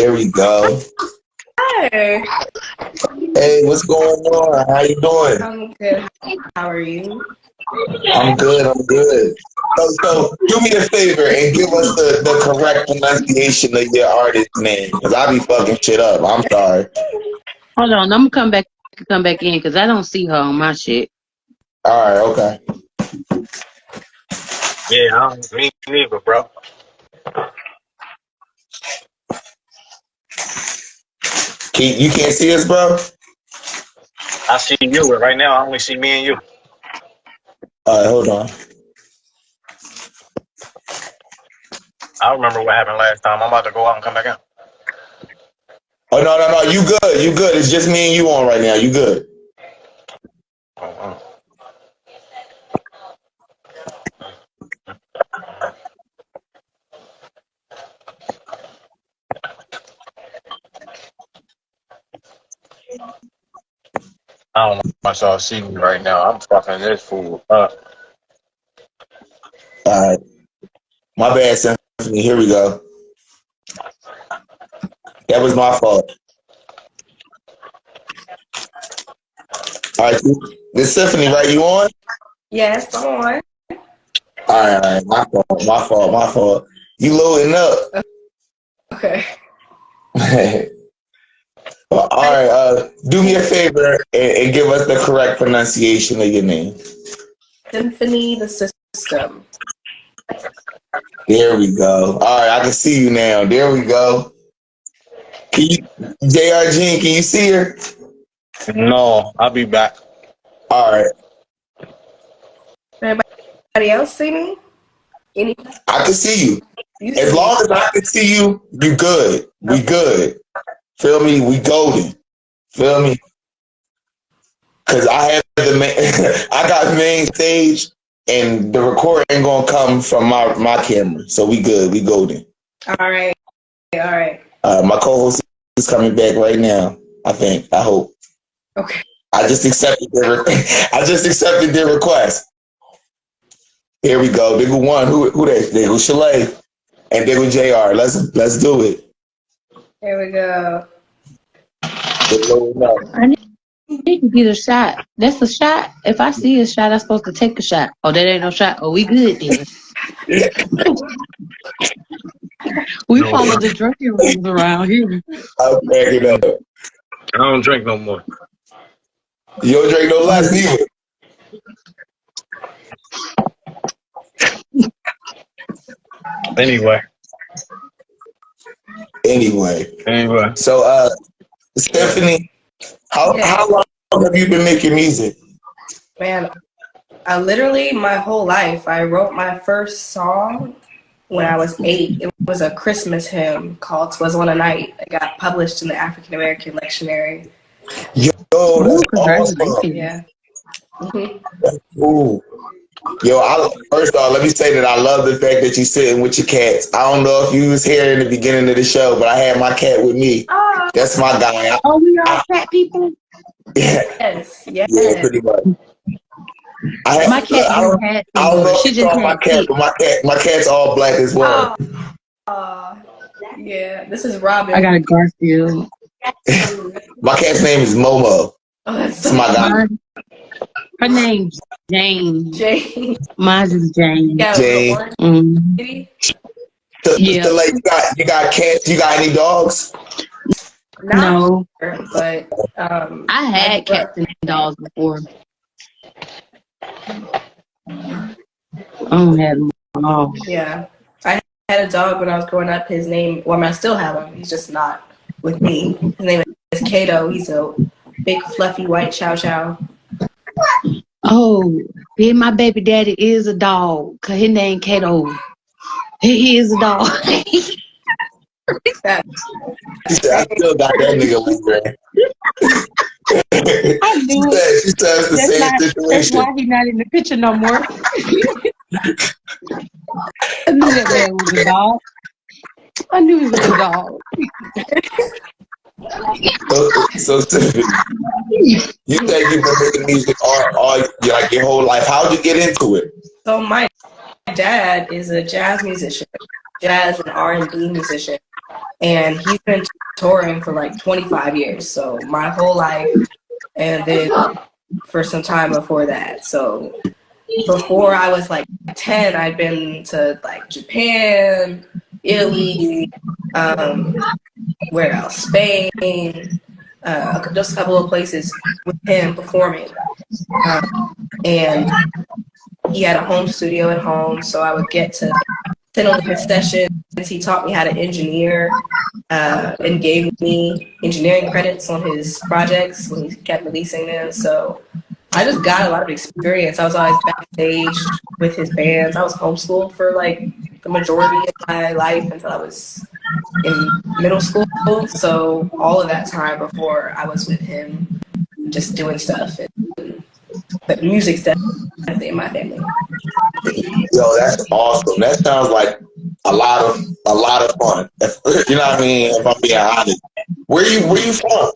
There we go. Hey. Hey, what's going on? How you doing? I'm good. How are you? I'm good. I'm good. So do me a favor and give us the correct pronunciation of your artist name, because I be fucking shit up. I'm sorry. Hold on, I'm gonna come back in because I don't see her on my shit. All right. Okay. Yeah, me neither, bro. You can't see us, bro? I see you, but right now I only see me and you. All right, hold on. I remember what happened last time. I'm about to go out and come back in. Oh, no. You good. You good. It's just me and you on right now. You good. I don't know if y'all see me right now. I'm fucking this fool up. All right. My bad, Symphony. Here we go. That was my fault. All right. This Symphony, right? You on? Yes, I'm on. All right. My fault. You loading up. Okay. Well, all right. Do me a favor and give us the correct pronunciation of your name. Symphony the System. There we go. All right, I can see you now. There we go. Can you, JR Jean, can you see her? No, I'll be back. All right. Anybody else see me? I can see you. You As see long me? as I can see you, you good. We Okay. good. Feel me? We golden. Feel me? Cause I have the main, I got main stage, and the recording gonna come from my camera. So we good. We golden. All right. My co-host is coming back right now. I think. I hope. Okay. I just accepted their request. Here we go. There go one. Who that? There go Chalet, and there go JR. Let's do it. Here we go. I need to get a shot. That's a shot. If I see a shot, I'm supposed to take a shot. Oh, that ain't no shot. Oh, we good then. We follow the drinking rules around here. I'm backing up. I don't drink no more. You don't drink no less either. Anyway. So, Stephanie, how long have you been making music? Man, I literally my whole life. I wrote my first song when I was 8. It was a Christmas hymn called "'Twas on a Night." It got published in the African American Lectionary. Yo, that's awesome. Yeah. Ooh. Yo, first off, let me say that I love the fact that you're sitting with your cats. I don't know if you was here in the beginning of the show, but I had my cat with me. That's my guy. Oh, we all cat people? Yeah. Yes. Yeah, pretty much. My cat I don't know if she you just saw my cat, but my cat's all black as well. Yeah, this is Robin. I got a Garfield. My cat's name is Momo. Oh, that's so my guy. Her name's Jane. Mine is Jane. Yeah, Jane. Yeah. So, like, you got cats? You got any dogs? No, but I had cats and dogs before. I don't have them all. Yeah, I had a dog when I was growing up. His name, well, I still have him. He's just not with me. His name is Kato. He's a big, fluffy, white chow chow. Oh, yeah, my baby daddy is a dog. Cause his name Kato. He is a dog. I still got that nigga lingering. I knew she says the same situation. That's why he's not in the picture no more. I knew that man was a dog. I knew he was a dog. So you think you've been making music all like your whole life? How'd you get into it? So my dad is a jazz musician, jazz and R&B musician, and he's been touring for like 25 years. So my whole life, and then for some time before that. So before I was like 10, I'd been to like Japan, Italy, where else? Spain, just a couple of places with him performing. And he had a home studio at home, so I would get to sit on his sessions. He taught me how to engineer and gave me engineering credits on his projects when he kept releasing them. So I just got a lot of experience. I was always backstage with his bands. I was homeschooled for like the majority of my life until I was in middle school. So all of that time before I was with him, just doing stuff. But music's definitely in my family. Yo, that's awesome. That sounds like a lot of fun. You know what I mean? If I'm being honest. Where you from?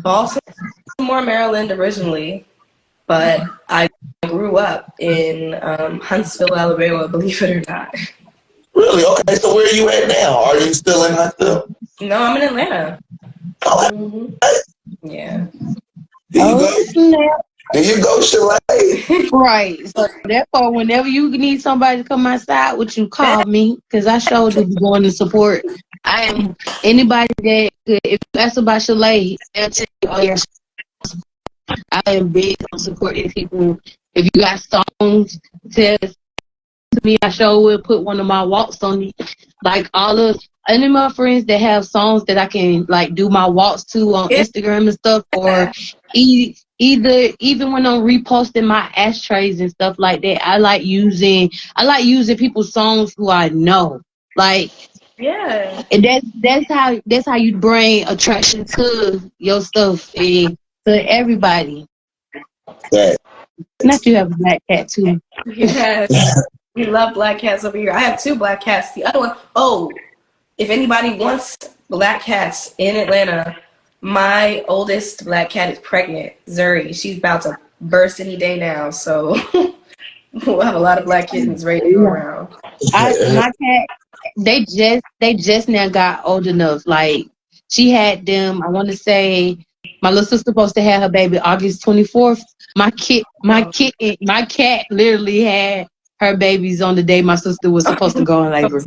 Baltimore, Maryland originally, but I grew up in Huntsville, Alabama, believe it or not. Really? Okay, so where are you at now? Are you still in Huntsville? No, I'm in Atlanta. Okay. Mm-hmm. Yeah. There you go, Shalay. Right. So therefore, whenever you need somebody to come outside, would you call me? Because I showed you going to support. I am anybody that if you ask about Shalay, they'll tell you, oh yeah, I am big on supporting people. If you got songs, tell me. I sure will put one of my walks on it. Like all of any of my friends that have songs that I can like do my walks to on Instagram and stuff, or either even when I'm reposting my ashtrays and stuff like that, I like using people's songs who I know. Like and that's how you bring attraction to your stuff and to everybody. Yeah. Not you have a black cat too. Yes. We love black cats over here. I have 2 black cats. The other one, if anybody wants black cats in Atlanta, my oldest black cat is pregnant, Zuri. She's about to burst any day now, so we'll have a lot of black kittens ready to go around. My cat, they just now got old enough. Like she had them. I want to say my little sister's supposed to have her baby August 24th. My cat literally had her babies on the day my sister was supposed to go in labor.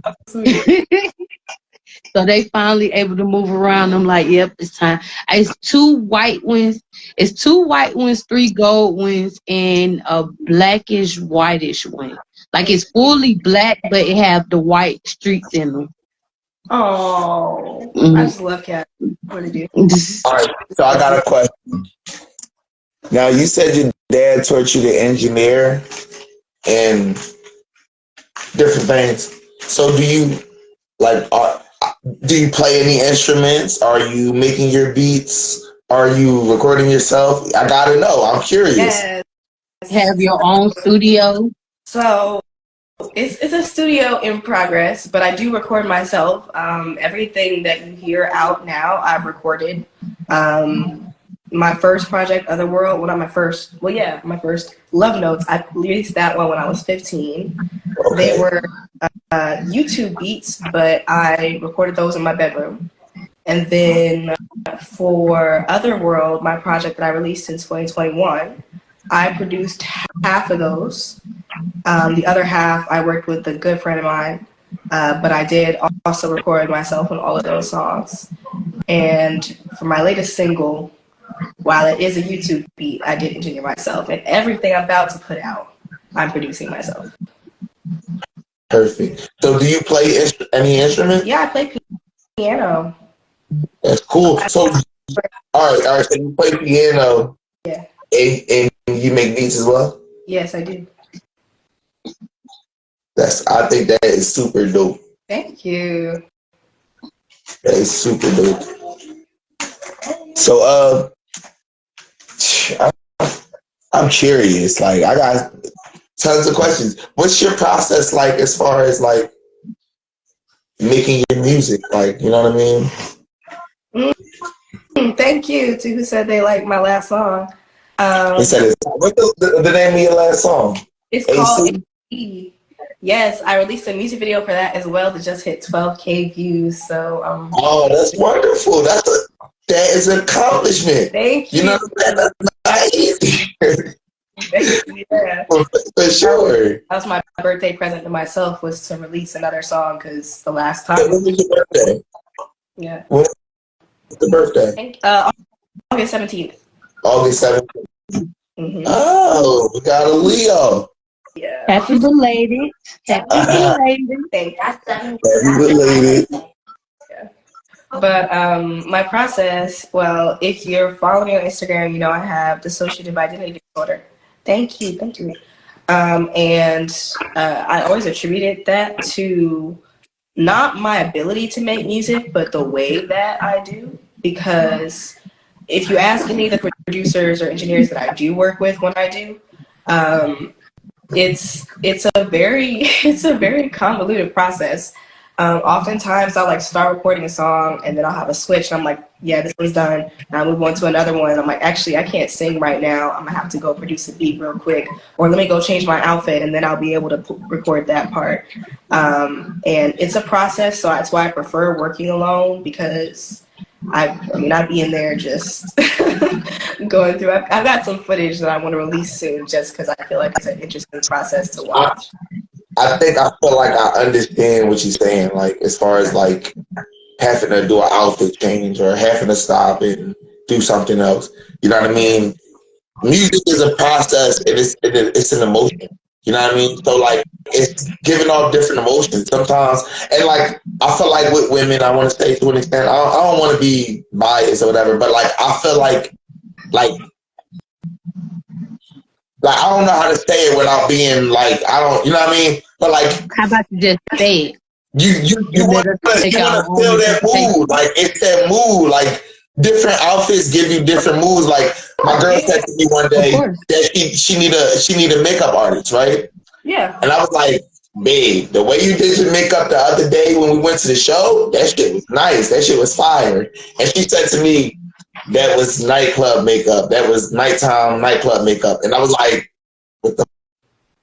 So they finally able to move around. I'm like, yep, it's time. It's 2 white ones. It's 2 white ones, 3 gold ones, and a blackish, whitish one. Like it's fully black, but it have the white streaks in them. Oh, I just love cats. What do you do? All right, so I got a question. Now you said your dad taught you to engineer and different things. So do you play any instruments? Are you making your beats? Are you recording yourself? I gotta know. I'm curious. Yes. Have your own studio? So it's a studio in progress, but I do record myself. Everything that you hear out now, I've recorded. My first project, Otherworld, my first Love Notes, I released that one when I was 15. Okay. They were YouTube beats, but I recorded those in my bedroom. And then for Otherworld, my project that I released in 2021, I produced half of those. The other half, I worked with a good friend of mine, but I did also record myself on all of those songs. And for my latest single, while it is a YouTube beat, I did engineer myself. And everything I'm about to put out, I'm producing myself. Perfect. So do you play any instrument? Yeah, I play piano. That's cool. So, all right. So you play piano. Yeah. And you make beats as well? Yes, I do. I think that is super dope. Thank you. That is super dope. So, I'm curious. Like, I got tons of questions. What's your process like as far as like making your music? Like, you know what I mean? Thank you to who said they liked my last song. What's the name of your last song? It's called AC. Yes, I released a music video for that as well that just hit 12K views. So Oh, that's wonderful. That is an accomplishment. thank you. You know, that's not easy. Thank you. Yeah. For sure. That was my birthday present to myself, was to release another song, because the last time. When was your birthday? Yeah. When was the birthday? August 17th. August 17th. Mm-hmm. Oh, we got a Leo. Yeah. Happy belated. Happy belated. Thank you. Happy belated. Yeah. But my process, well, if you're following me on Instagram, you know I have dissociative identity disorder. Thank you. And I always attributed that to not my ability to make music, but the way that I do. Because if you ask any of the producers or engineers that I do work with when I do, it's a very convoluted process. Oftentimes I'll like start recording a song and then I'll have a switch and I'm like, yeah, this one's done, and I'll move on to another one. I'm like, actually, I can't sing right now. I'm gonna have to go produce a beat real quick, or let me go change my outfit and then I'll be able to record that part. And it's a process, so that's why I prefer working alone, because I mean, I'd be in there just going through. I've got some footage that I want to release soon, just because I feel like it's an interesting process to watch. I feel like I understand what you're saying, like as far as like having to do an outfit change or having to stop and do something else. You know what I mean? Music is a process, and it's an emotion. You know what I mean? So like it's giving off different emotions sometimes, and like I feel like with women, I want to say to an extent, I don't want to be biased or whatever, but like I feel like I don't know how to say it without being like, I don't, you know what I mean? But like, How about you just say it? You want to feel that mood. Like it's that mood. Like different outfits give you different moods. Like my girl said to me one day that she need a makeup artist, right? Yeah. And I was like, babe, the way you did your makeup the other day when we went to the show, that shit was nice. That shit was fire. And she said to me, that was nightclub makeup. That was nighttime nightclub makeup. And I was like, what the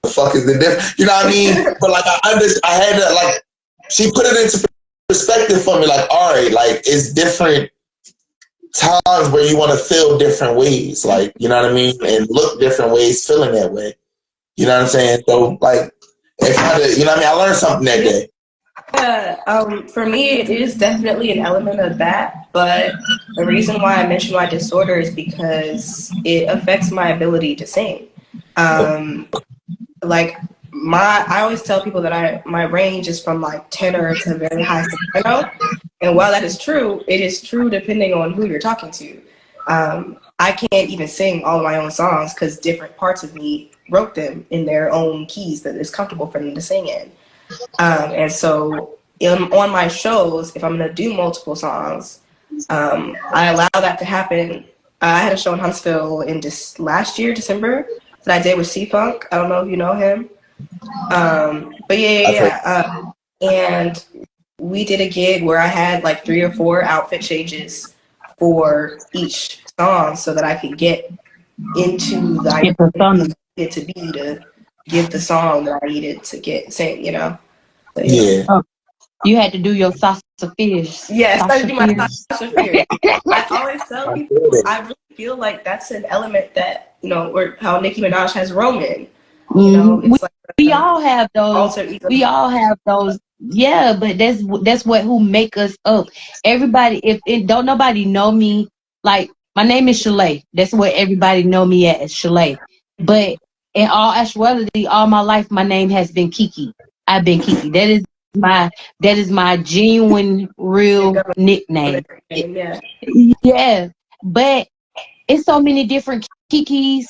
fuck is the difference? You know what I mean? But like I had to like, she put it into perspective for me. Like, all right, like it's different times where you want to feel different ways. Like, you know what I mean? And look different ways, feeling that way. You know what I'm saying? So like, if I did, you know what I mean? I learned something that day. For me, it is definitely an element of that, but the reason why I mention my disorder is because it affects my ability to sing. Like I always tell people that my range is from like tenor to very high soprano, and while that is true, it is true depending on who you're talking to. I can't even sing all of my own songs because different parts of me wrote them in their own keys that is comfortable for them to sing in. And so on my shows, if I'm going to do multiple songs, I allow that to happen. I had a show in Huntsville in last year, December, that I did with C-Funk. I don't know if you know him. But yeah. And we did a gig where I had like 3 or 4 outfit changes for each song so that I could get into the idea to be to give the song that I needed to sing, you know? So, yeah. Oh, you had to do your Sasha Fierce. Yes, I do my Sasha Fierce. I always tell people, I really feel like that's an element that, you know, or how Nicki Minaj has Roman. You know, it's we all have those. We all have those. Yeah, but that's who make us up. Everybody, if don't nobody know me, like my name is Shalay. That's what everybody know me as, Shalay. But in all actuality, all my life, my name has been Kiki. I've been Kiki. That is my genuine, real nickname. Yeah, but it's so many different Kikis.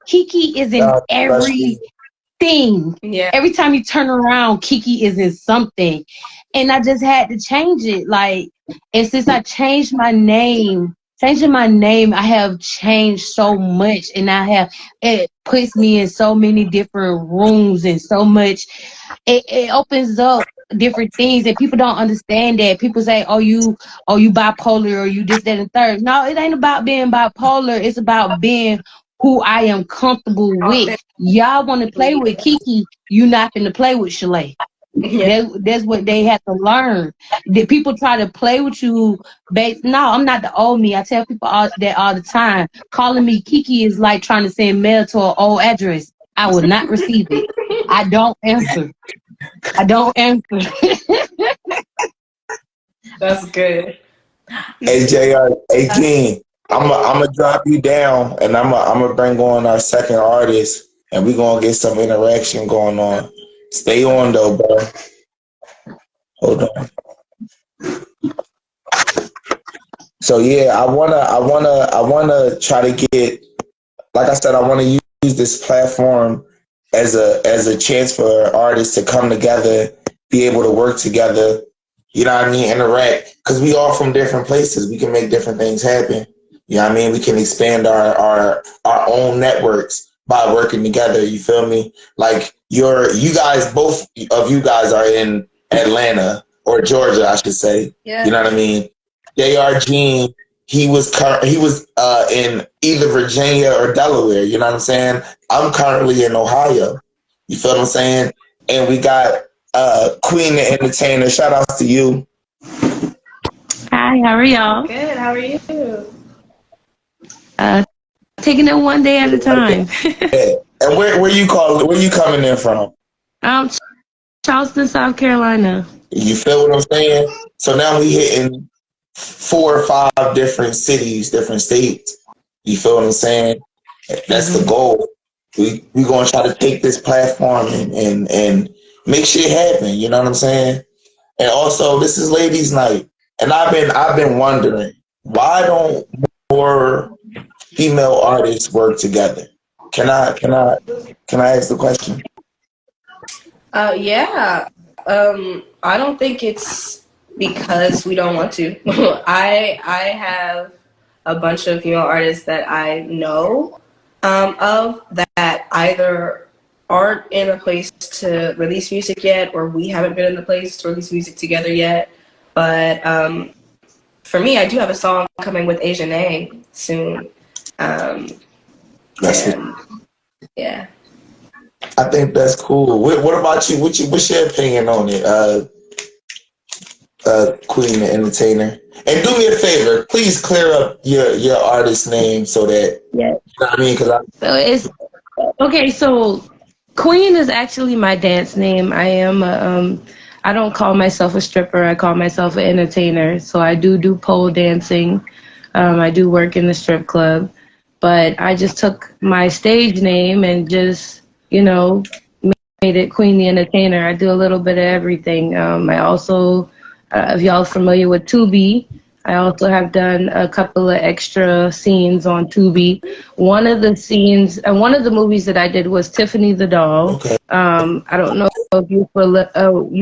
Kiki is in everything. Yeah. Every time you turn around, Kiki is in something. And I just had to change it. Like, and since I changed my name, I have changed so much, and it puts me in so many different rooms and so much. It opens up different things, and people don't understand that. People say, "Oh, you bipolar, or you this, that, and third." No, it ain't about being bipolar. It's about being who I am comfortable with. Y'all want to play with Kiki, you not finna play with Shalay. Yeah. That's what they have to learn. That people try to play with you. No, I'm not the old me. I tell people that all the time. Calling me Kiki is like trying to send mail to an old address. I will not receive it. I don't answer. I don't answer. That's good. Hey JR, hey King, I'm gonna drop you down, and I'm gonna bring on our second artist, and we gonna get some interaction going on. Stay on though, bro. Hold on. So yeah, I wanna try to get, like I said, I wanna use this platform as a chance for artists to come together, be able to work together. You know what I mean? Interact, because we all from different places. We can make different things happen. You know what I mean? We can expand our own networks by working together. You feel me? Like you guys, both of you guys are in Atlanta or Georgia, I should say. Yeah. You know what I mean? J.R. Gene, he was in either Virginia or Delaware. You know what I'm saying? I'm currently in Ohio. You feel what I'm saying? And we got Queen the Entertainer. Shout out to you. Hi, how are y'all? Good. How are you? Taking it one day at a time. Yeah. And where you coming in from? Charleston, South Carolina. You feel what I'm saying? So now we hitting 4 or 5 different cities, different states. You feel what I'm saying? That's the goal. We gonna try to take this platform and make shit happen. You know what I'm saying? And also, this is Ladies' Night, and I've been wondering, why don't more female artists work together? Can I ask the question? Yeah. I don't think it's because we don't want to. I have a bunch of female artists that I know of that either aren't in a place to release music yet, or we haven't been in the place to release music together yet. But for me, I do have a song coming with Asian A soon. Yeah. I think that's cool. What about you? What's your opinion on it, Queen the Entertainer? And do me a favor, please clear up your artist name so that, Yeah. you know what I mean? So it's okay. So Queen is actually my dance name. I am I don't call myself a stripper. I call myself an entertainer. So I do pole dancing. I do work in the strip club, but I just took my stage name and just, made it Queen the Entertainer. I do a little bit of everything. I also, if y'all familiar with Tubi, I also have done a couple of extra scenes on Tubi. One of the scenes, one of the movies that I did was Tiffany the Doll. Okay. I don't know if you're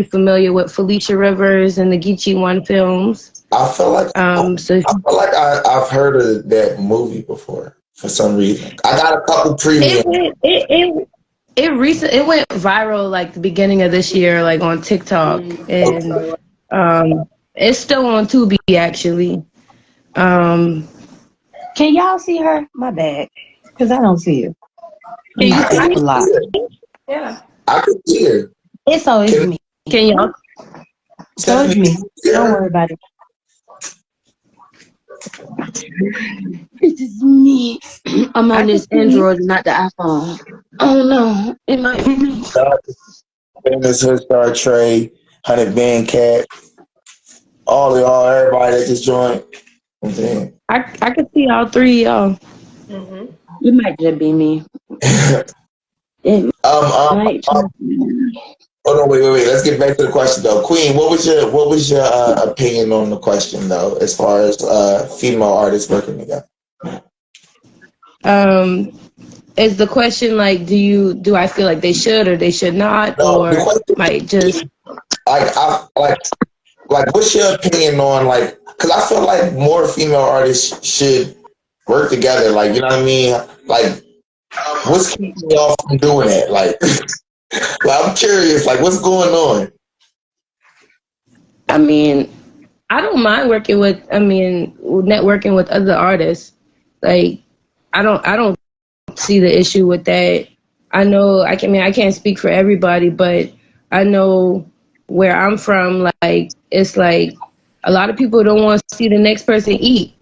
familiar with Felicia Rivers and the Geechee One films. I feel like I've heard of that movie before for some reason. I got a couple premium. It went viral like the beginning of this year, like on TikTok, and it's still on Tubi actually. Can y'all see her? My bad, because I don't see her. Can you see a lot? Yeah. I can see her. It's always me. Can y'all? So it's me. Don't worry about it. It's just me. I'm on this Android, not the iPhone. Oh no, it might be me. Famous Hood Star Trey, 100 Band Cat, all y'all, everybody that just joined. I could see all three of y'all. Mm-hmm. It might just be me. Hold on, wait. Let's get back to the question though. Queen, what was your opinion on the question though, as far as female artists working together? Is the question like, do I feel like they should or they should not, No, or the question, might just like what's your opinion on, like, because I feel like more female artists should work together, like, you know what I mean, like, what's keeping y'all from doing that, like? Well, I'm curious, like, what's going on? I mean, I don't mind networking with other artists. Like, I don't see the issue with that. I know I can't speak for everybody, but I know where I'm from, like it's like a lot of people don't want to see the next person eat.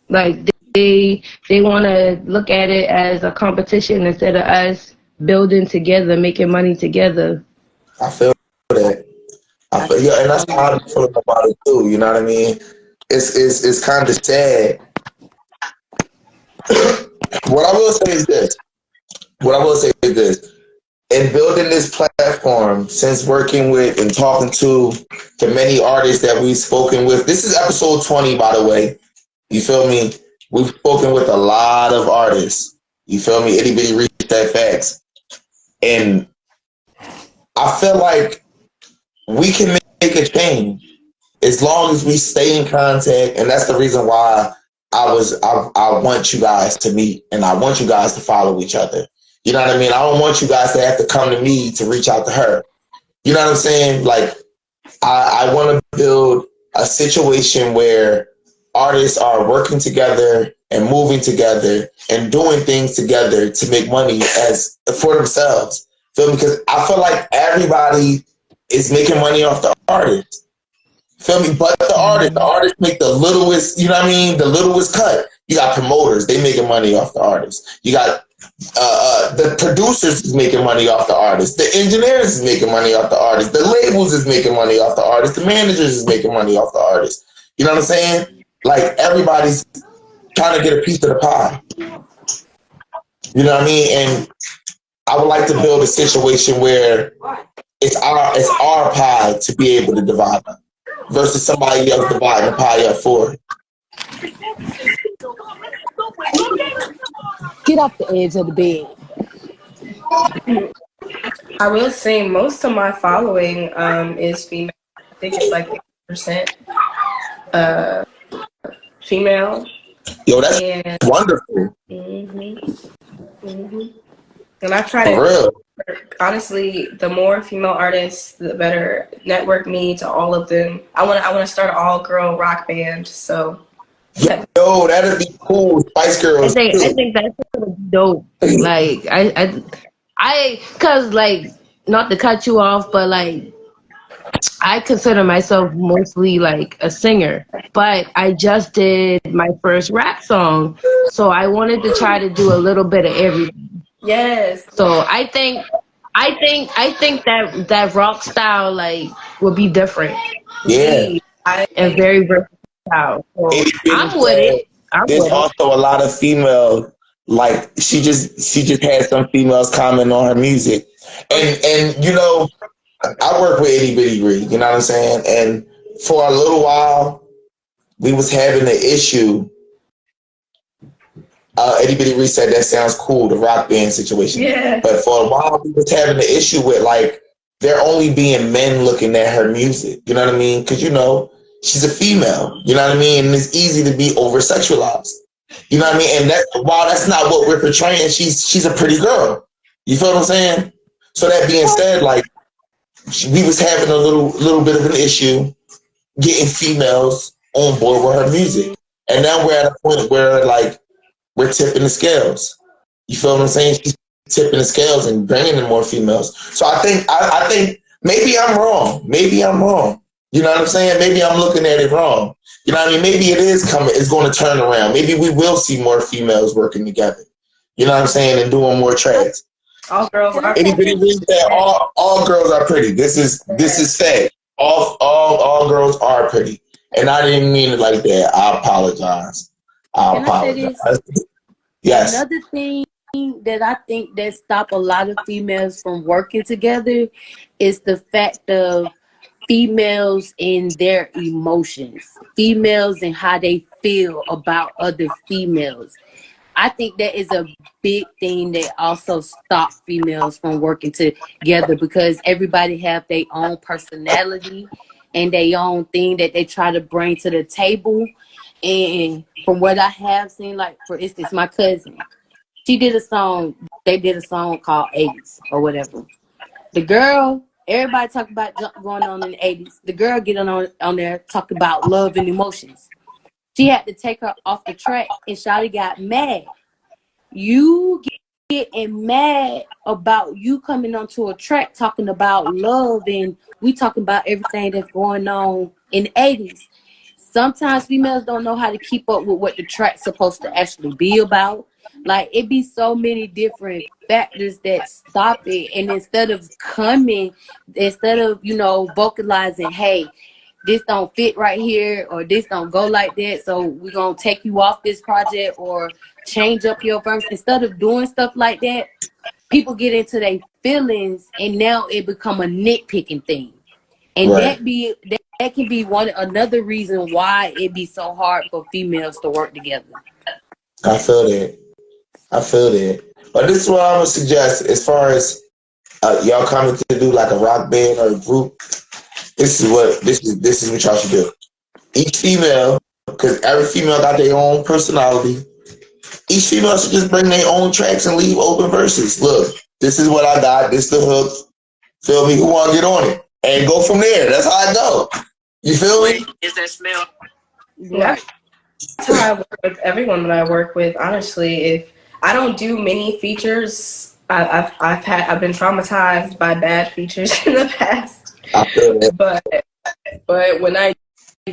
Like they want to look at it as a competition instead of us building together, making money together. I feel that. Yeah, and that's how I feel about it too. You know what I mean? It's kind of sad. What I will say is this. In building this platform, since working with and talking to the many artists that we've spoken with, this is episode 20, by the way. You feel me? We've spoken with a lot of artists. You feel me? Itty bitty reached that facts. And I feel like we can make a change as long as we stay in contact. And that's the reason why I want you guys to meet and I want you guys to follow each other. You know what I mean? I don't want you guys to have to come to me to reach out to her. You know what I'm saying? Like, I want to build a situation where artists are working together and moving together and doing things together to make money as for themselves. Feel me? Because I feel like everybody is making money off the artist. Feel me? But the artists make the littlest, you know what I mean? The littlest cut. You got promoters, they making money off the artists. You got the producers is making money off the artists. The engineers is making money off the artists. The labels is making money off the artists. The managers is making money off the artists. You know what I'm saying? Like everybody's trying to get a piece of the pie. You know what I mean? And I would like to build a situation where it's our pie to be able to divide them versus somebody else dividing the pie up for it. Get off the edge of the bed. I will say most of my following is female. I think it's like 80% female. Yo, that's wonderful. And I try to, honestly, the more female artists, the better. Network me to all of them. I want to start an all-girl rock band. So. Yo, that'd be cool. Spice Girls. I think that's dope. Like cause like, not to cut you off, but like I consider myself mostly like a singer, but I just did my first rap song, so I wanted to try to do a little bit of everything. Yes. So I think that rock style like would be different. Yeah. And very versatile. So I'm with it. There's also a lot of female, like she just had some females comment on her music, and you know, I work with Itty Bitty Ree, you know what I'm saying, and for a little while we was having an issue. Itty Bitty Ree said that sounds cool, the rock band situation. Yeah. But for a while we was having an issue with like there only being men looking at her music, you know what I mean? Because you know, she's a female, you know what I mean? And it's easy to be over-sexualized. You know what I mean? And while that's not what we're portraying, she's a pretty girl. You feel what I'm saying? So that being said, like, we was having a little bit of an issue getting females on board with her music. And now we're at a point where, like, we're tipping the scales. You feel what I'm saying? She's tipping the scales and bringing in more females. So I think maybe I'm wrong. You know what I'm saying? Maybe I'm looking at it wrong. You know what I mean? Maybe it is coming. It's going to turn around. Maybe we will see more females working together. You know what I'm saying? And doing more tracks. All girls are Anybody read that? All girls are pretty. This is fact. All girls are pretty. And I didn't mean it like that. I apologize. Can I say this? Yes. Another thing that I think that stop a lot of females from working together is the fact of females and their emotions, females and how they feel about other females. I think that is a big thing that also stops females from working together because everybody have their own personality and their own thing that they try to bring to the table. And from what I have seen, like for instance, my cousin, they did a song called 80s or whatever. The girl, everybody talk about junk going on in the 80s. The girl get on there talk about love and emotions. She had to take her off the track and Shawty got mad. You getting mad about you coming onto a track talking about love and we talking about everything that's going on in the 80s. Sometimes females don't know how to keep up with what the track's supposed to actually be about. Like, it be so many different factors that stop it. And instead of vocalizing, hey, this don't fit right here, or this don't go like that, so we're going to take you off this project or change up your verse. Instead of doing stuff like that, people get into their feelings, and now it become a nitpicking thing. And Right. that can be another reason why it be so hard for females to work together. I feel that. But this is what I would suggest as far as y'all coming to do like a rock band or a group. This is what y'all should do. Each female, because every female got their own personality. Each female should just bring their own tracks and leave open verses. Look, this is what I got. This the hook. Feel me? Who want to get on it? And go from there. That's how I go. You feel me? Is that smell? That's how I work with everyone that I work with. Honestly, if I don't do many features, I've been traumatized by bad features in the past. I feel that. But when I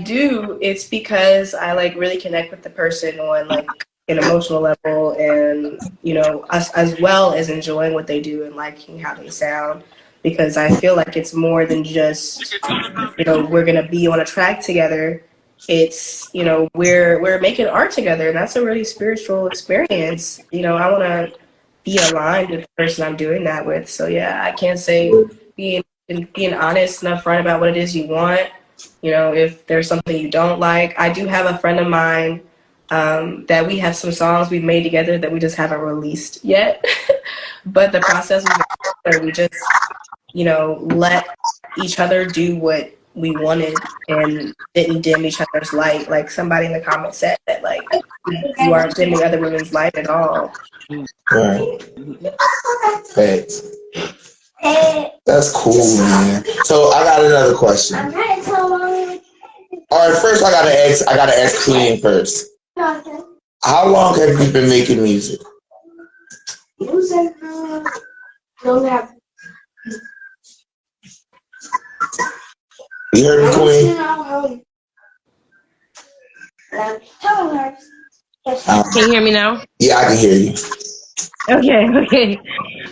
do, it's because I like really connect with the person on like an emotional level, and us as well as enjoying what they do and liking how they sound. Because I feel like it's more than just we're gonna be on a track together. It's we're making art together, and that's a really spiritual experience. I want to be aligned with the person I'm doing that with. So yeah, I can't say being honest and upfront about what it is you want. If there's something you don't like. I do have a friend of mine that we have some songs we've made together that we just haven't released yet. But the process was we just let each other do what we wanted and didn't dim each other's light. Like somebody in the comments said that like you aren't dimming other women's light at all. Right. Thanks. That's cool, man. So I got another question. All right, first I gotta ask Queen first. How long have you been making music? You heard me, Queen? Can you hear me now? Yeah, I can hear you.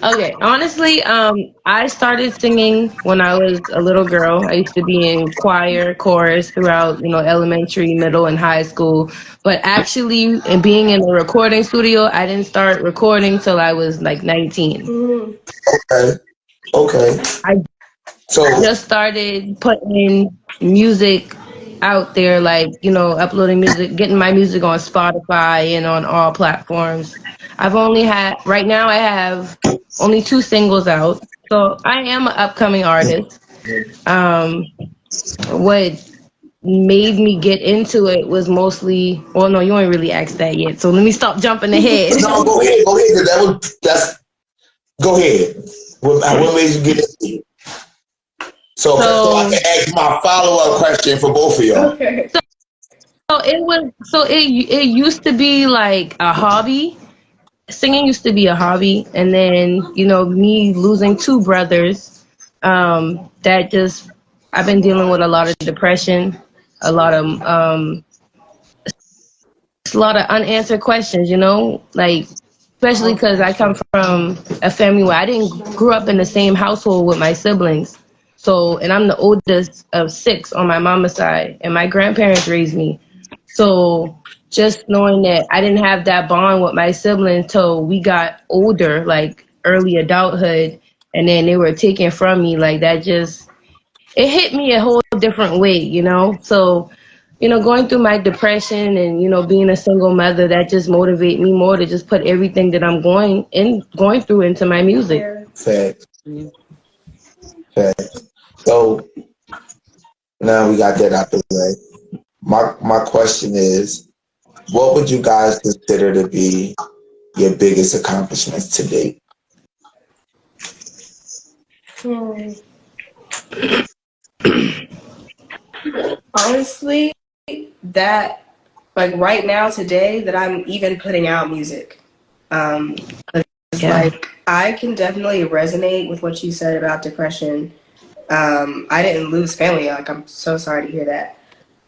Okay. Honestly, I started singing when I was a little girl. I used to be in choir, chorus throughout, elementary, middle, and high school. But actually, being in a recording studio, I didn't start recording till I was like 19. Okay. I just started putting music out there, like, uploading music, getting my music on Spotify and on all platforms. Right now I have only 2 singles out. So I am an upcoming artist. What made me get into it was mostly, well, no, you ain't really asked that yet. So let me stop jumping ahead. No, go ahead. Go ahead. What made you get into it? So I can ask my follow-up question for both of y'all. Okay. So it used to be like a hobby. Singing used to be a hobby, and then me losing 2 brothers, I've been dealing with a lot of depression, a lot of unanswered questions, like, especially because I come from a family where I didn't grow up in the same household with my siblings. So, and I'm the oldest of 6 on my mama's side, and my grandparents raised me. So just knowing that I didn't have that bond with my siblings till we got older, like early adulthood, and then they were taken from me, like that it hit me a whole different way, So, going through my depression and, being a single mother, that just motivated me more to just put everything that I'm going through into my music. Facts. So now we got that out the way. My question is, what would you guys consider to be your biggest accomplishments to date? Honestly, that like right now today that I'm even putting out music. like, I can definitely resonate with what you said about depression. I didn't lose family. Like, I'm so sorry to hear that.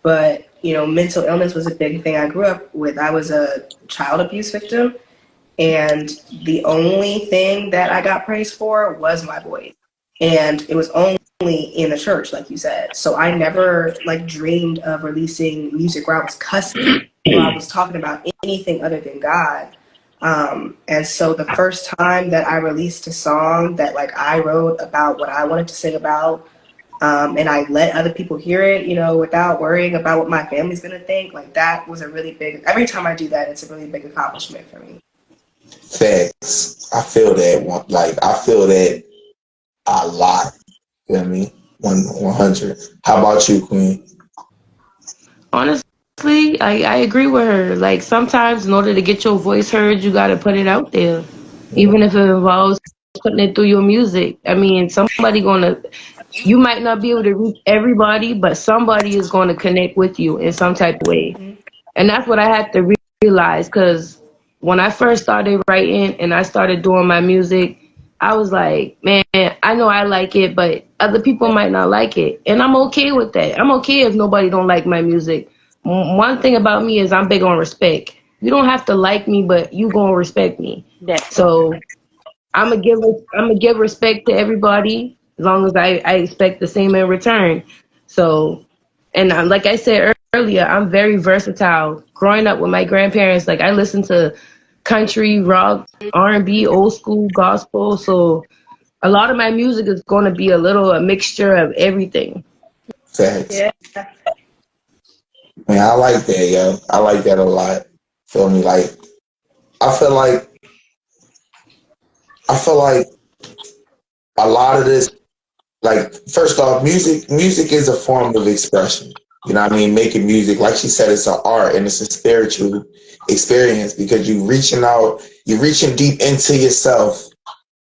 But, you know, mental illness was a big thing I grew up with. I was a child abuse victim. And the only thing that I got praised for was my voice. And it was only in the church, like you said. So I never, like, dreamed of releasing music where I was cussing or I was talking about anything other than God. And so the first time that I released a song that, like, I wrote about what I wanted to sing about, and I let other people hear it, you know, without worrying about what my family's going to think, like, that was a really big, every time I do that, it's a really big accomplishment for me. Facts. I feel that one. Like, I feel that a lot. You know what I mean? 100. How about you, Queen? Honestly, I agree with her. Like, sometimes in order to get your voice heard, you got to put it out there. Even if it involves putting it through your music. I mean, you might not be able to reach everybody, but somebody is going to connect with you in some type of way. Mm-hmm. And that's what I had to realize, because when I first started writing and I started doing my music, I was like, man, I know I like it, but other people might not like it. And I'm okay with that. I'm okay if nobody don't like my music. One thing about me is I'm big on respect. You don't have to like me, but you gonna respect me. So I'm gonna give respect to everybody as long as I expect the same in return. So, and like I said earlier, I'm very versatile. Growing up with my grandparents, like, I listened to country, rock, R&B, old school, gospel. So a lot of my music is going to be a mixture of everything. Facts. Yeah. Man, I like that, yo. I like that a lot. Feel me? Like, I feel like a lot of this, like, first off, music is a form of expression. You know what I mean? Making music, like she said, it's an art and it's a spiritual experience, because you're reaching deep into yourself.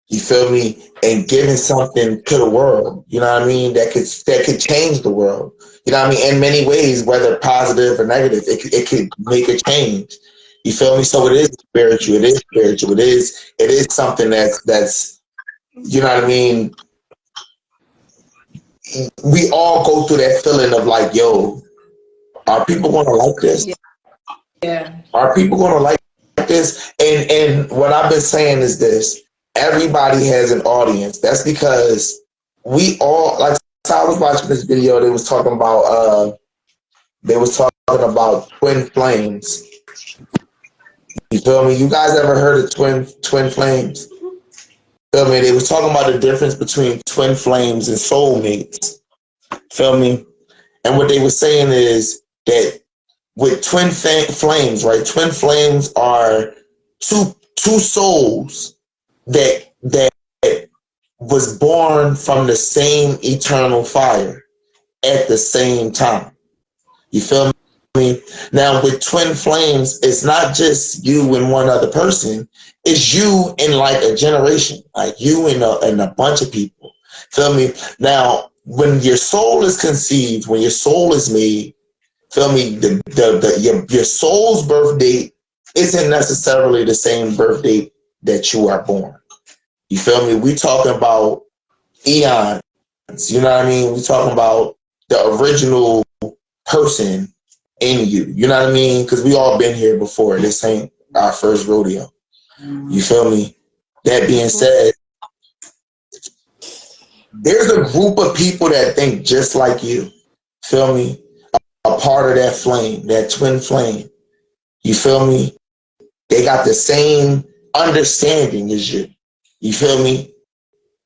You feel me? And giving something to the world. You know what I mean? That could change the world. You know what I mean? In many ways, whether positive or negative, it could make a change. You feel me? So it is spiritual. It is spiritual. It is something that's you know what I mean? We all go through that feeling of like, yo, are people gonna like this? Yeah. Are people gonna like this? And what I've been saying is this: everybody has an audience. That's because we all, like, so I was watching this video. They was talking about twin flames. You feel me? You guys ever heard of twin flames? Feel me? They was talking about the difference between twin flames and soulmates. Feel me? And what they were saying is that with twin flames, right? Twin flames are two souls that was born from the same eternal fire at the same time. You feel me? Now, with twin flames, it's not just you and one other person. It's you and, like, a generation, like you and a bunch of people. Feel me? Now, when your soul is conceived, when your soul is made, feel me? Your soul's birth date isn't necessarily the same birth date that you are born. You feel me? We talking about eons. You know what I mean? We talking about the original person in you. You know what I mean? Because we all been here before. This ain't our first rodeo. You feel me? That being said, there's a group of people that think just like you. Feel me? A part of that flame, that twin flame. You feel me? They got the same understanding as you. You feel me?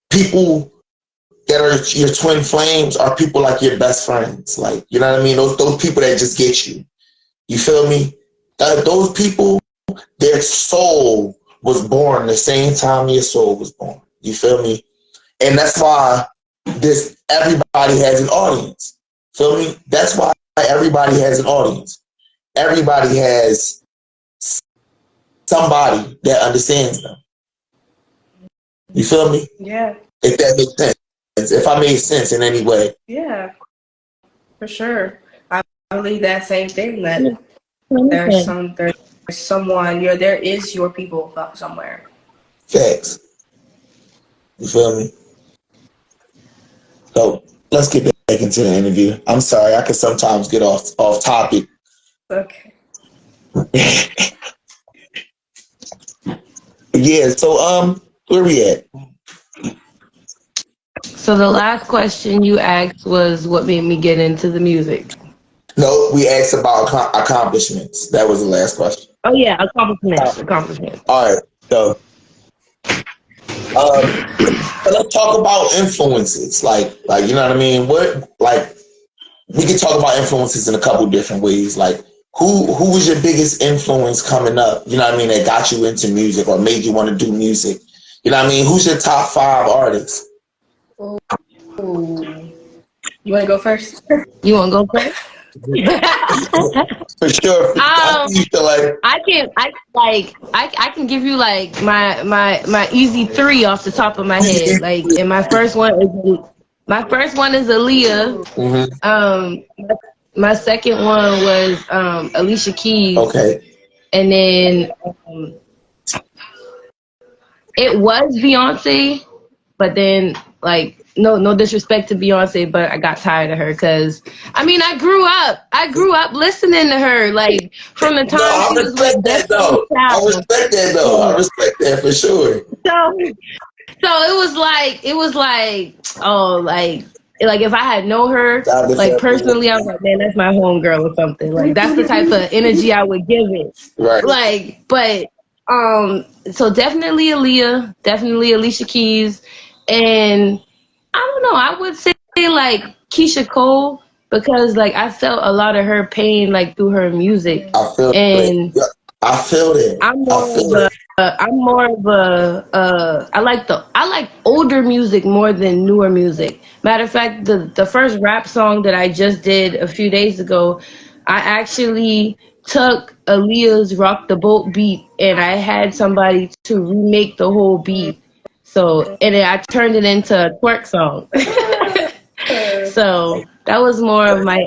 People that are your twin flames are people like your best friends. Like, you know what I mean? Those people that just get you. You feel me? Those people, their soul was born the same time your soul was born. You feel me? And that's why everybody has an audience. Feel me? That's why everybody has an audience. Everybody has somebody that understands them. You feel me? Yeah. If that makes sense. If I made sense in any way. Yeah, for sure. I believe that same thing, that there's someone, there is your people somewhere. Facts. You feel me? So let's get back into the interview. I'm sorry, I can sometimes get off topic. Okay. Yeah, so where we at? So the last question you asked was what made me get into the music. No, we asked about accomplishments. That was the last question. Oh yeah, accomplishments. All right, so let's talk about influences. Like you know what I mean? We can talk about influences in a couple different ways. Like who was your biggest influence coming up? You know what I mean? That got you into music or made you want to do music. You know what I mean? Who's your top 5 artists? Ooh. You want to go first? You want to go first? For sure. I can give you like my easy 3 off the top of my head. Like, and my first one is Aaliyah. Mm-hmm. My second one was Alicia Keys. Okay. And then it was Beyonce, but then like no disrespect to Beyonce, but I got tired of her because I mean I grew up listening to her like from the time she was like I respect that though. I respect that for sure. So it was like oh like if I had known her like personally, I was like, man, that's my homegirl or something. Like that's the type of energy I would give it. Right. Like, but so definitely Aaliyah, definitely Alicia Keys, and I don't know, I would say like Keisha Cole because like I felt a lot of her pain like through her music. I feel it. I'm more of a I like older music more than newer music. Matter of fact, the first rap song that I just did a few days ago, I actually took Aaliyah's Rock the Boat beat and I had somebody to remake the whole beat. So, and then I turned it into a twerk song. So that was more of my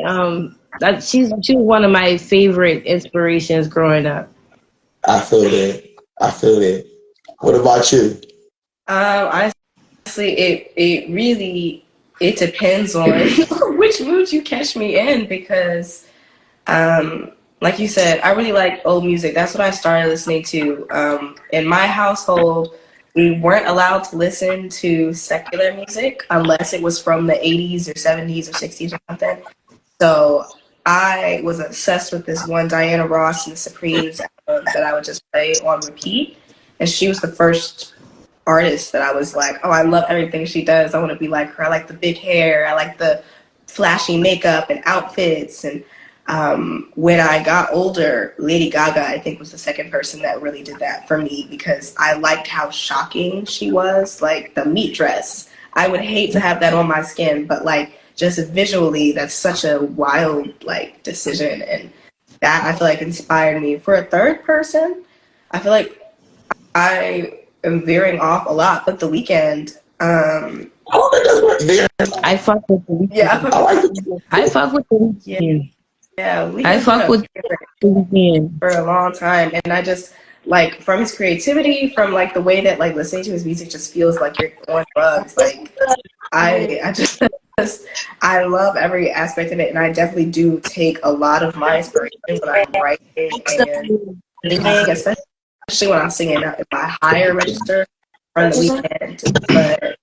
she was one of my favorite inspirations growing up. I feel that. What about you? Honestly, it really depends on which mood you catch me in because, like you said, I really like old music. That's what I started listening to. In my household, we weren't allowed to listen to secular music unless it was from the 80s or 70s or 60s or something. So I was obsessed with this one Diana Ross and the Supremes album that I would just play on repeat. And she was the first artist that I was like, oh, I love everything she does. I want to be like her. I like the big hair. I like the flashy makeup and outfits. And when I got older, Lady Gaga, I think, was the second person that really did that for me because I liked how shocking she was. Like the meat dress. I would hate to have that on my skin, but like just visually, that's such a wild like decision. And that I feel like inspired me. For a third person, I feel like I am veering off a lot, but The Weeknd. I fuck with The Weeknd. Yeah, I fuck with The Weeknd. Yeah, I fuck with The Weeknd for a long time, and I just like from his creativity, from like the way that like listening to his music just feels like you're on drugs. Like I just I love every aspect of it, and I definitely do take a lot of my inspiration when I'm writing and singing, especially when I'm singing in my higher register from The Weeknd. But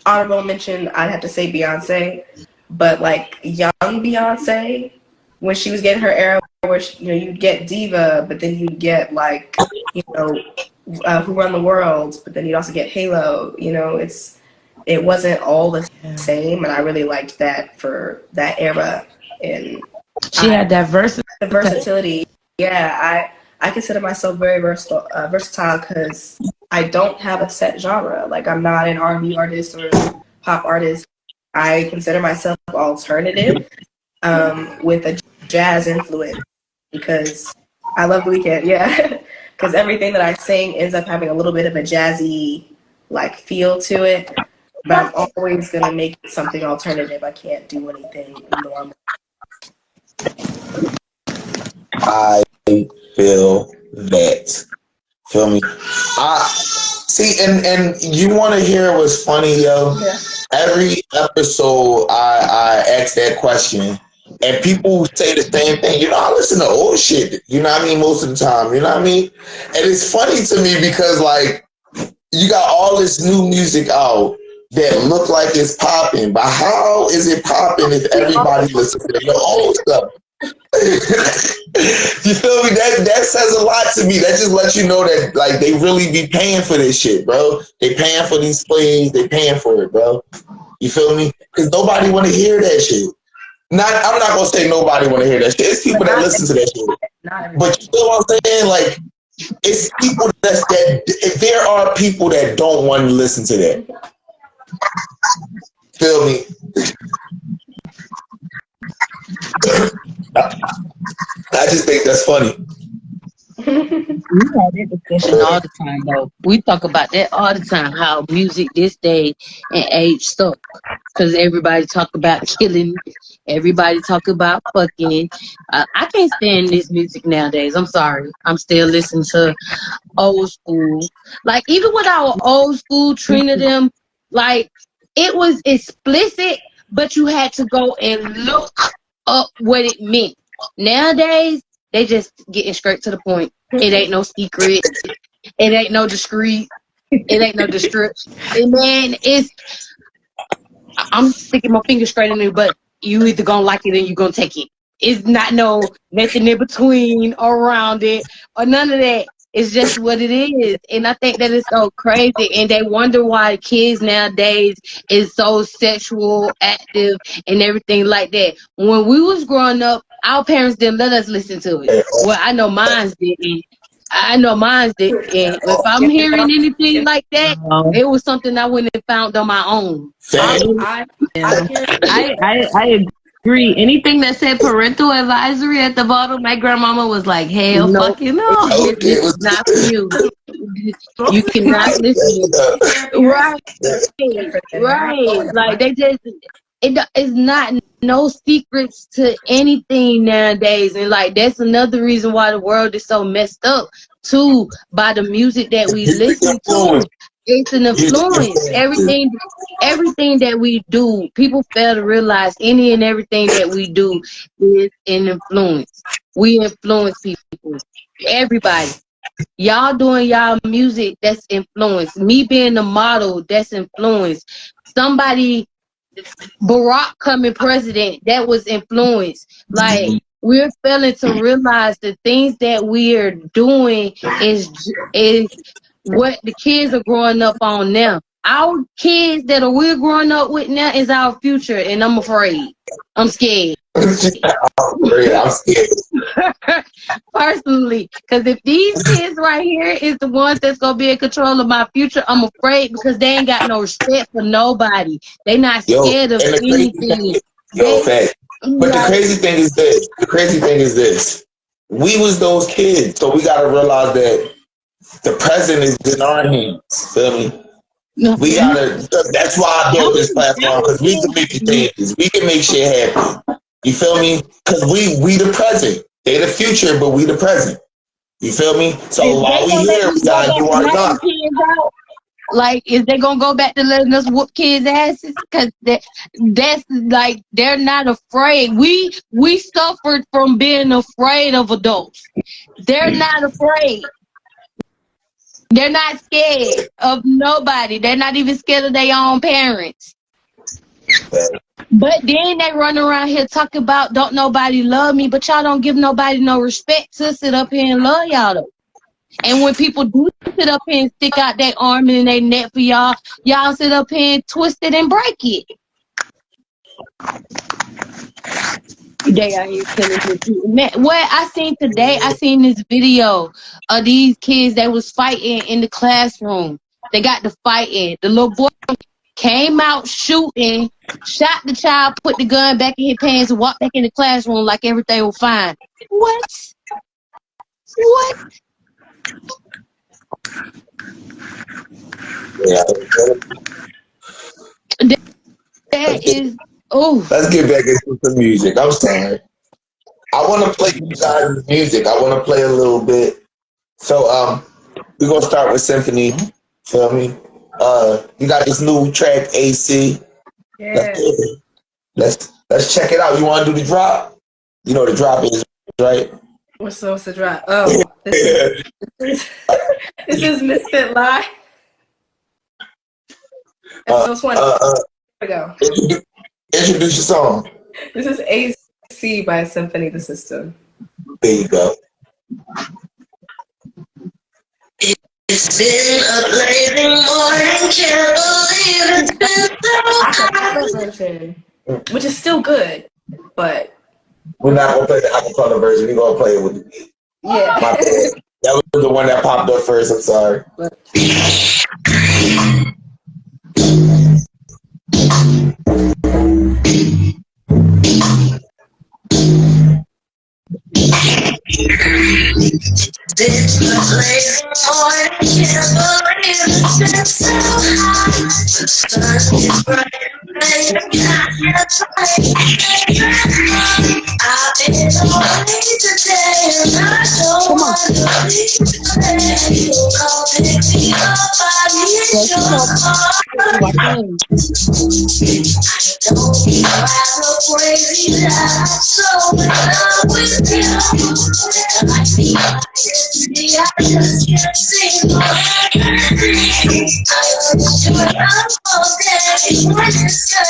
honorable mention, I'd have to say Beyonce, but like young Beyonce, when she was getting her era where you'd get diva, but then you'd get like Who Run the World, but then you'd also get Halo. It wasn't all the same, and I really liked that for that era. And she had that versatility. Yeah, I consider myself very versatile because I don't have a set genre. Like I'm not an R&B artist or pop artist. I consider myself alternative with a jazz influence because I love The Weeknd. Yeah, because everything that I sing ends up having a little bit of a jazzy like feel to it. But I'm always gonna make it something alternative. I can't do anything normal. I feel that. Feel me? See, and you want to hear what's funny, yo? Yeah. Every episode, I ask that question, and people say the same thing. You know, I listen to old shit. You know what I mean? Most of the time, you know what I mean? And it's funny to me because, like, you got all this new music out that look like it's popping, but how is it popping if everybody listens to the old stuff? You feel me? That says a lot to me. That just lets you know that, like, they really be paying for this shit, bro. They paying for these plays. They paying for it, bro. You feel me? Because nobody want to hear that shit. I'm not gonna say nobody want to hear that shit. It's people that listen to that shit. But you know what I'm saying? Like, it's people that there are people that don't want to listen to that. Feel me? I just think that's funny. We have that discussion all the time, though. We talk about that all the time, how music this day and age stuck. Because everybody talk about killing, everybody talk about fucking. I can't stand this music nowadays. I'm sorry. I'm still listening to old school. Like, even with our old school, Trina them, like, it was explicit, but you had to go and look up what it meant. Nowadays, they just getting straight to the point. It ain't no secret. It ain't no discreet. It ain't no description. And man, I'm sticking my finger straight in there, but you either gonna like it or you gonna take it. It's not no nothing in between or around it or none of that. It's just what it is. And I think that it's so crazy. And they wonder why kids nowadays is so sexual, active, and everything like that. When we was growing up, our parents didn't let us listen to it. Well, I know mine didn't. If I'm hearing anything like that, it was something I wouldn't have found on my own. I agree. Anything that said parental advisory at the bottom, my grandmama was like, hell fucking no. It's not for you. You cannot listen. Right. Like, they just, it's not no secrets to anything nowadays. And, like, that's another reason why the world is so messed up, too, by the music that we listen to. It's an influence. Everything that we do, people fail to realize any and everything that we do is an influence. We influence people. Everybody. Y'all doing y'all music, that's influence. Me being a model, that's influence. Somebody, Barack coming president, that was influence. Like, we're failing to realize the things that we are doing is what the kids are growing up on now. Our kids that we're growing up with now is our future, and I'm afraid. I'm scared. I'm scared. Personally, because if these kids right here is the ones that's gonna be in control of my future, I'm afraid, because they ain't got no respect for nobody. They not scared of anything. Fact. But the crazy thing is this. We was those kids, so we gotta realize that the present is in our hands. Feel me? We gotta. That's why I built this platform, because we can make changes. We can make shit happen. You feel me? Because we the present. They the future, but we the present. You feel me? So while we here, we gotta do our job. Like, is they gonna go back to letting us whoop kids' asses? Because that's like, they're not afraid. We suffered from being afraid of adults. They're not afraid. They're not scared of nobody. They're not even scared of their own parents. But then they run around here talking about don't nobody love me, but y'all don't give nobody no respect to sit up here and love y'all though. And when people do sit up here and stick out their arm and their neck for y'all, y'all sit up here and twist it and break it. They out here killing people. Man, what I seen today, I seen this video of these kids that was fighting in the classroom. They got to fighting. The little boy came out shooting, shot the child, put the gun back in his pants, and walked back in the classroom like everything was fine. What? Yeah. That is. Oh. Let's get back into some music. I'm sorry. I want to play you guys music. I want to play a little bit. So we're gonna start with Symphony. Feel me? You got this new track, AC. Yeah. Let's check it out. You want to do the drop? You know what the drop is, right? What's the drop? Oh, this is Mysfit Live. Episode 20. Here we go. Introduce your song. This is AC by Symphony the System. There you go. It's been a blazing morning, can't believe it's been so Version, which is still good, but we're not gonna play the acapella version. We're gonna play it with the beat. yeah. That was the one that popped up first. I'm sorry. It's a blazing morning, can't believe it's been so hot. The sun is bright and bright, I've been away today and I don't want to leave today. Come pick me up, I need your heart. I don't have a crazy life, so in love with you. I feel I just can't see more. I wish you were up all day. What you say?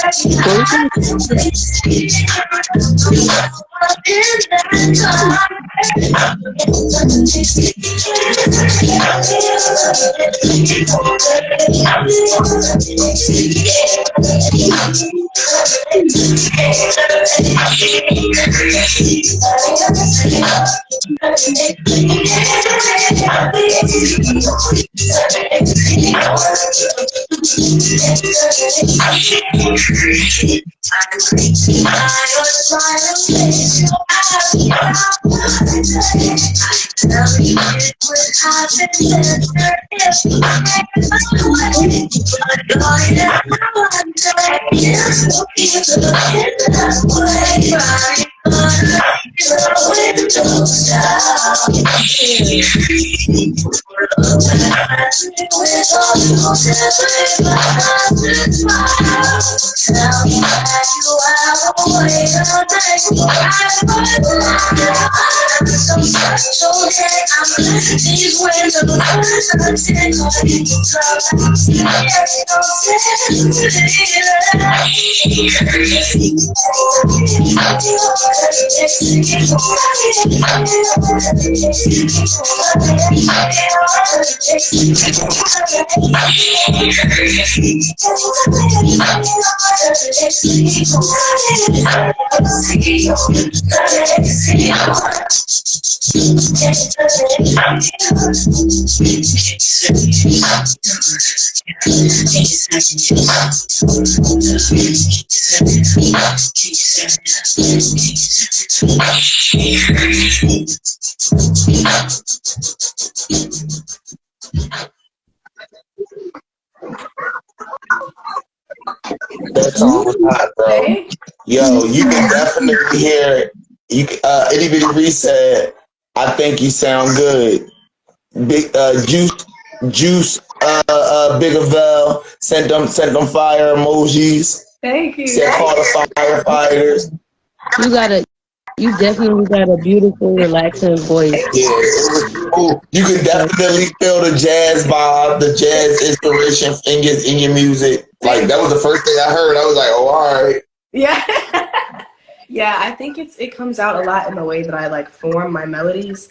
That song was hot, bro. Yo, you can definitely hear. You Itty Bitty Reese said, "I think you sound good." Big Juice, Big Avell sent them fire emojis. Thank you. Said call the firefighters. You definitely got a beautiful, relaxing voice. Yeah, it was cool. You can definitely feel the jazz vibe, the jazz inspiration in your music. Like that was the first thing I heard. I was like, oh, all right. Yeah. Yeah, I think it comes out a lot in the way that I like form my melodies.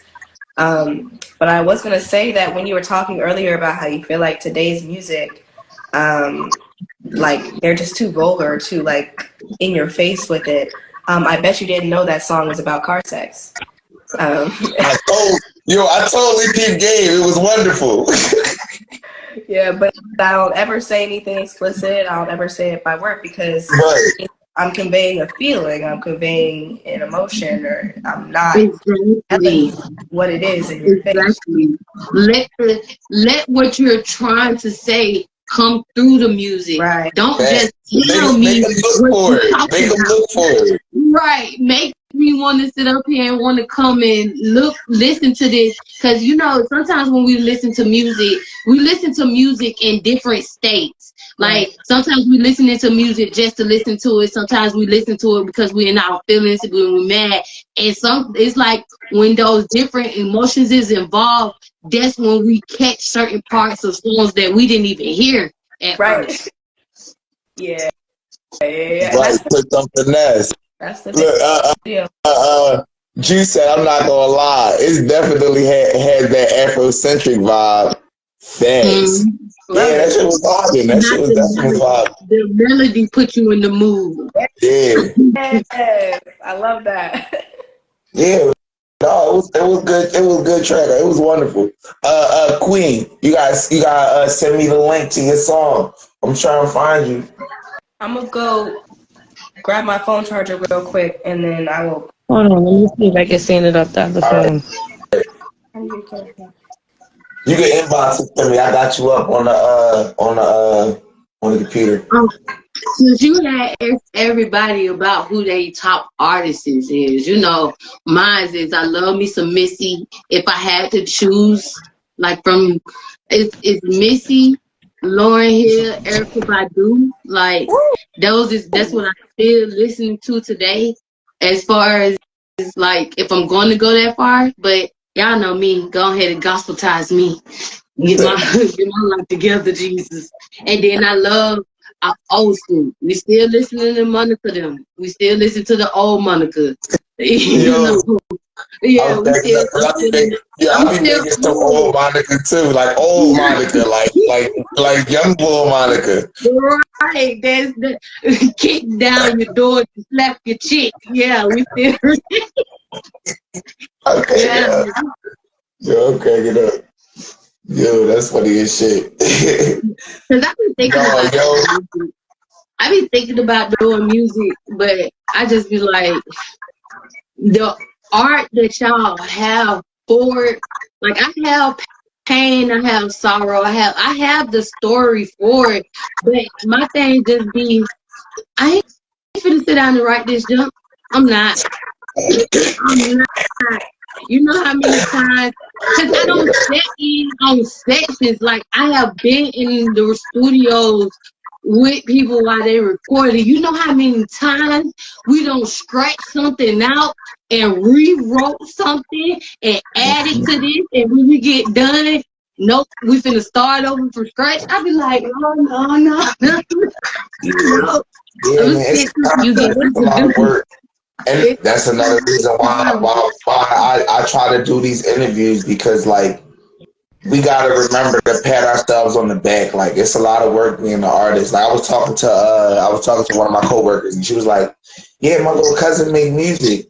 But I was gonna say that when you were talking earlier about how you feel like today's music, like they're just too vulgar, too like in your face with it. I bet you didn't know that song was about car sex. I totally peeped game. It was wonderful. Yeah, but I don't ever say anything explicit. I don't ever say it by word because I'm conveying a feeling. I'm conveying an emotion, or I'm not telling what it is in your face. Let what you're trying to say come through the music. Right. Don't just tell me Make them look for it. Right. Make me want to sit up here and want to come and listen to this, because sometimes when we listen to music in different states. Like sometimes we listening to music just to listen to it. Sometimes we listen to it because we're in our feelings, when we're mad, and it's like when those different emotions is involved, that's when we catch certain parts of songs that we didn't even hear at first. Yeah. Right, put some finesse. That's the Look, G said, I'm not gonna lie, it definitely has that Afrocentric vibe. Thanks. Yeah, that shit was vibing. That shit was definitely vibing. The melody put you in the mood. Yeah. Yes, I love that. Yeah. No, it was good. It was a good track. It was wonderful. Queen, you gotta send me the link to your song. I'm trying to find you. I'm gonna go grab my phone charger real quick, and then I will. Hold on, let me see if I can send it off the other phone. You can inbox it to me. I got you up on the computer. Since you had asked everybody about who they top artists is, mine is I love me some Missy. If I had to choose, like from it's Missy, Lauryn Hill, Erykah Badu, like that's what I'm still listening to today. As far as like if I'm going to go that far, but y'all know me, go ahead and gospeltize me. Get my life together, Jesus. And then I love old school. We still listening to Monica them. We still listen to the old Monica. Yeah, I'll be making some old Monica too, like old Monica, like young bull Monica. Right, that's the kick down your door to slap your chick. Yeah, we still. Okay, yeah. Yo, cracking up. Yo, that's funny as shit. Cause I be thinking about doing music, but I just be like, the art that y'all have for it, like I have pain, I have sorrow, I have the story for it, but my thing just be, I ain't finna sit down and write this junk. I'm not. You know how many times, because I don't set in on sessions, like I have been in the studios with people while they recorded. You know how many times we don't scratch something out and rewrote something and add it to this, and when we get done, nope, we finna start over from scratch. I be like, no. Yeah, man, You get a lot of work. And that's another reason why I try to do these interviews, because like we gotta remember to pat ourselves on the back. Like it's a lot of work being an artist. Like I was talking to one of my coworkers, and she was like, "Yeah, my little cousin make music."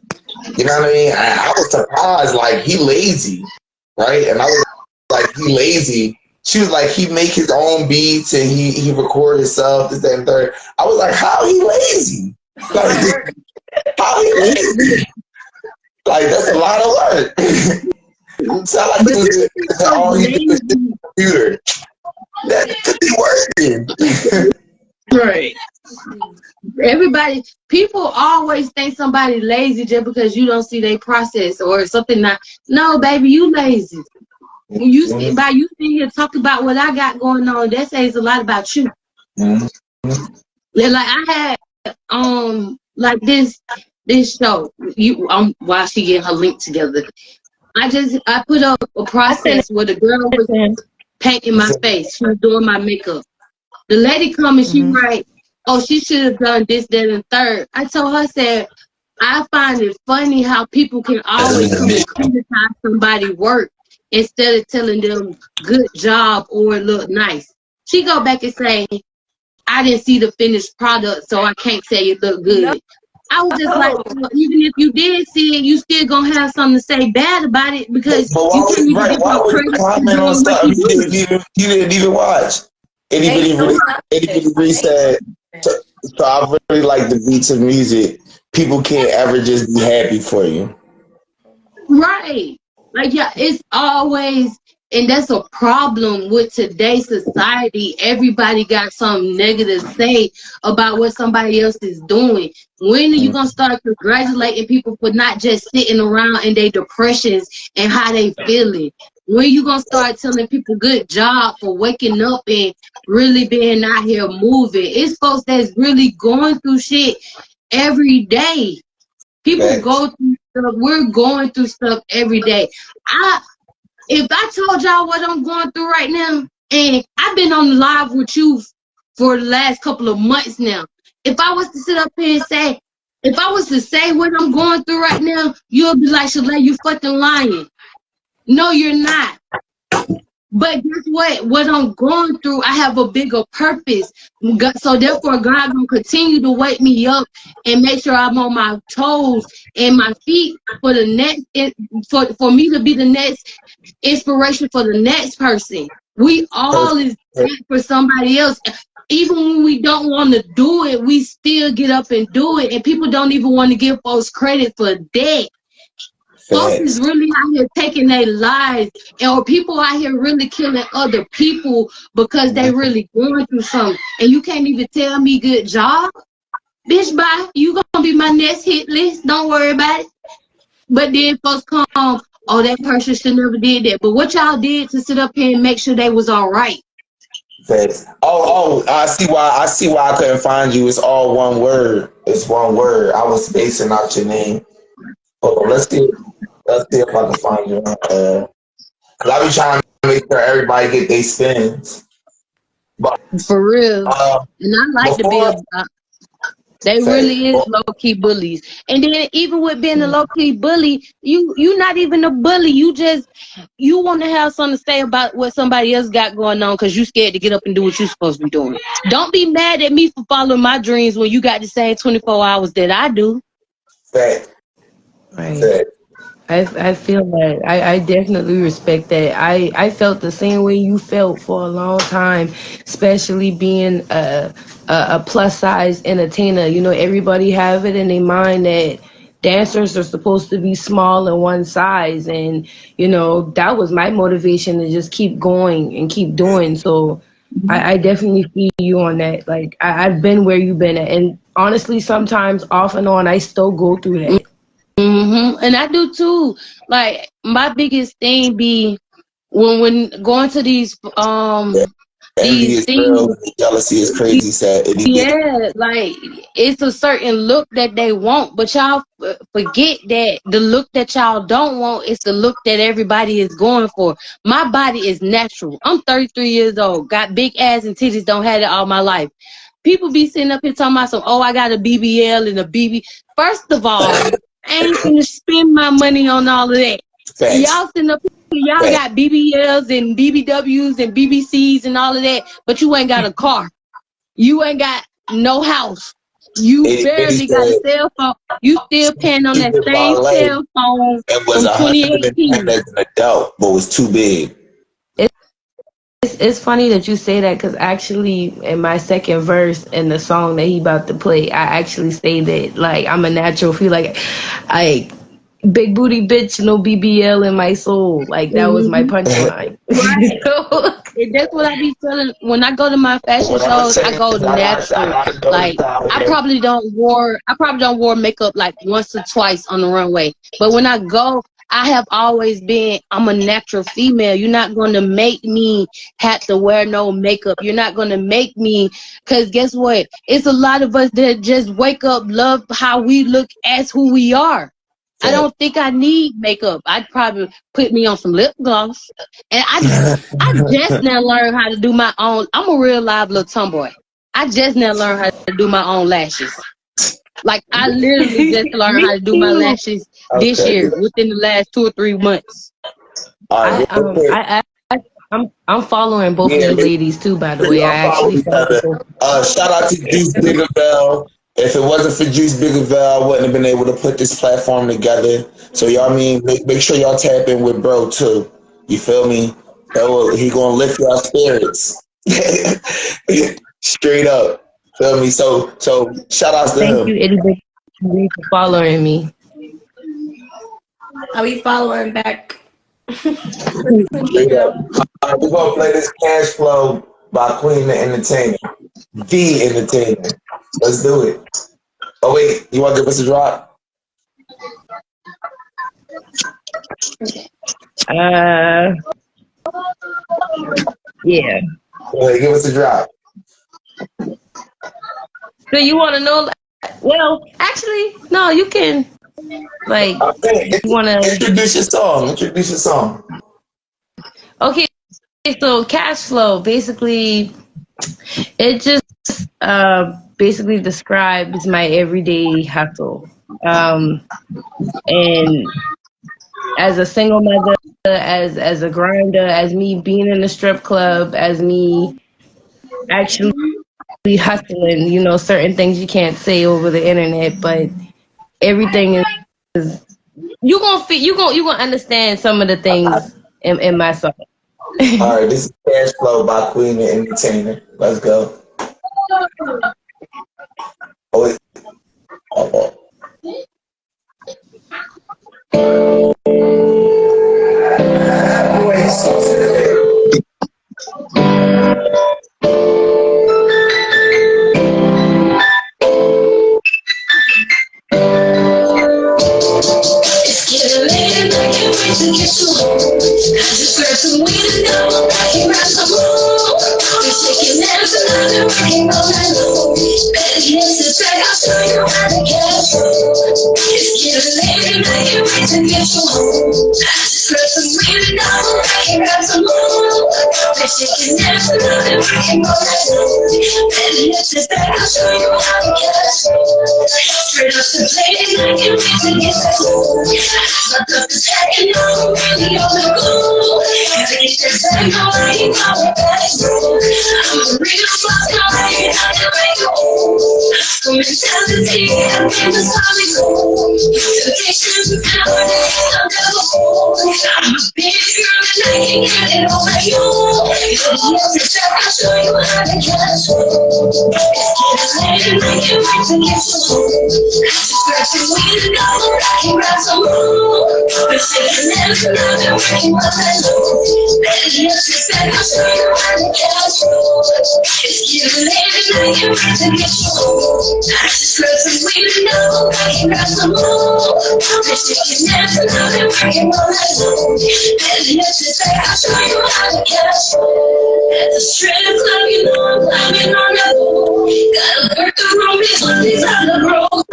You know what I mean? I was surprised. Like he lazy, right? And I was like, he lazy. She was like, he make his own beats and he record himself, this, that, and third. I was like, how he lazy? Like, how he lazy? Like that's a lot of work. It sound like all he do is the computer. That could be working. Right. People always think somebody lazy just because you don't see their process or something. No, baby, you lazy. You sitting here talking about what I got going on, that says a lot about you. Mm-hmm. Like I had like this show while she get her link together. I put up a process where the girl was painting my face. She was doing my makeup. The lady come and she write, "Oh, she should have done this, that, and third." I told her, I said, I find it funny how people can always come and criticize somebody's work instead of telling them good job or look nice. She go back and say, "I didn't see the finished product, so I can't say it look good." No. I was just like, well, even if you did see it, you still gonna have something to say bad about it, because you can't even get no credit for doing what you do. You didn't even watch. Anybody really said, so I really like the beats of music. People can't ever just be happy for you. Right. Like, yeah, it's And that's a problem with today's society. Everybody got something negative to say about what somebody else is doing. When are you going to start congratulating people for not just sitting around in their depressions and how they feeling? When you going to start telling people good job for waking up and really being out here moving? It's folks that's really going through shit every day. People go through stuff. We're going through stuff every day. If I told y'all what I'm going through right now, and I've been on the live with you for the last couple of months now, if I was to sit up here and say, if I was to say what I'm going through right now, you'll be like, Shalay, you fucking lying. No, you're not. But guess what? What I'm going through, I have a bigger purpose. So therefore, God gonna continue to wake me up and make sure I'm on my toes and my feet for the next, for me to be the next inspiration for the next person. We all is there for somebody else. Even when we don't want to do it, we still get up and do it. And people don't even want to give folks credit for that. Folks is really out here taking their lives, or people out here really killing other people because they really going through something. And you can't even tell me good job? Bitch, bye. You gonna be my next hit list. Don't worry about it. But then folks come, oh, that person should never did that. But what y'all did to sit up here and make sure they was all right? I see why I couldn't find you. It's all one word. It's one word. I was spacing out your name. Hold on, let's see if I can find you. Cause I be trying to make sure everybody get their spins. But for real, and I like to be they really is low-key bullies. And then even with being a low-key bully, you not even a bully. You want to have something to say about what somebody else got going on because you scared to get up and do what you're supposed to be doing. Don't be mad at me for following my dreams when you got the same 24 hours that I do. Fact. Right. Fact. I feel that. I definitely respect that. I felt the same way you felt for a long time, especially being a plus size entertainer. You know, everybody have it in their mind that dancers are supposed to be small and one size, and you know that was my motivation to just keep going and keep doing. So I definitely feel you on that. Like I've been where you've been at, and honestly, sometimes off and on, I still go through that. And I do too. Like my biggest thing be when going to these envy is real, jealousy is crazy, sad. Yeah, like it's a certain look that they want, but y'all forget that the look that y'all don't want is the look that everybody is going for. My body is natural. I'm 33 years old, got big ass and titties, don't have it all my life. People be sitting up here talking about I got a BBL and a BB. First of all, I ain't gonna spend my money on all of that. Thanks. Y'all sitting up here, y'all got BBLs and BBWs and BBCs and all of that, but you ain't got a car. You ain't got no house. You barely got a cell phone. You still paying on that same cell phone from 2018. As an adult, but was too big. It's funny that you say that because actually in my second verse in the song that he about to play, I actually say that like I'm a natural feel like big booty bitch, no BBL in my soul. Like that was my punchline. And that's what I be feeling when I go to my fashion shows. I go natural. Like I probably don't wear makeup like once or twice on the runway, but when I go, I have always been, I'm a natural female. You're not going to make me have to wear no makeup. You're not going to make me, because guess what? It's a lot of us that just wake up, love how we look as who we are. I don't think I need makeup. I'd probably put me on some lip gloss. And I just now learned how to do my own. I'm a real live little tomboy. I just now learned how to do my own lashes. Like I literally just learned how to do my lashes this year within the last 2 or 3 months. I'm following both of you ladies too, by the way. I actually shout out to Juice Biggerville. If it wasn't for Juice Biggerville, I wouldn't have been able to put this platform together. So y'all make sure y'all tap in with bro too. You feel me? He gonna lift y'all spirits. Straight up. Feel me? So shout out to him. Thank you, Eddie, for following me. I'll be following back. Straight up. We're gonna play this Cash Flow by Queen the Entertainer. The Entertainer. Let's do it. Oh wait, you wanna give us a drop? Yeah. Go ahead, give us a drop. So you want to know? Well, actually, no. You can like. You want to introduce your song? Introduce your song. Okay. So cash flow, basically, it just basically describes my everyday hustle. And as a single mother, as a grinder, as me being in the strip club, as me actually hustling, you know, certain things you can't say over the internet, but everything is you gonna understand some of the things in my song. All right, this is Cash Flow by Queen the Entertainer. Let's go. Oh, wait. It's getting late and I can't wait to get you home. I just grabbed some weed and now I can grab some more. I'm shaking ass and I've been working all night long. Better get to back, I'll show you how to cash flow. It's getting late and I can't wait to get you home. I just grabbed some weed and now I can grab some more. I'm shaking ass and I've been working all night long. Better get to back, I'll show you how to cash flow. Straight up to plate and I can't wait to get back home. Fucked up the tag and now I'm really on the go. Gotta get that back, no, I ain't going back, bro. I'm a real boss, now I ain't out there right home. For mentality, I think that's how we go. Temptations, nowadays, I'm never home. I'm a big girl and I can get it all my own. If you want to check, I'll show you how to cash flow. It's getting late and I can't wait to get you home. I just grabbed some weed and now I can grab some more. Been shaking ass and I've been working all night long. Better get your back, I'll show you how to cash flow. It's getting late and I can't wait to get you home. I just grabbed some weed and now I can grab some more. Been shaking ass and I've been working all night long. Better get your back, I'll show you how to cash flow. At the strip club, you know I'm climbing on the pole. Gotta work the room, these other bros.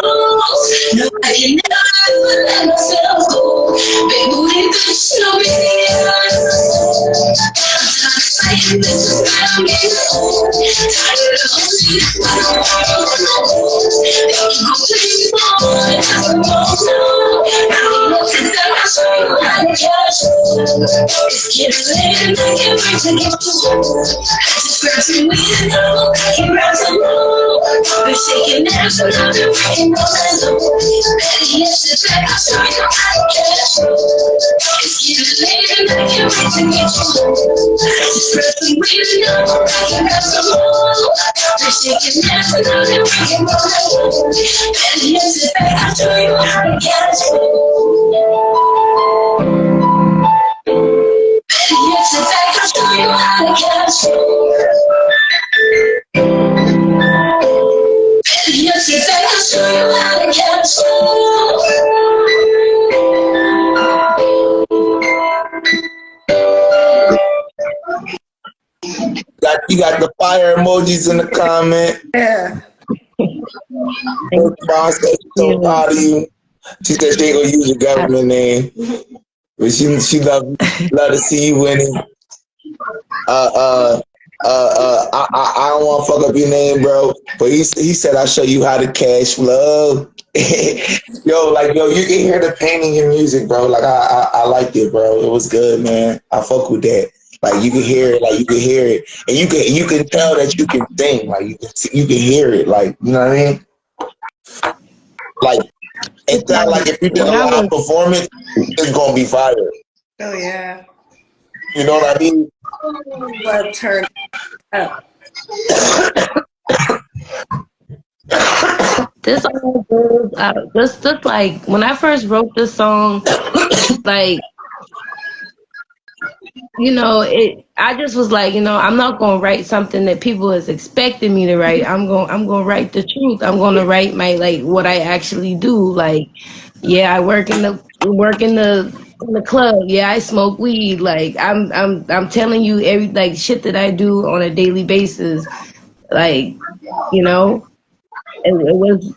No, I can never ever let myself go. Big booty bitch, no big deal. I'm tired of fighting bitches, but I'm getting old. Tired of hustling, but I'm all alone. They can go play me on, I don't know. I don't know if I'll show you how to cash flow. It's getting late and I can't wait to get you home. I just grabbed some weed and now I can grab some more. Been shaking ass and I've been working all night long. Better get your back, I'll show you how to cash flow. It's getting late and I can't wait to get you home. I just grabbed some weed and now I can grab some more. Been shaking ass and I've been working all night long. Better get your back, I'll show you how to cash flow. Better get your back, I'll show you how to cash flow. Better get your back, I'll show you how to cash flow. You got the fire emojis in the comment. Yeah. So proud of you. She said she ain't gonna use your government name, but she love to see you winning. I don't want to fuck up your name, bro. But he said I'll show you how to cash flow. yo, you can hear the pain in your music, bro. Like I liked it, bro. It was good, man. I fuck with that. Like you can hear it, and you can tell that you can sing. Like you can hear it. Like you know what I mean? Like it's not like if you did a live performance, it's gonna be fire. Oh yeah. You know what I mean? Blood turn up. This all goes out. This like when I first wrote this song, like I just was like, I'm not gonna write something that people is expecting me to write. I'm gonna write the truth. I'm gonna write my like what I actually do. Like, yeah, I work in the club. Yeah, I smoke weed. Like, I'm telling you every like shit that I do on a daily basis. Like, you know, it was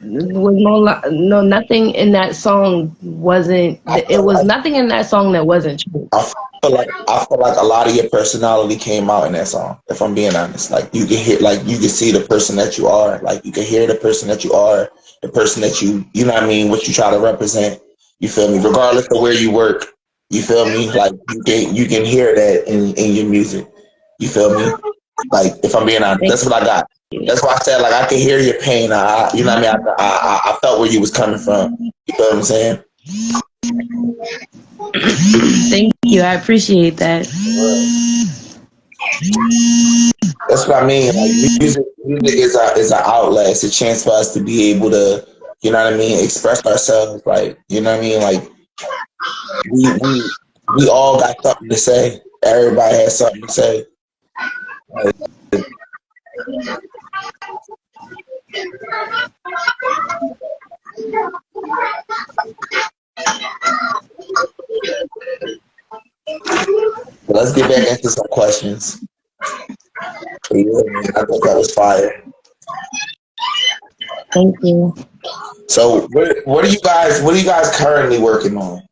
nothing in that song wasn't. I It feel was like nothing in that song that wasn't true. I feel like a lot of your personality came out in that song. If I'm being honest, like you can hear, like you can see the person that you are. Like you can hear the person that you are, the person that you know what I mean, what you try to represent. You feel me? Regardless of where you work, you feel me? Like you can hear that in your music. You feel me? Like if I'm being honest, that's what I got. That's why I said like I can hear your pain. You know what I mean? I felt where you was coming from. You feel what I'm saying? Thank you. I appreciate that. That's what I mean. Like music is an outlet. It's a chance for us to be able to, you know what I mean, express ourselves. Like, you know what I mean. Like we all got something to say. Everybody has something to say. Like, but let's get back into some questions. Yeah, man, I thought that was fire. Thank you. So, what are you guys currently working on?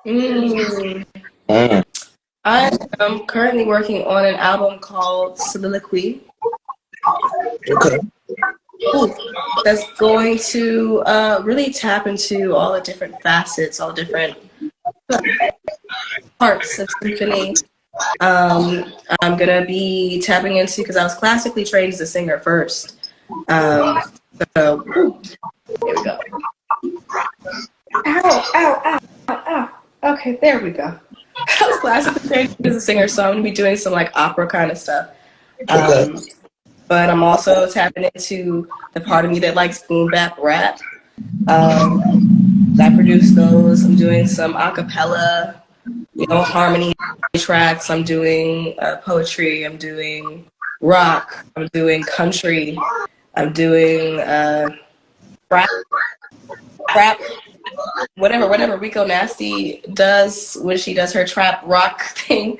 Mm. Mm. I am currently working on an album called Soliloquy. Okay. That's going to really tap into all the different facets, all the different parts of symphony. I'm gonna be tapping into, because I was classically trained as a singer first. So here we go. Ow. Okay, there we go. I was classically trained as a singer, so I'm gonna be doing some like opera kind of stuff. Okay. But I'm also tapping into the part of me that likes boom bap rap. I produce those. I'm doing some a cappella, harmony tracks. I'm doing poetry. I'm doing rock. I'm doing country. I'm doing rap, whatever Rico Nasty does when she does her trap rock thing.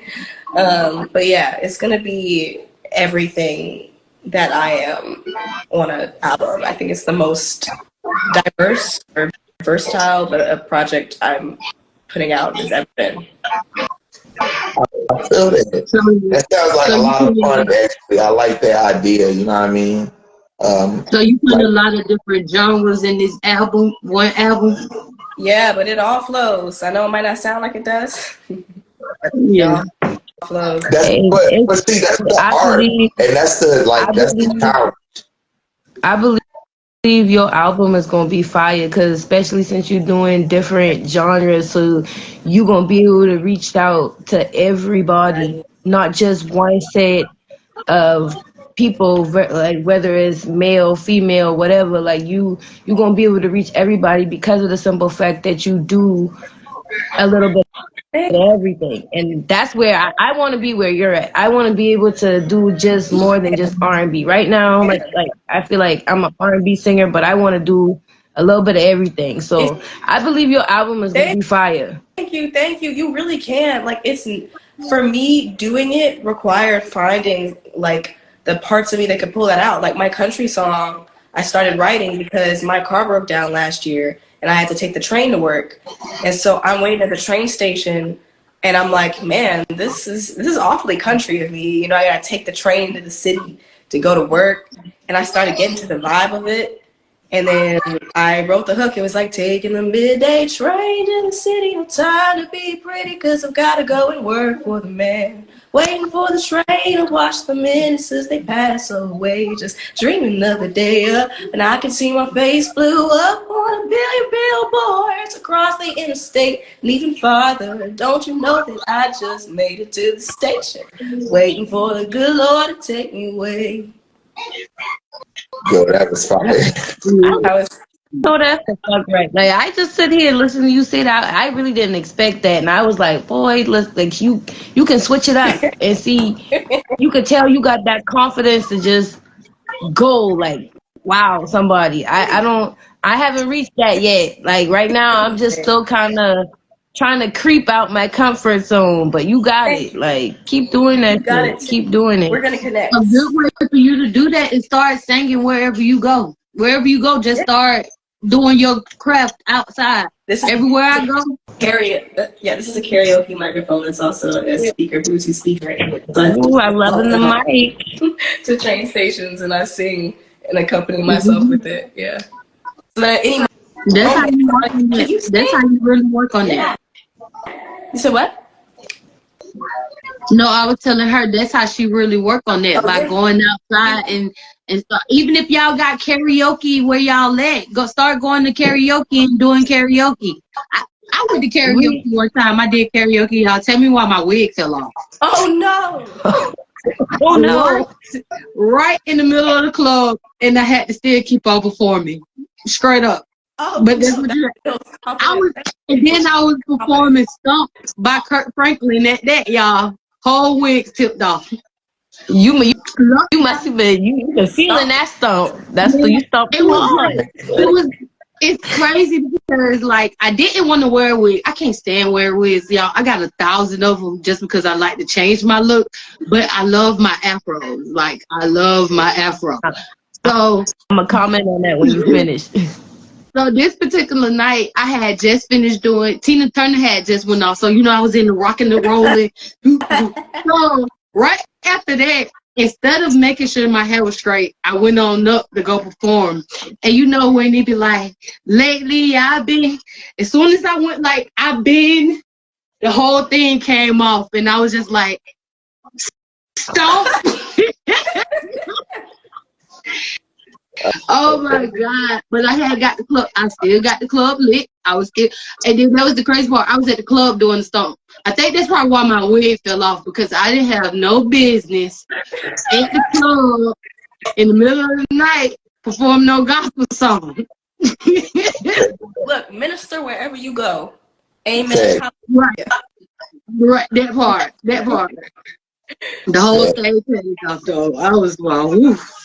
But yeah, it's gonna be everything that I am on an album. I think it's the most diverse or versatile, but a project I'm putting out has ever been. I feel that. That sounds like a lot of fun, actually. I like that idea, you know what I mean? So you put a lot of different genres in this album, one album? Yeah, but it all flows. I know it might not sound like it does. Yeah. It all flows. But see, that's the art. And that's the power. I believe your album is gonna be fire, because especially since you're doing different genres, so you're gonna be able to reach out to everybody, not just one set of people, like whether it's male, female, whatever. Like you're gonna be able to reach everybody because of the simple fact that you do a little bit of everything. And that's where I want to be, where you're at. I want to be able to do just more than just R&B. Right now, like I feel like I'm an R&B singer, but I want to do a little bit of everything. So I believe your album is gonna be fire. Thank you. You really can. Like, it's, for me, doing it required finding like the parts of me that could pull that out. Like my country song, I started writing because my car broke down last year and I had to take the train to work. And so I'm waiting at the train station and I'm like, man, this is awfully country of me. I gotta take the train to the city to go to work. And I started getting to the vibe of it. And then I wrote the hook. It was like, taking the midday train to the city. No time to be pretty, cause I've gotta go and work for the man. Waiting for the train to watch the minutes as they pass away. Just dreaming of the day up, and I can see my face blew up on a billion billboards across the interstate and even farther. Don't you know that I just made it to the station, waiting for the good Lord to take me away. Yo, that was fire. No, that's the fuck right. Like I just sit here and listen to you say that. I really didn't expect that, and I was like, boy, listen, like you can switch it up and see. You could tell you got that confidence to just go. Like, wow, somebody. I haven't reached that yet. Like right now, I'm just still kind of trying to creep out my comfort zone. But you got it. Like keep doing that. Keep doing it. We're gonna connect. A good way for you to do that is start singing wherever you go. Wherever you go, just start doing your craft outside. Everywhere I go. This is a karaoke microphone. It's also a speaker, Bluetooth speaker. Ooh, I'm loving the mic. To train stations, and I sing and accompany myself with it. Yeah. So that that's how you work on that. That's how you really work on that. You said what? No, I was telling her that's how she really work on that, by going outside and start. Even if y'all got karaoke where y'all at, go start going to karaoke and doing karaoke. I went to karaoke one time. I did karaoke. Y'all tell me why my wig fell off. Oh no! Oh no! Right in the middle of the club, and I had to still keep on performing, straight up. Oh, but that's what and then I was performing "Stump" by Kurt Franklin at that, y'all. Whole wig tipped off. You must have been you been feeling that stump. That's the you stumped hard. It's crazy because like I didn't want to wear a wig. I can't stand wearing wigs, y'all. I got 1,000 of them just because I like to change my look. But I love my afros. Like I love my afro. So I'm gonna comment on that when you finish. So this particular night, I had just finished doing, Tina Turner had just went off. So, you know, I was in the rocking and rolling. So right after that, instead of making sure my hair was straight, I went on up to go perform. And you know when they be like, lately I've been, as soon as I went like, I've been, the whole thing came off. And I was just like, stop. Oh my God. But I had got the club. I still got the club lit. I was still, and then that was the crazy part. I was at the club doing the stomp. I think that's probably why my wig fell off, because I didn't have no business at the club in the middle of the night perform no gospel song. Look, minister wherever you go. Amen. Right, that part. The whole stage came off though. I was like, oof.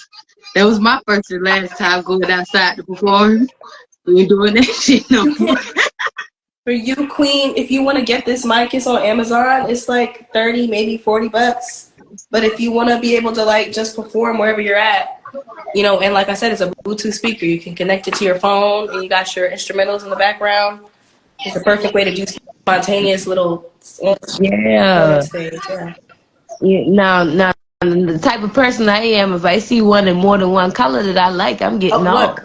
That was my first and last time going outside to perform. We ain't doing that shit no more. For you, Queen, if you want to get this mic, it's on Amazon. It's like 30, maybe $40. But if you want to be able to like just perform wherever you're at, you know, and like I said, it's a Bluetooth speaker. You can connect it to your phone, and you got your instrumentals in the background. It's a perfect way to do spontaneous little. Yeah. Now. The type of person I am, if I see one in more than one color that I like, I'm getting off.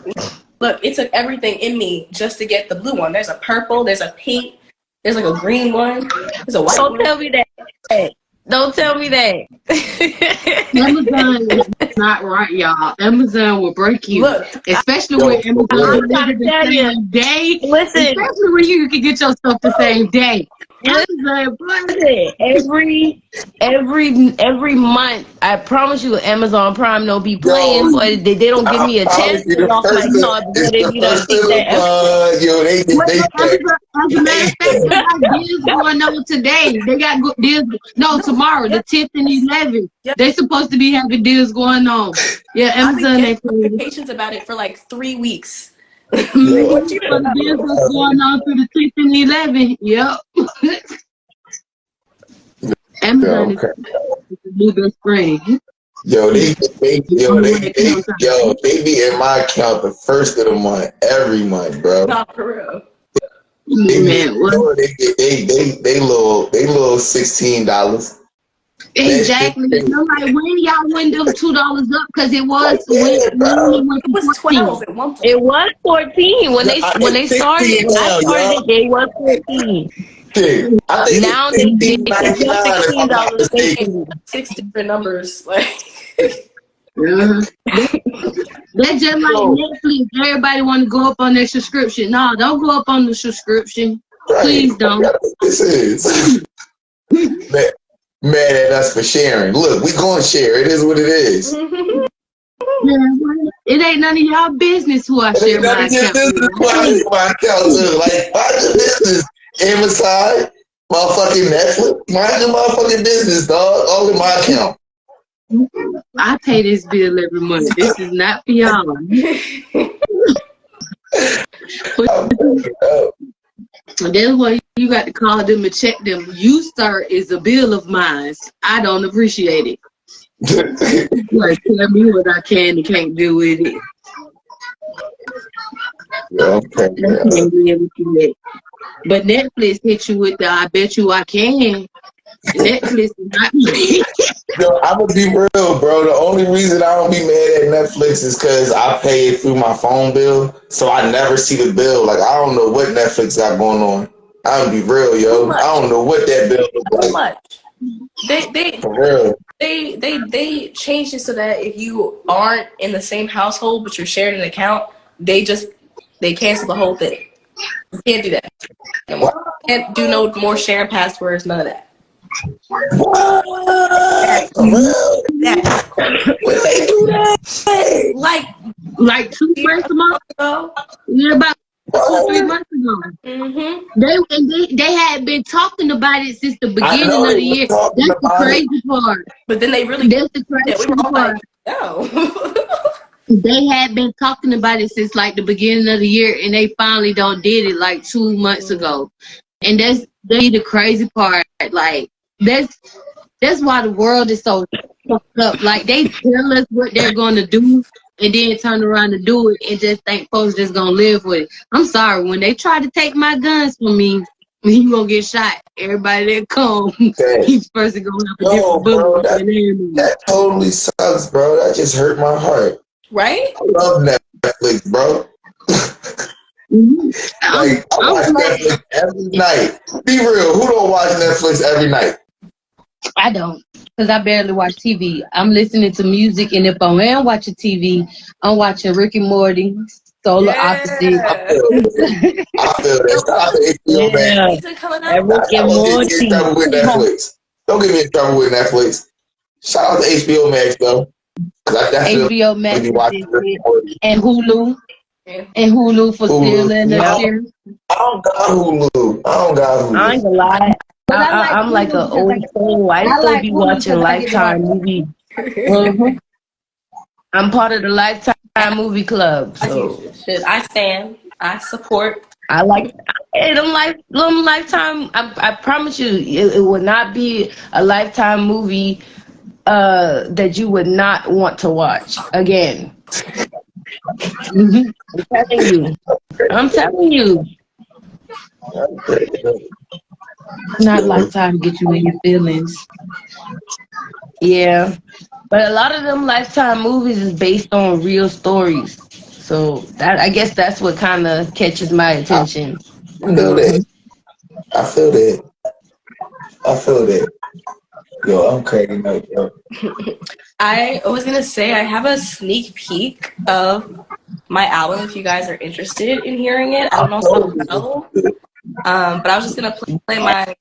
Look, it took everything in me just to get the blue one. There's a purple, there's a pink, there's like a green one, there's a white one. Don't tell me that. Don't tell me that. Amazon is not right, y'all. Amazon will break you. Look, especially with Amazon the same day. Listen. Especially when you can get your stuff the same day. Every month, I promise you, Amazon Prime don't be playing, but they don't give me a chance to get off my card because they be like, as a matter of fact, they got deals going on today. They got good deals. No, tomorrow, the 10th and 11th. They're supposed to be having deals going on. Yeah, Amazon ain't notifications about it for like 3 weeks. What you deals was going on through the 10th and 11th. Yep. Amazon is the new best friend. They be in my account the first of the month, every month, bro. Not for real. They little $16. Exactly. So like when y'all went them $2 up, because it was it was 12 at one point. It was 14 when they started. When I started, it was 14. Now they $16. 6 different numbers, like. They're just like Netflix. Everybody want to go up on their subscription. No, don't go up on the subscription. Please don't. This is mad at us for sharing. Look, we gonna share. It is what it is. It ain't none of y'all business who I share my account This is with. what I do my account to. Like, mind your business. Amazon, motherfucking Netflix. Mind your motherfucking business, dog. All in my account. I pay this bill every month. This is not for y'all. That's why you got to call them and check them. You, sir, is a bill of mine. I don't appreciate it. Like, tell me what I can and can't do with it. Okay. But Netflix hit you with the I bet you I can. Netflix is not me. Yo, I'm gonna be real, bro. The only reason I don't be mad at Netflix is because I pay it through my phone bill, so I never see the bill. Like, I don't know what Netflix got going on. I'm gonna be real, yo. I don't know what that bill looks like. For real. They changed it so that if you aren't in the same household but you're sharing an account, they cancel the whole thing. You can't do that no more. Can't do no more sharing passwords, none of that. What? For real? When they do that? Like 2 months ago? Yeah, about 2 or 3 months ago. Mm-hmm. They had been talking about it since the beginning of the year. That's the crazy part. But then they really That's the crazy part. No. They had been talking about it since like the beginning of the year, and they finally did it like 2 months ago. And that's the crazy part. Like that's why the world is so fucked up. Like, they tell us what they're gonna do and then turn around and do it and just think folks just gonna live with it. I'm sorry, when they try to take my guns from me, you gonna get shot. Everybody that come, each person gonna have a different bullet. That totally sucks, bro. That just hurt my heart. Right? I love Netflix, bro. Like, I watch Netflix every night. Be real, who don't watch Netflix every night? I don't, because I barely watch TV. I'm listening to music, and if I am watching TV, I'm watching Rick and Morty, Solar Opposite. I feel that. Shout out to HBO Max. Rick and Morty. Don't get me in trouble with Netflix. Shout out to HBO Max, though. HBO Max and Hulu. And Hulu for still in the year. I don't got Hulu. I ain't gonna lie. I'm like an old soul. I still be watching Lifetime movies. I'm part of the Lifetime movie club. So I stand. I support. I like them Lifetime. I promise you, it would not be a Lifetime movie that you would not want to watch again. I'm telling you. Not Lifetime get you in your feelings. Yeah, but a lot of them Lifetime movies is based on real stories, so that, I guess that's what kind of catches my attention. I feel that. Yo, I'm crazy night, yo. I was gonna say I have a sneak peek of my album if you guys are interested in hearing it. I don't know if I'll know. But I was just gonna play my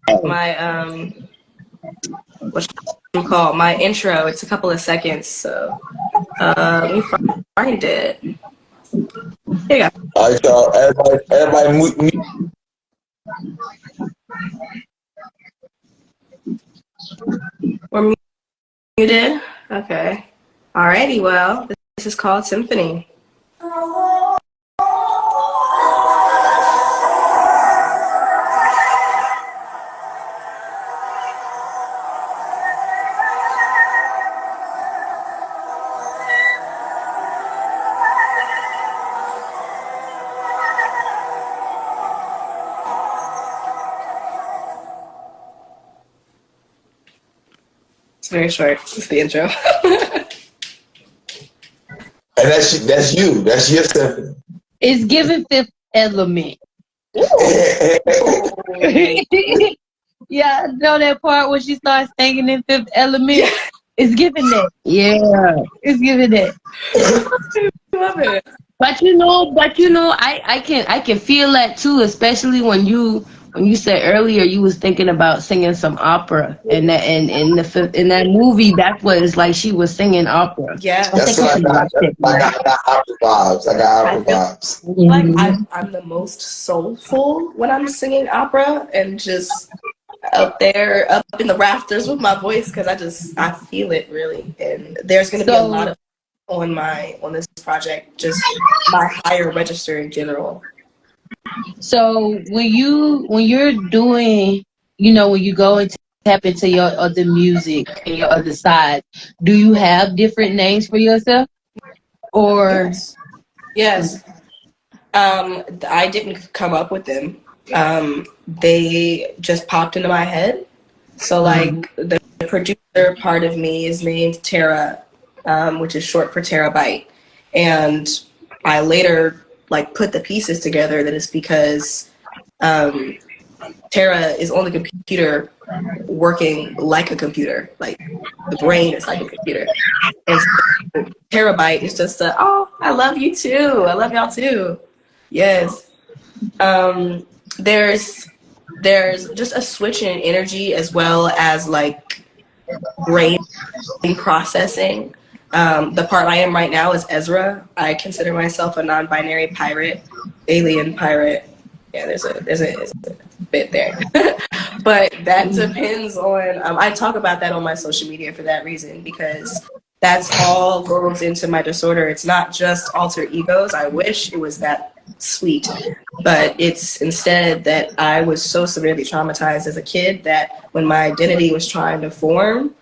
what you call my intro. It's a couple of seconds, so let me find it. Here you go. All right, y'all. Everybody mute. We're muted. Okay. Alrighty. Well, this is called Symphony. It's very short. It's the intro. And that's you. That's your symphony. It's giving Fifth Element. Yeah, know that part when she starts singing in Fifth Element? Yeah. It's giving that. Yeah. It's giving that. Love it. But you know, I can feel that too, especially when you when you said earlier you was thinking about singing some opera, and that and in that movie, that was like she was singing opera. Yeah. I That's think I what I can got. watch that. I got opera vibes. I got I opera feel vibes. like Mhm. I'm the most soulful when I'm singing opera and just up there, up in the rafters with my voice, because I feel it really. And there's going to be a lot So of on this project, just my higher register in general. So when you're doing, when you go and tap into your other music and your other side, do you have different names for yourself? Or Yes. I didn't come up with them. They just popped into my head. So like the producer part of me is named Tara, which is short for terabyte. And I later like put the pieces together that it's because Tara is on the computer working like a computer. Like the brain is like a computer. And so terabyte is just I love you too. I love y'all too. Yes. There's just a switch in energy as well as like brain processing. The part I am right now is Ezra. I consider myself a non-binary pirate, alien pirate. Yeah, there's a bit there, but that depends on. I talk about that on my social media for that reason, because that's all goes into my disorder. It's not just alter egos. I wish it was that sweet, but it's instead that I was so severely traumatized as a kid that when my identity was trying to form,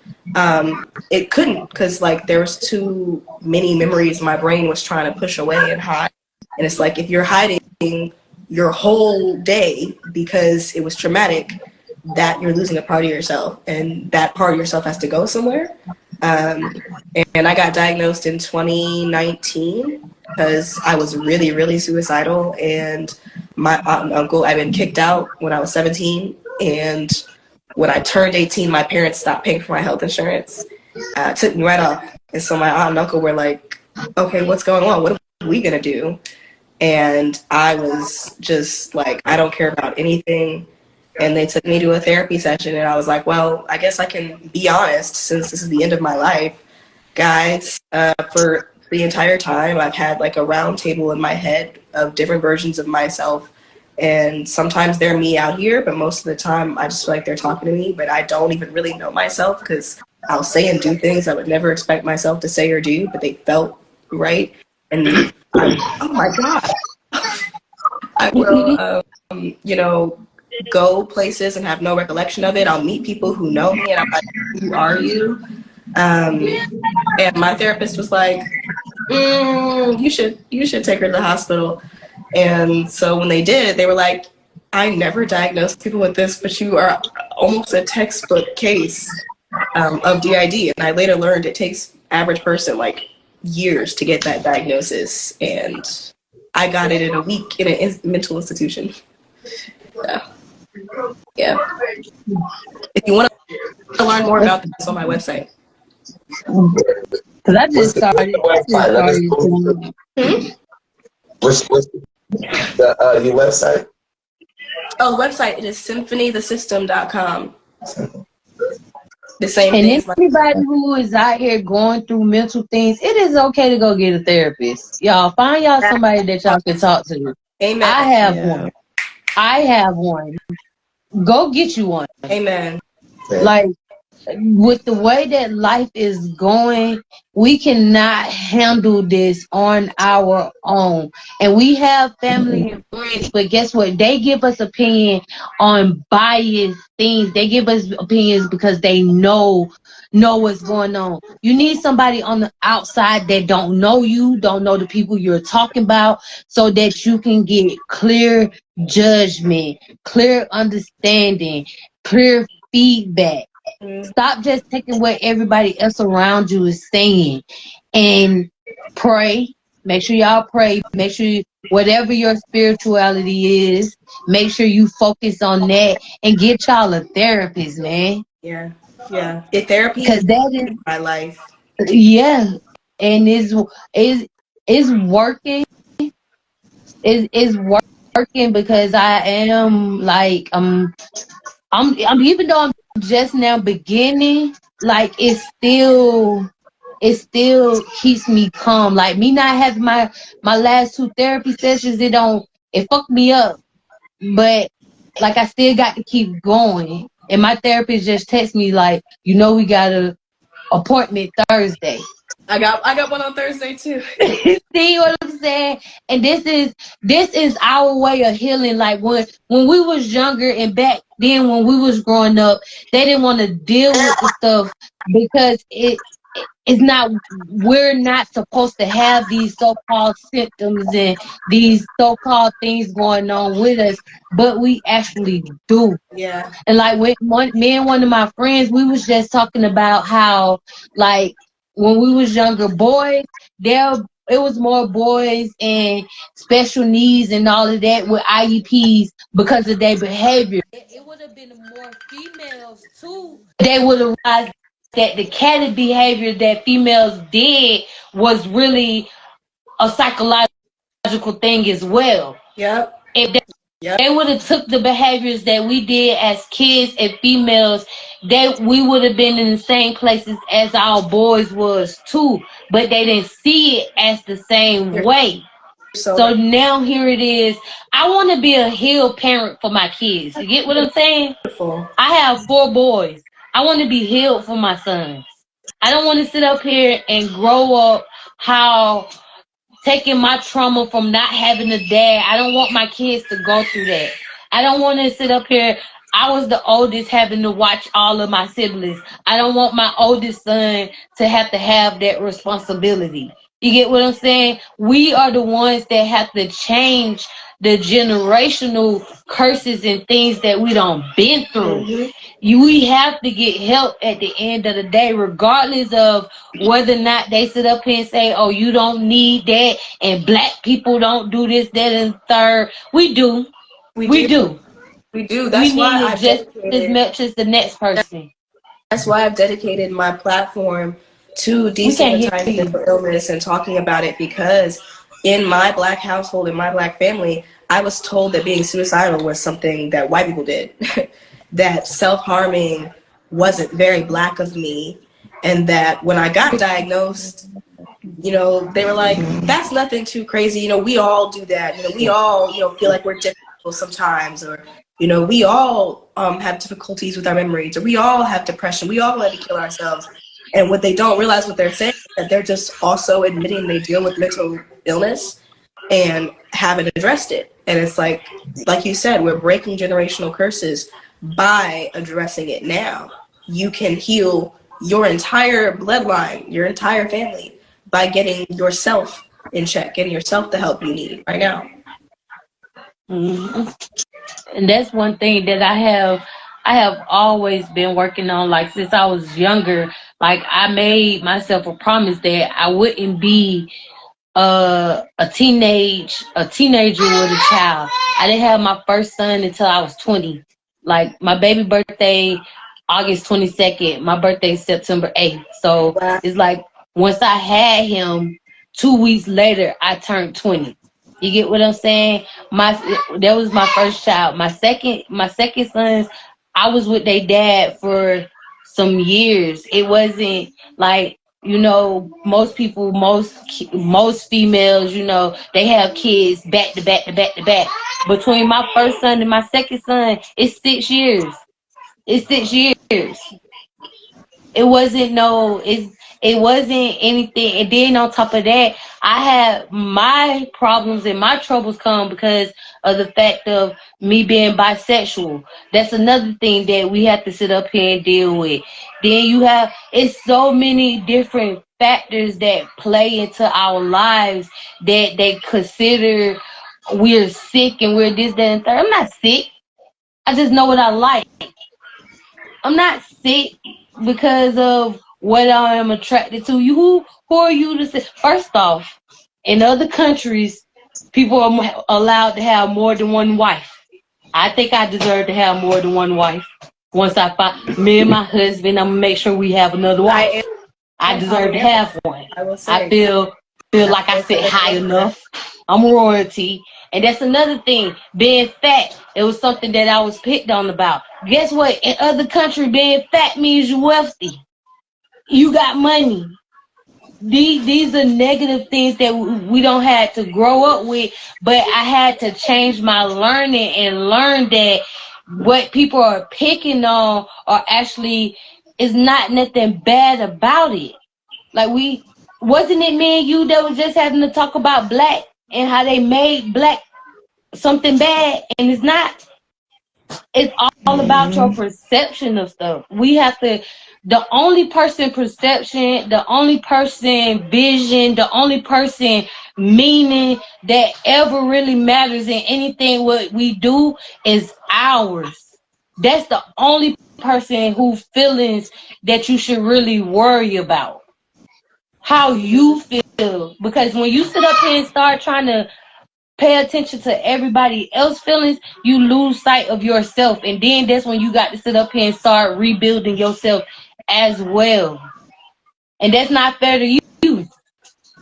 it couldn't, because like there was too many memories my brain was trying to push away and hide. And it's like if you're hiding your whole day because it was traumatic, that you're losing a part of yourself, and that part of yourself has to go somewhere. And I got diagnosed in 2019 because I was really, really suicidal, and my aunt and uncle, I'd been kicked out when I was 17, and when I turned 18, my parents stopped paying for my health insurance, took me right off. And so my aunt and uncle were like, okay, what's going on? What are we gonna do? And I was just like, I don't care about anything. And they took me to a therapy session, and I was like, well, I guess I can be honest since this is the end of my life. Guys, for the entire time, I've had like a round table in my head of different versions of myself. And sometimes they're me out here, but most of the time I just feel like they're talking to me, but I don't even really know myself because I'll say and do things I would never expect myself to say or do, but they felt right. And oh my God, I will, go places and have no recollection of it. I'll meet people who know me, and I'm like, who are you? And my therapist was like, you should take her to the hospital. And so when they did, they were like, I never diagnosed people with this, but you are almost a textbook case of DID. And I later learned it takes average person like years to get that diagnosis. And I got it in a week in a mental institution. Yeah. If you want to learn more about this, on my website. Because I just started. What's your website? Oh, the website, it is symphonythesystem.com. The same And thing. anybody who is out here going through mental things, it is okay to go get a therapist. Y'all find y'all somebody that y'all can talk to. Amen. I have one. Go get you one. Amen. Like, with the way that life is going, we cannot handle this on our own. And we have family and friends, but guess what? They give us opinion on biased things. They give us opinions because they know what's going on. You need somebody on the outside that don't know you, don't know the people you're talking about, so that you can get clear judgment, clear understanding, clear feedback. Stop just taking what everybody else around you is saying, and pray. Make sure y'all pray. Make sure whatever your spirituality is, make sure you focus on that and get y'all a therapist, man. Yeah. Therapy is that is my life. Yeah, and is working. Is working working because I am like I'm even though I'm just now beginning, like it still keeps me calm. Like me not having my last 2 therapy sessions, it fucked me up. But like I still got to keep going. And my therapist just texted me like, we got a appointment Thursday. I got one on Thursday too. See what I'm saying? And this is our way of healing. Like when we was younger and back then when we was growing up, they didn't want to deal with the stuff because it's not, we're not supposed to have these so-called symptoms and these so-called things going on with us, but we actually do. Yeah. And like me and one of my friends, we was just talking about how like when we was younger, boys, it was more boys and special needs and all of that with IEPs because of their behavior. It would have been more females too. They would have realized that the catty behavior that females did was really a psychological thing as well. Yep. If they would have took the behaviors that we did as kids and females, we would have been in the same places as our boys was too, but they didn't see it as the same way. So now here it is. I want to be a healed parent for my kids. You get what I'm saying? I have 4 boys. I want to be healed for my sons. I don't want to sit up here and grow up taking my trauma from not having a dad. I don't want my kids to go through that. I don't want to sit up here. I was the oldest having to watch all of my siblings. I don't want my oldest son to have that responsibility. You get what I'm saying? We are the ones that have to change the generational curses and things that we done been through. Mm-hmm. We have to get help at the end of the day, regardless of whether or not they sit up here and say, oh, you don't need that, and black people don't do this, that, and third. We do. We do. That's why I just as much as the next person. That's why I've dedicated my platform to destigmatizing mental illness and talking about it, because in my black household, in my black family, I was told that being suicidal was something that white people did, that self-harming wasn't very black of me, and that when I got diagnosed, they were like, that's nothing too crazy. We all do that. We all, feel like we're difficult sometimes, or, we all have difficulties with our memories, or we all have depression. We all like to kill ourselves. And what they don't realize, what they're saying, is that they're just also admitting they deal with mental illness and haven't addressed it. And it's like you said, we're breaking generational curses by addressing it now. You can heal your entire bloodline, your entire family, by getting yourself in check, getting yourself the help you need right now. Mm-hmm. And that's one thing that I have always been working on, like since I was younger. Like I made myself a promise that I wouldn't be a teenager with a child. I didn't have my first son until I was 20. Like my baby birthday, August 22nd. My birthday is September 8th. So it's like once I had him, 2 weeks later, I turned 20. You get what I'm saying? That was my first child. My second son, I was with their dad for some years. It wasn't like, most people, most females, they have kids back to back to back to back. Between my first son and my second son, it's 6 years. It's 6 years. It wasn't anything. And then on top of that, I had my problems and my troubles come because of the fact of me being bisexual. That's another thing that we have to sit up here and deal with. Then it's so many different factors that play into our lives that they consider we're sick and we're this, that, and third. I'm not sick. I just know what I like. I'm not sick because of what I am attracted to. Who are you to say? First off, in other countries, people are allowed to have more than one wife. I think I deserve to have more than one wife. Once I find me and my husband, I'm gonna make sure we have another wife. I deserve to have one. I feel like I sit high enough. I'm royalty. And that's another thing. Being fat, it was something that I was picked on about. Guess what? In other countries, being fat means you're wealthy. You got money. These are negative things that we don't have to grow up with, but I had to change my learning and learn that what people are picking on are actually is not nothing bad about it. Like wasn't it me and you that was just having to talk about black and how they made black something bad, and it's not. It's all about your perception of stuff. We have to, the only person perception, the only person vision, the only person meaning that ever really matters in anything what we do is ours. That's the only person whose feelings that you should really worry about. How you feel. Because when you sit up here and start trying to pay attention to everybody else's feelings, you lose sight of yourself. And then that's when you got to sit up here and start rebuilding yourself as well. And that's not fair to you,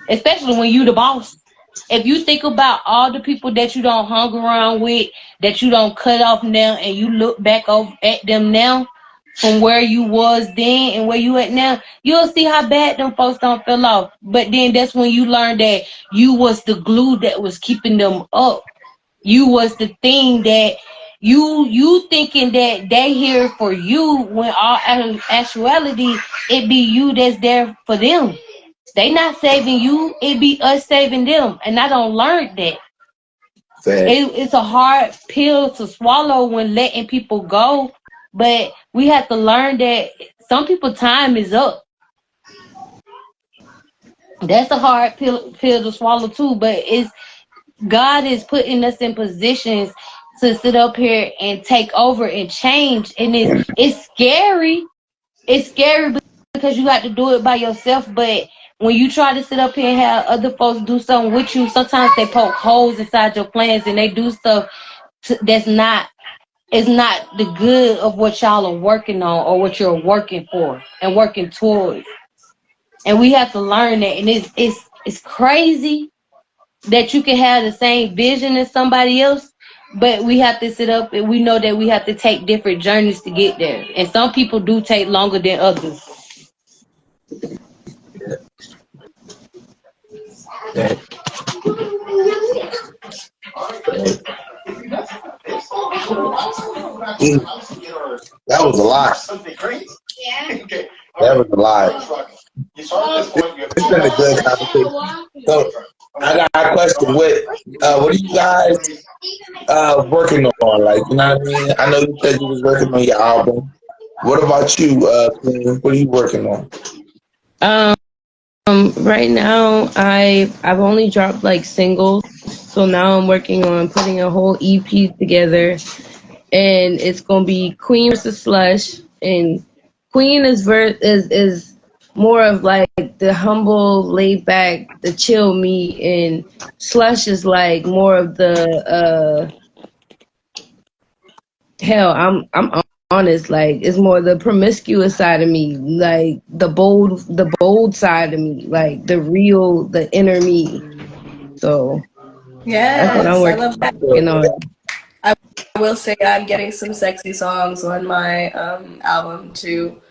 especially when you the boss. If you think about all the people that you don't hang around with, that you don't cut off now, and you look back over at them now from where you was then and where you at now, you'll see how bad them folks don't feel off. But then that's when you learn that you was the glue that was keeping them up. You was the thing that you thinking that they here for you, when all actuality it be you that's there for them. They not saving you, it be us saving them. And I don't learn that. It's a hard pill to swallow when letting people go, but we have to learn that some people's time is up. That's a hard pill to swallow too, but God is putting us in positions to sit up here and take over and change, and it's scary. It's scary because you got to do it by yourself, but when you try to sit up here and have other folks do something with you, sometimes they poke holes inside your plans and they do stuff that's not, it's not the good of what y'all are working on or what you're working for and working towards. And we have to learn that. And it's crazy that you can have the same vision as somebody else, but we have to sit up and we know that we have to take different journeys to get there. And some people do take longer than others. That was a lot. That was a lot. It's been a good conversation. So I got a question. What are you guys working on? Like, you know what I mean? I know you said you was working on your album. What about you, Queen? What are you working on? Right now I've only dropped like singles, so now I'm working on putting a whole EP together, and it's gonna be Queen versus Slush. And Queen is more of like the humble, laid back, the chill me, and Slush is like more of the hell. I'm honest, like it's more the promiscuous side of me, like the bold side of me, like the inner me. So Yes, that's what I'm I love that. working on. I will say I'm getting some sexy songs on my album too.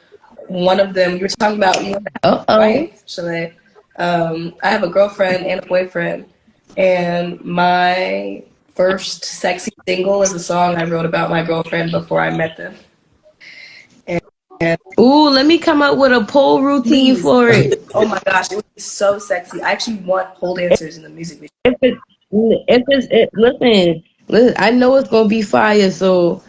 One of them, you were talking about you, right? Actually, I have a girlfriend and a boyfriend, and my first sexy single is a song I wrote about my girlfriend before I met them. Ooh, let me come up with a pole routine for it. Oh my gosh, it would be so sexy. I actually want pole dancers in the music video. Listen, I know it's gonna be fire. So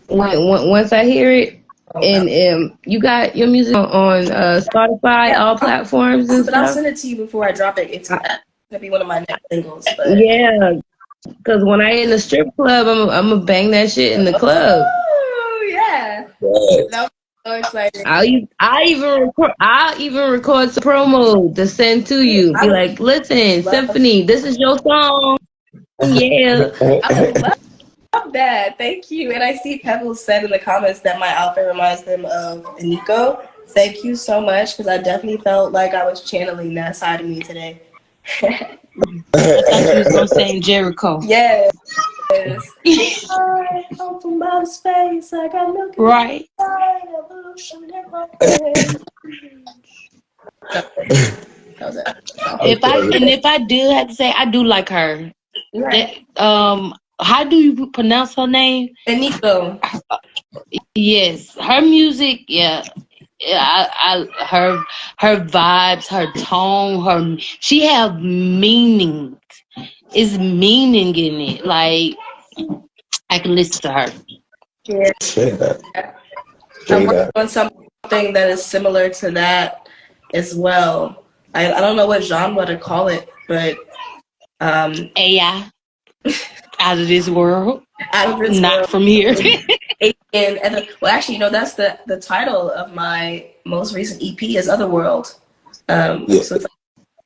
once I hear it, and you got your music on Spotify, all platforms and but stuff. I'll send it to you before I drop it. It's gonna be one of my next singles. But yeah, because when I in the strip club, I'm gonna bang that shit in the club. Oh yeah. That was so exciting. I'll even record some promo to send to you. Be like, listen, Symphony, this is your song. Yeah. I would love that. Thank you. And I see Pebbles said in the comments that my outfit reminds them of Nico. Thank you so much, because I definitely felt like I was channeling that side of me today. I thought you was gonna sing Jericho. Yes. I come from outer space. I got milk in Right. my evolution in my veins. That was it. If I do have to say, I do like her. Right. How do you pronounce her name? Benito. Yes, her music. Yeah, her vibes, her tone, she have meaning. It's meaning in it. Like I can listen to her. Yeah. I'm Straight working up. on something that is similar to that as well. I don't know what genre to call it, but AI out of this world. out of this Not world. from here. Well, actually, that's the title of my most recent EP is Otherworld. So it's like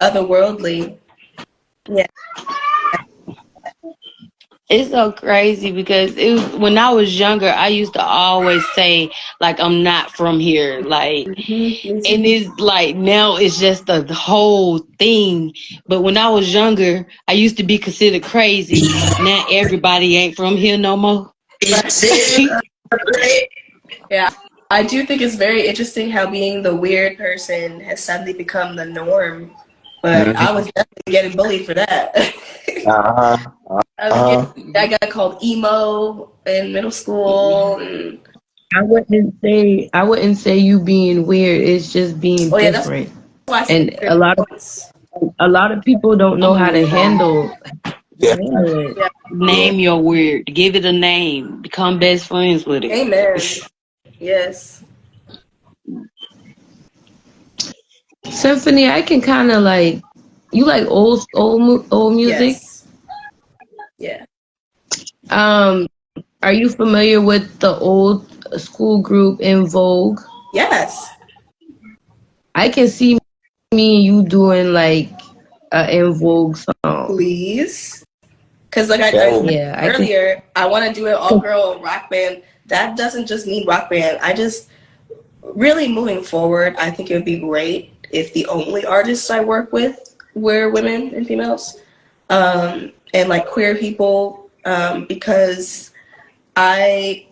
otherworldly. Yeah. It's so crazy because when I was younger, I used to always say like I'm not from here, like, and it's like now it's just the whole thing. But when I was younger, I used to be considered crazy. Now everybody ain't from here no more. Yeah, I do think it's very interesting how being the weird person has suddenly become the norm. But I was definitely getting bullied for that. I got called emo in middle school. And I wouldn't say you being weird. It's just being different. That's why I And a lot of people don't know how to handle it. Yeah. Name your weird. Give it a name. Become best friends with it. Amen. Yes. Symphony, I can kind of like. You like old music? Yes. Yeah. Are you familiar with the old school group In Vogue? Yes. I can see me and you doing like an In Vogue song. Please. Because like I said earlier, I want to do an all-girl rock band. That doesn't just mean rock band. I just really moving forward, I think it would be great if the only artists I work with were women and females, and like queer people, because I've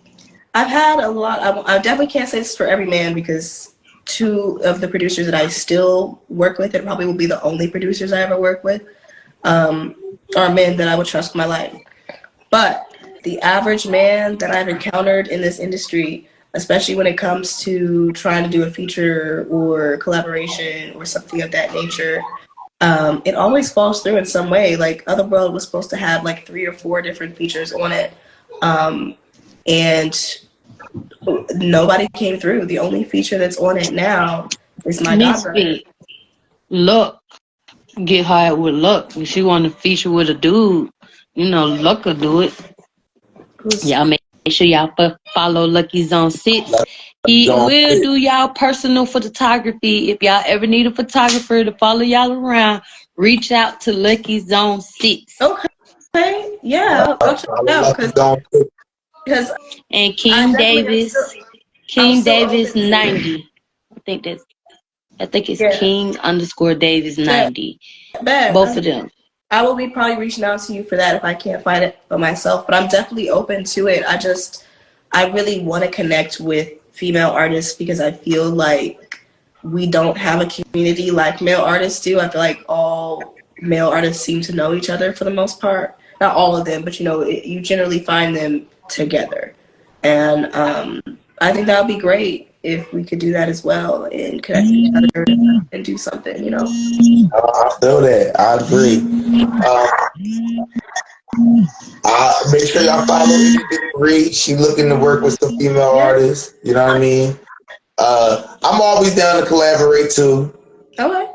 had a lot. I definitely can't say this for every man because two of the producers that I still work with, and probably will be the only producers I ever work with, are men that I would trust with my life. But the average man that I've encountered in this industry, especially when it comes to trying to do a feature or collaboration or something of that nature, it always falls through in some way. Like Otherworld was supposed to have like 3 or 4 different features on it, and nobody came through. The only feature that's on it now is my daughter. Mysfit. Luck. Get hired with Luck. If she want to feature with a dude, Luck will do it. Y'all make sure y'all follow Lucky's on 6. He will do y'all personal photography. If y'all ever need a photographer to follow y'all around, reach out to Lucky Zone 6. Okay. Yeah, I'll check it out because and King Davis 90. I think it's King _Davis 90. Both of them. I will be probably reaching out to you for that if I can't find it by myself, but I'm definitely open to it. I really want to connect with female artists because I feel like we don't have a community like male artists do. I feel like all male artists seem to know each other for the most part. Not all of them, but you generally find them together. And I think that would be great if we could do that as well and connect each other and do something, I feel that. I agree. Make sure y'all follow Reed. She looking to work with some female artists. You know what I mean? I'm always down to collaborate too. Okay.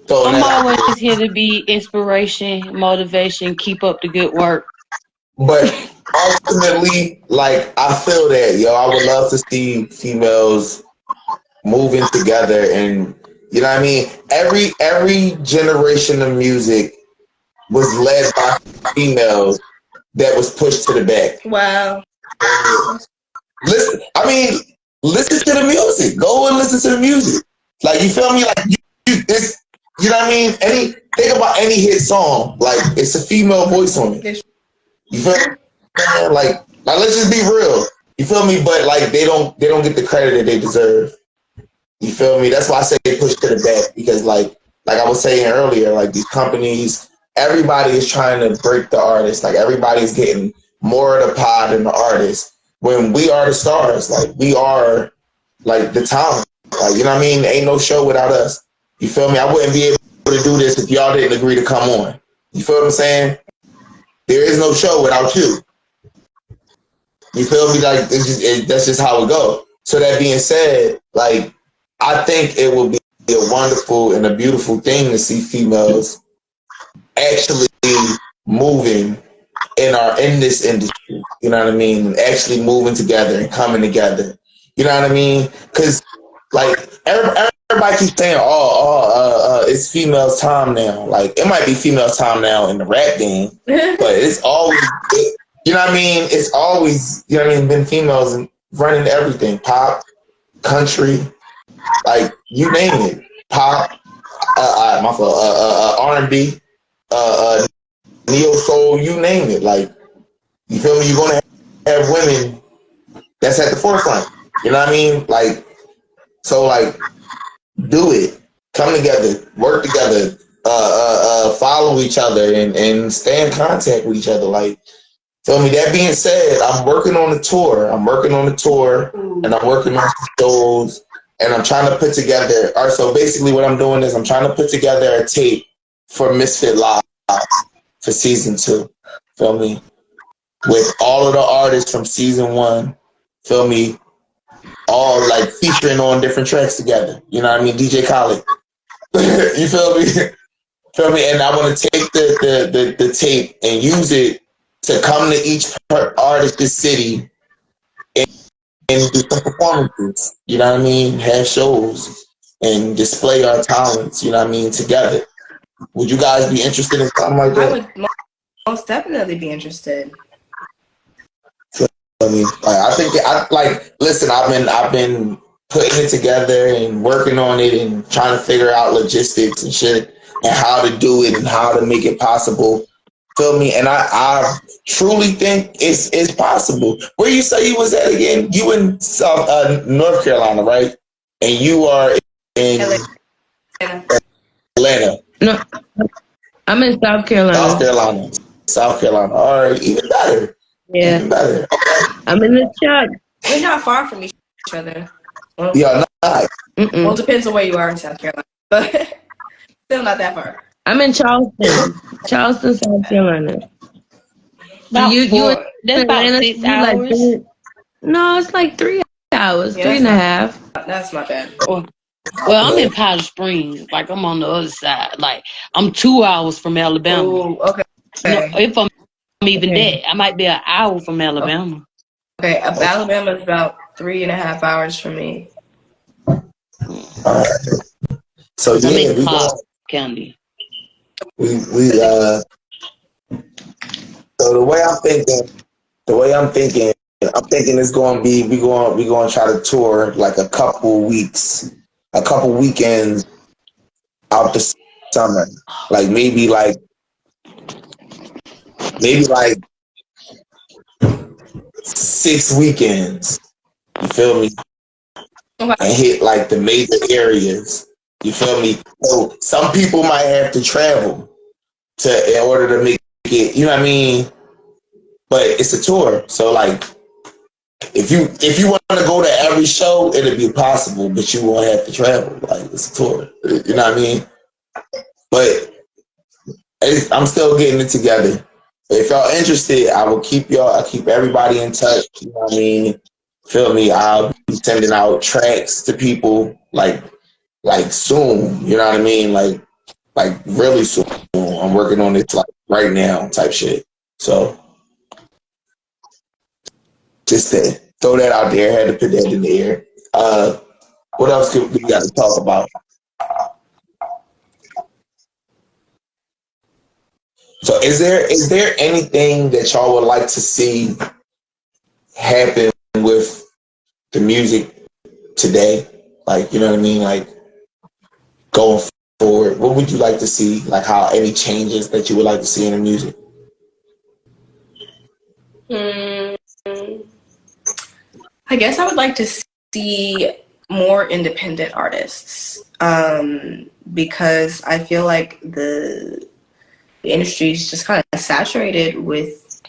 So I'm always here to be inspiration, motivation, keep up the good work. But ultimately, like, I feel that, I would love to see females moving together, and you know what I mean? Every generation of music was led by females that was pushed to the back. Wow. Listen to the music. Go and listen to the music. Like, you feel me? Like, you know what I mean? Think about any hit song, like it's a female voice on it. You feel me? Like let's just be real. You feel me? But like they don't get the credit that they deserve. You feel me? That's why I say they push to the back, because like I was saying earlier, like these companies, everybody is trying to break the artist. Like everybody's getting more of the pie than the artist. When we are the stars, like we are like the talent. Like, you know what I mean? Ain't no show without us. You feel me? I wouldn't be able to do this if y'all didn't agree to come on. You feel what I'm saying? There is no show without you. You feel me? Like that's just how it goes. So that being said, like I think it will be a wonderful and a beautiful thing to see females actually moving in this industry. You know what I mean? Actually moving together and coming together. You know what I mean? Because like everybody keeps saying, it's females' time now. Like it might be females' time now in the rap game, but it's always, you know what I mean? It's always, you know what I mean, been females running everything, pop, country, like you name it, pop, R&B, neo soul, you name it. Like you feel me? You're gonna have women that's at the forefront. You know what I mean? Like so, like do it, come together, work together, follow each other, and stay in contact with each other. Like feel me? That being said, I'm working on the tour. And I'm working on some shows. And I'm trying to put together, so basically what I'm doing is I'm trying to put together a tape for Mysfit Live for season 2. Feel me? With all of the artists from season 1, feel me? All like featuring on different tracks together. You know what I mean? DJ Khaled. You feel me? Feel me? And I want to take the tape and use it to come to each artist's city and do some performances, you know what I mean? Have shows and display our talents, you know what I mean, together. Would you guys be interested in something like that? I would most definitely be interested. I mean, listen, I've been putting it together and working on it and trying to figure out logistics and shit and how to do it and how to make it possible. Feel me? And I truly think it's possible. Where you say you was at again? You in North Carolina, right? And you are in Atlanta. No, I'm in South Carolina. South Carolina. All right, even better. Yeah. Even better. Okay. I'm in the truck. We're not far from each other. Well, yeah, not. Well, it depends on where you are in South Carolina, but still not that far. I'm in Charleston, South Carolina. That's about 6 hours. No, it's like 3 hours, Yeah, 3.5. That's not bad. Well, I'm in Powder Springs. Like I'm on the other side. Like I'm 2 hours from Alabama. Ooh, okay. No, if I'm even that, I might be an hour from Alabama. Okay, Alabama is about 3.5 hours from me. All right. So I'm yeah, in we Cobb go. County. So the way I'm thinking it's going to be we going to try to tour like a couple weekends out the summer, like maybe 6 weekends. You feel me? Okay. And hit like the major areas. You feel me? So some people might have to travel in order to make it. You know what I mean? But it's a tour, so like if you want to go to every show, it'll be possible, but you won't have to travel. Like it's a tour. You know what I mean? But I'm still getting it together. If y'all interested, I'll keep everybody in touch. You know what I mean? Feel me? I'll be sending out tracks to people like soon. You know what I mean? Like really soon. I'm working on it like right now type shit. So just to throw that out there, had to put that in the air. What else do we got to talk about? So is there anything that y'all would like to see happen with the music today? Like, you know what I mean? Like going forward, what would you like to see? Like how any changes that you would like to see in the music? I guess I would like to see more independent artists, because I feel like the industry is just kind of saturated with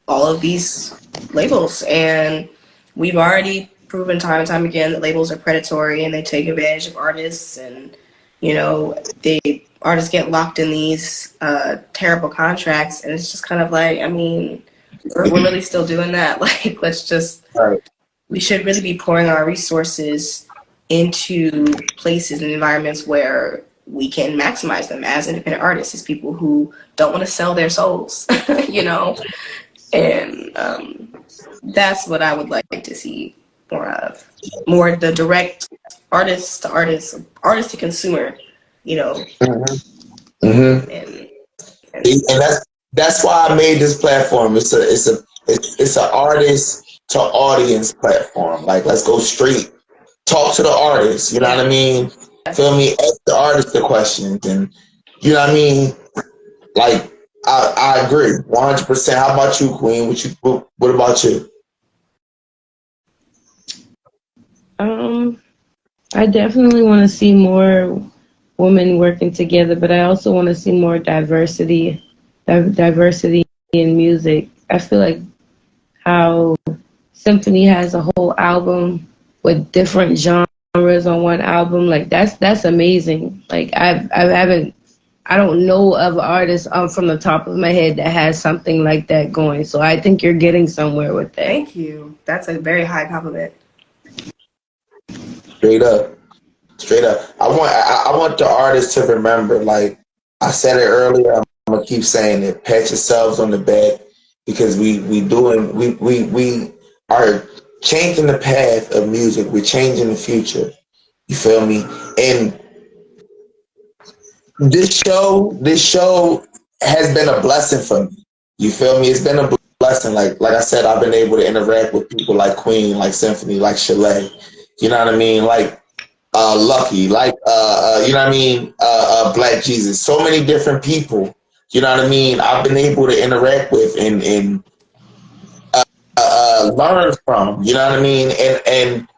all of these labels, and we've already proven time and time again that labels are predatory and they take advantage of artists, and artists get locked in these terrible contracts, and it's just kind of like, I mean, we're really still doing that. Like, we should really be pouring our resources into places and environments where we can maximize them as independent artists, as people who don't want to sell their souls, and that's what I would like to see more of. More the direct artist to artist, artist to consumer, And that's why I made this platform. It's an artist to audience platform. Like, let's go straight, talk to the artist. You know what I mean? Feel me? Ask the artist the questions, and you know what I mean. Like, I agree 100%. How about you, Queen? What about you? I definitely want to see more women working together, but I also want to see more diversity in music. I feel like how Symphony has a whole album with different genres on one album. Like, that's amazing. Like, I don't know of artists from the top of my head that has something like that going. So I think you're getting somewhere with that. Thank you. That's a very high compliment. Straight up. I want the artists to remember, like I said it earlier, I'm gonna keep saying it, pat yourselves on the back, because we are changing the path of music. We're changing the future. You feel me? And this show has been a blessing for me. You feel me? It's been a blessing. Like I said, I've been able to interact with people like Queen, like Symphony, like Chalet. You know what I mean? Like Lucky, like you know what I mean? Black Jesus. So many different people. You know what I mean? I've been able to interact with and learn from. You know what I mean? And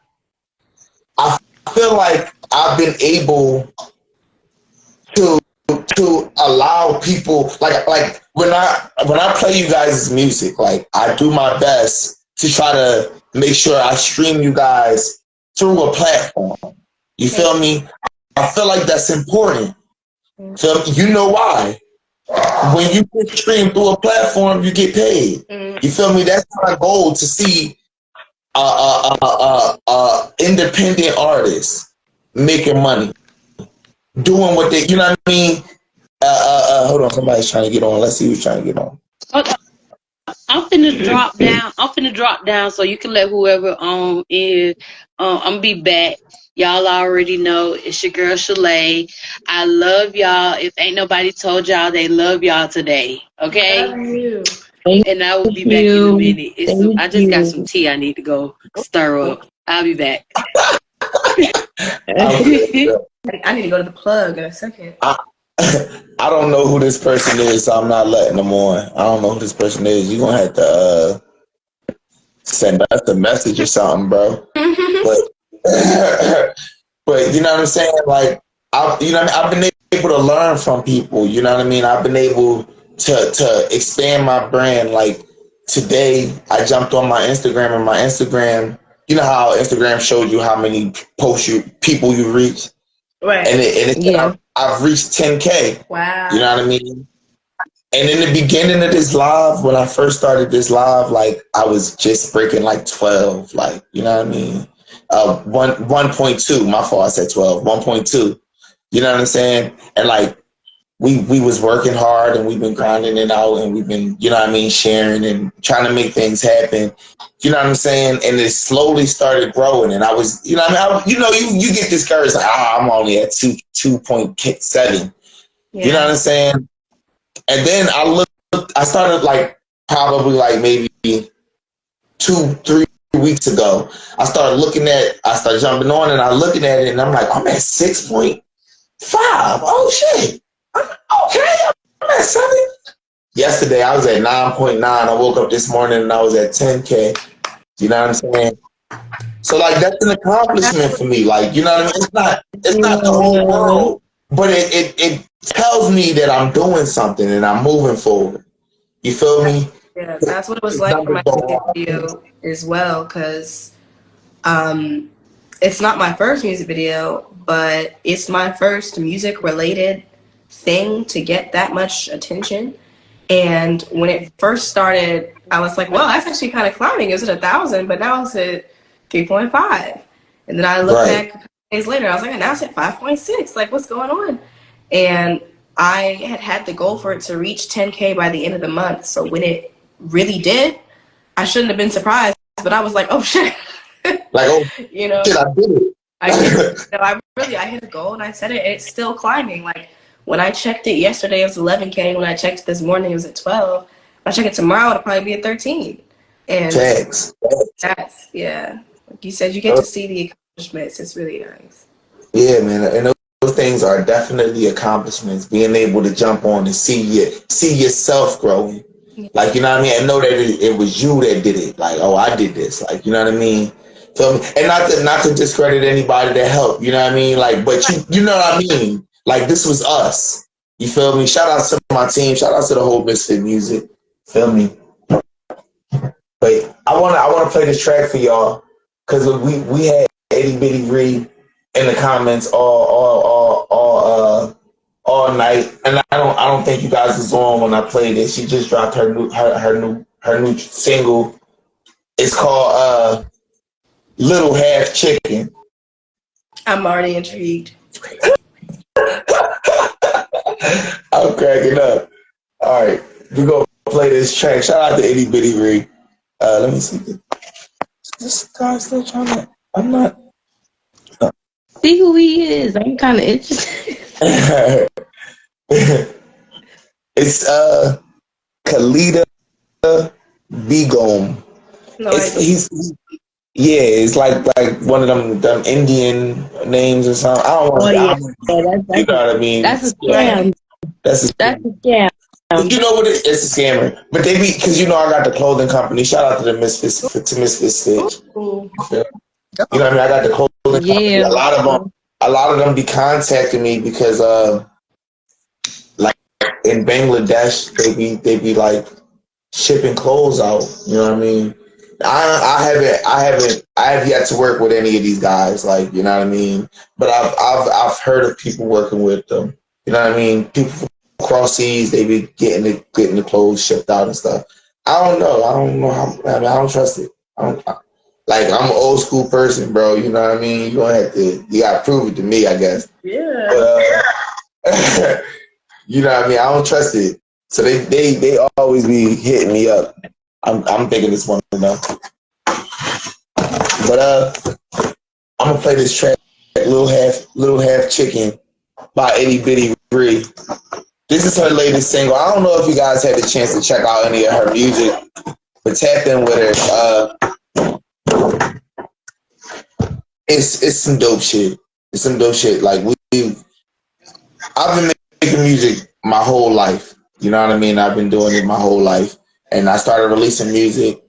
I feel like I've been able to allow people, like when I play you guys' music, like I do my best to try to make sure I stream you guys through a platform. You feel me? I feel like that's important. So you know why? When you get streamed through a platform, you get paid. You feel me? That's my goal, to see independent artists making money, doing what they, you know what I mean? Hold on, somebody's trying to get on. Let's see who's trying to get on. I'm finna drop down so you can let whoever on is. I'm gonna be back. Y'all already know it's your girl Chalet. I love y'all. If ain't nobody told y'all they love y'all today, okay? Love you. And I will be back in a minute. I just got some tea I need to go stir up. I'll be back. I need to go to the plug in a second. I don't know who this person is, so I'm not letting them on. I don't know who this person is. You're going to have to send us a message or something, bro. But you know what I'm saying? Like, I've been able to learn from people. You know what I mean? I've been able to expand my brand. Like, today, I jumped on my Instagram, and my Instagram, you know how Instagram showed you how many people you reach? Right. And it I've reached 10K. Wow. You know what I mean? And in the beginning of this live, when I first started this live, like, I was just breaking like 12, like, you know what I mean? 1.2, my fault, I said 12, 1.2. You know what I'm saying? And like, we was working hard, and we've been grinding it out, and we've been, you know what I mean, sharing and trying to make things happen. You know what I'm saying? And it slowly started growing, and I was, you know what I mean? You get discouraged, like, I'm only at 2.7. Yeah. You know what I'm saying? And then I started like probably like maybe 2-3 weeks ago. I started jumping on, and I'm looking at it, and I'm like, I'm at 6 point. 5. Oh shit. Okay, I'm at 7. Yesterday I was at 9.9. I woke up this morning and I was at 10K. You know what I'm saying? So like that's an accomplishment for me. Like, you know what I mean? It's not the whole world, but it tells me that I'm doing something and I'm moving forward. You feel me? Yeah, that's what it was like for my music video as well, because it's not my first music video, but it's my first music related thing to get that much attention. And when it first started, I was like, well, that's actually kind of climbing. It was at 1,000, but now it's at 3.5. And then I looked back a couple days later, I was like, now it's at 5.6. Like, what's going on? And I had the goal for it to reach 10K by the end of the month. So when it really did, I shouldn't have been surprised, but I was like, oh shit. Like, oh, you know, shit, I did it. I hit the goal and I said it, and it's still climbing. Like, when I checked it yesterday, it was 11K. When I checked it this morning, it was at 12. If I check it tomorrow, it'll probably be at 13. And Thanks. that's, yeah. Like you said, you get to see the accomplishments. It's really nice. Yeah, man. And those things are definitely accomplishments. Being able to jump on and see yourself growing. Like, you know what I mean? And know that it was you that did it. Like, oh, I did this. Like, you know what I mean? So, and not to discredit anybody that helped. You know what I mean? Like, but you know what I mean? Like, this was us. You feel me? Shout out to my team. Shout out to the whole Mysfit music. Feel me? But I wanna play this track for y'all, because we had Itty Bitty Ree in the comments all night, and I don't think you guys was on when I played it. She just dropped her new single. It's called Little Half Chicken. I'm already intrigued. I'm cracking up. All right, we're gonna play this track. Shout out to Itty Bitty Ree. Let me see. This guy's still trying to. I'm not. See who he is. I'm kind of interested. It's Khalida Begum. No, it's like one of them Indian names or something. I don't know. You know what I mean? That's a scam. That's a scam. You know what it's a scammer. But they be, because you know I got the clothing company. Shout out to the Mysfit Stitch. You know what I mean? I got the clothing company. A lot of them be contacting me because like in Bangladesh they be like shipping clothes out. You know what I mean? I have yet to work with any of these guys, like, you know what I mean? But I've heard of people working with them. You know what I mean? People from across seas, they be getting the clothes shipped out and stuff. I don't know how. I mean, I don't trust it. I'm an old school person, bro. You know what I mean? You gotta prove it to me, I guess. Yeah. But, you know what I mean? I don't trust it. So they always be hitting me up. I'm thinking this one enough. But I'm gonna play this track, Little Half Chicken by Itty Bitty Ree. This is her latest single. I don't know if you guys had the chance to check out any of her music, but tap in with her. It's some dope shit. It's some dope shit. Like I've been making music my whole life. You know what I mean? I've been doing it my whole life. And I started releasing music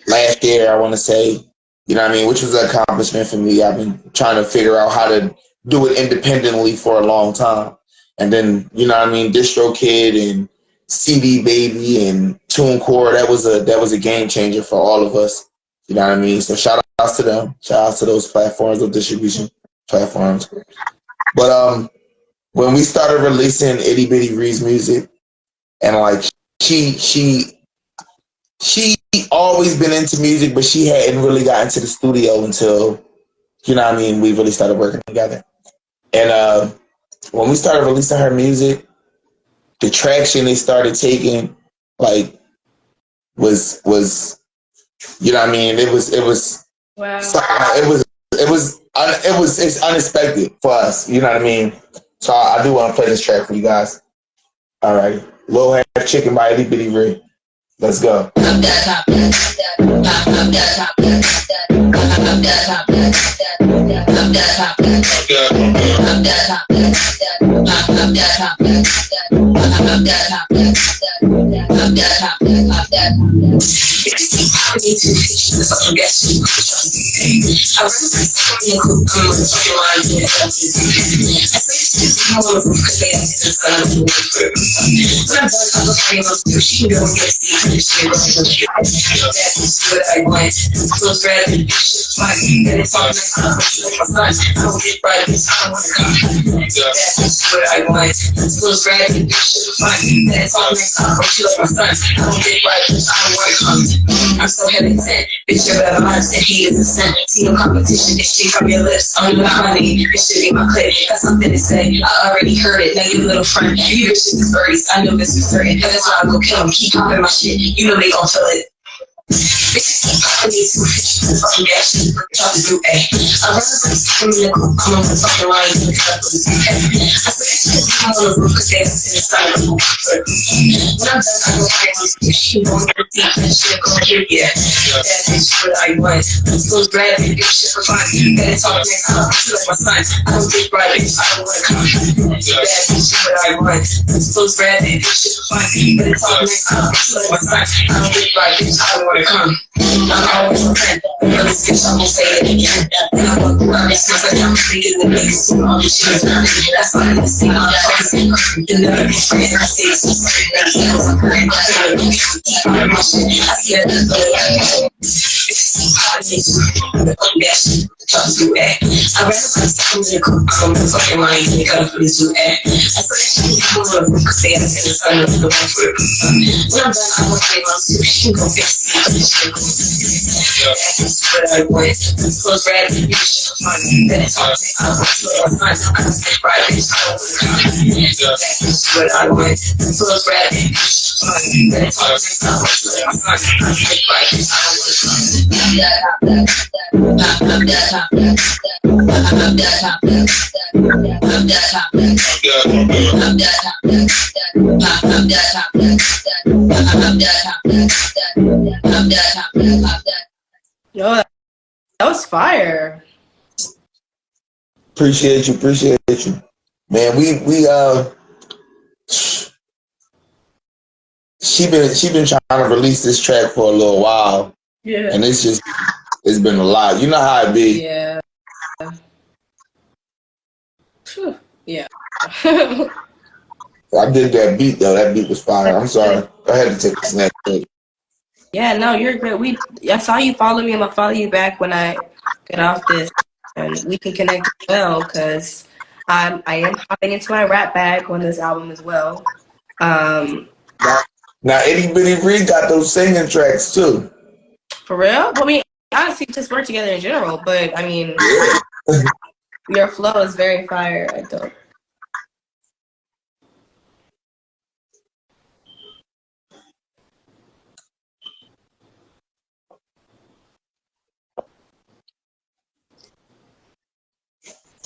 last year, I want to say, you know what I mean, which was an accomplishment for me. I've been trying to figure out how to do it independently for a long time. And then, you know what I mean, DistroKid and CD Baby and TuneCore, that was a game changer for all of us. You know what I mean? So shout outs to them. Shout outs to those platforms, those distribution platforms. But when we started releasing Itty Bitty Ree's music, and like she always been into music, but she hadn't really got into the studio until, you know what I mean, we really started working together. And when we started releasing her music, the traction they started taking, like, was you know what I mean? It's unexpected for us. You know what I mean? So I do want to play this track for you guys. All right, Little Half Chicken by Itty Bitty Ree. Let's go. I'm so hesitant. Bitch, you're better lives and he is a sin. See no competition, this shit from your lips. I'm not honey, this should be my clip. Got something to say, I already heard it. Now you little friend, you bitches is birdies. I know this is certain, and that's why I go kill them. Keep popping my shit, you know they gon' feel it. Bitches keep popping these fucking gas shit, try to do A. I run some in the coop, I'm on the fucking line, and cut up with this I said, shit, I'm on the roof, cause they have seen inside of the coop. When I'm done, I go find my she gon' get deep, and shit gon' give ya. That bitch what I want. So glad that this shit for fun. Better talk next time, I feel like my son. I don't get right, bitch, I don't wanna come. That bitch what I want. So glad that this shit for fun. Better talk next time, I feel like my son. I don't get right, bitch, I don't wanna come. I'm always a friend. Another bitch, I won't say it again. And I fuck around this once I got my freaking the niggas too. All this shit is dirty. That's why I didn't see all that fucking. You never be friends. I say it's just certain niggas. I was a friend. I said, keep on my shit. I see that that's the way. That shit. Try to do that. I rather put something in the coop. I'm the fucking line. You gotta put this do that. I said, she can go to the cook. Say I said the sun is the one for it. When I'm done, I want to my soup. She gon' fix it. That's what I want. Close red, you should find me. Then it's all the time. I'm just right, bitch. That's what I want. Close red, you should find me. Then it's all the time. I'm just right, bitch. Yo, that was fire. Appreciate you. Man, she been trying to release this track for a little while. Yeah. And it's been a lot. You know how it be. Yeah. Phew. Yeah. I did that beat though. That beat was fire. I'm sorry. I had to take a snap. Yeah, no, you're good. I saw you follow me. I'm gonna follow you back when I get off this, and we can connect as well. Cause I am hopping into my rap bag on this album as well. Now, Itty Bitty Reed got those singing tracks too. For real? Well, I mean, honestly, just work together in general. But I mean, your flow is very fire. I don't.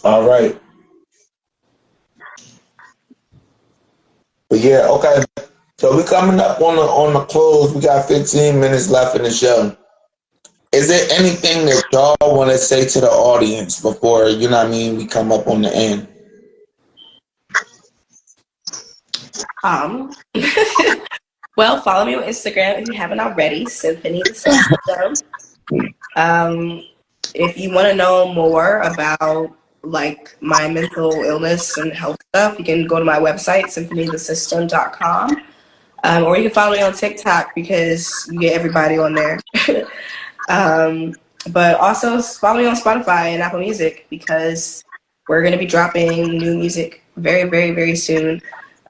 All right. But yeah, okay. So we coming up on the close. We got 15 minutes left in the show. Is there anything that y'all want to say to the audience before, you know what I mean, we come up on the end? Well, follow me on Instagram if you haven't already, Symphony the System. If you want to know more about like my mental illness and health stuff, you can go to my website, symphonythesystem.com. Or you can follow me on TikTok because you get everybody on there. But also follow me on Spotify and Apple Music because we're going to be dropping new music very, very, very soon.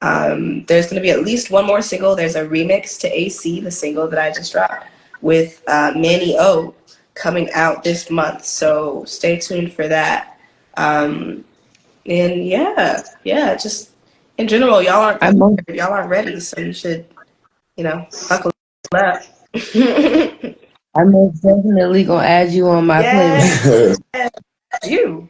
There's going to be at least one more single. There's a remix to AC, the single that I just dropped, with Manny O coming out this month. So stay tuned for that. And yeah, just in general, y'all aren't ready, so you should, buckle up. I'm most definitely gonna add you on my playlist. You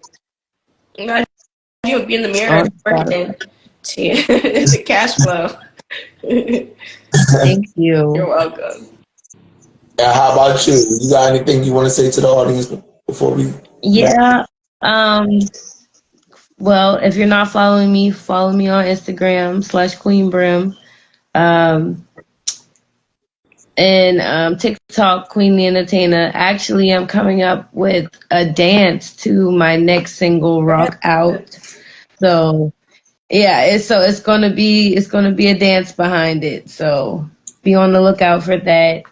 be in the mirror working to cash flow. Thank you. You're welcome. And how about you? You got anything you want to say to the audience before we? Yeah, Well, if you're not following me, follow me on Instagram /QueenBrim. And TikTok, Queen the Entertainer. Actually, I'm coming up with a dance to my next single, Rock Out. So yeah, it's gonna be a dance behind it. So be on the lookout for that.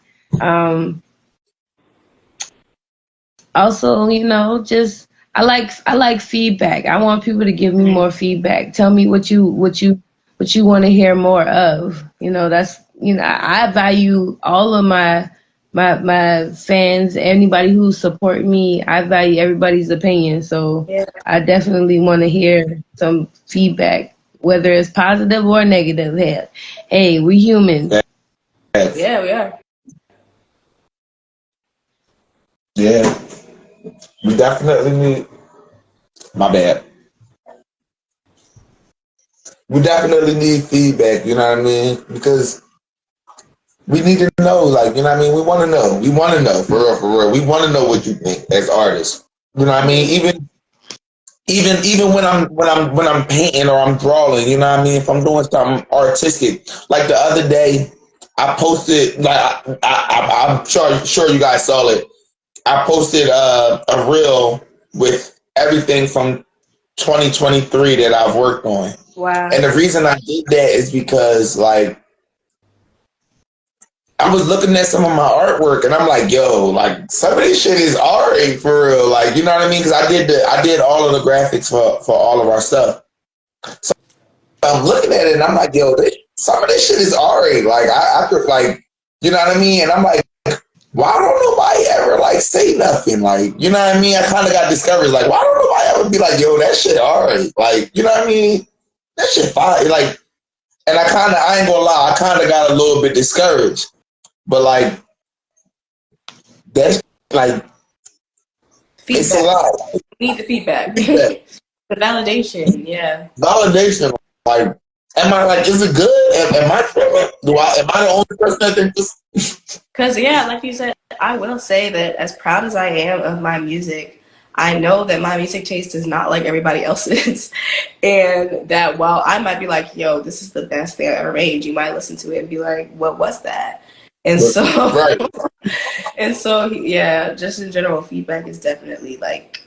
Also, just I like feedback. I want people to give me more feedback. Tell me what you want to hear more of. That's I value all of my fans, anybody who support me. I value everybody's opinion. So I definitely want to hear some feedback, whether it's positive or negative. Hey, we humans. Yeah, we are. Yeah. We definitely need. My bad. We definitely need feedback. You know what I mean? Because we need to know. Like, you know what I mean? We want to know. We want to know for real, for real. We want to know what you think as artists. You know what I mean? Even when I'm painting or I'm drawing. You know what I mean? If I'm doing something artistic, like the other day, I posted. Like I'm sure you guys saw it. I posted a reel with everything from 2023 that I've worked on. Wow. And the reason I did that is because, like, I was looking at some of my artwork and I'm like, yo, like, some of this shit is already for real. Like, you know what I mean? Because I did all of the graphics for all of our stuff. So I'm looking at it and I'm like, yo, some of this shit is already. Like, I could, like, you know what I mean? And I'm like, why don't nobody ever like say nothing? Like, you know what I mean? I kind of got discouraged. Like, why don't nobody ever be like, yo, that shit alright? Like, you know what I mean? That shit fire. Like, and I ain't gonna lie, I kind of got a little bit discouraged. But like, that's like, feedback. It's a lot. We need the feedback. The validation, yeah. Validation. Like, am I like, is it good? Am I tripping? Am I the only person that thinks this? Because, yeah, like you said, I will say that as proud as I am of my music, I know that my music taste is not like everybody else's. And that while I might be like, yo, this is the best thing I ever made, you might listen to it and be like, what was that? And so, right. And so, yeah, just in general, feedback is definitely like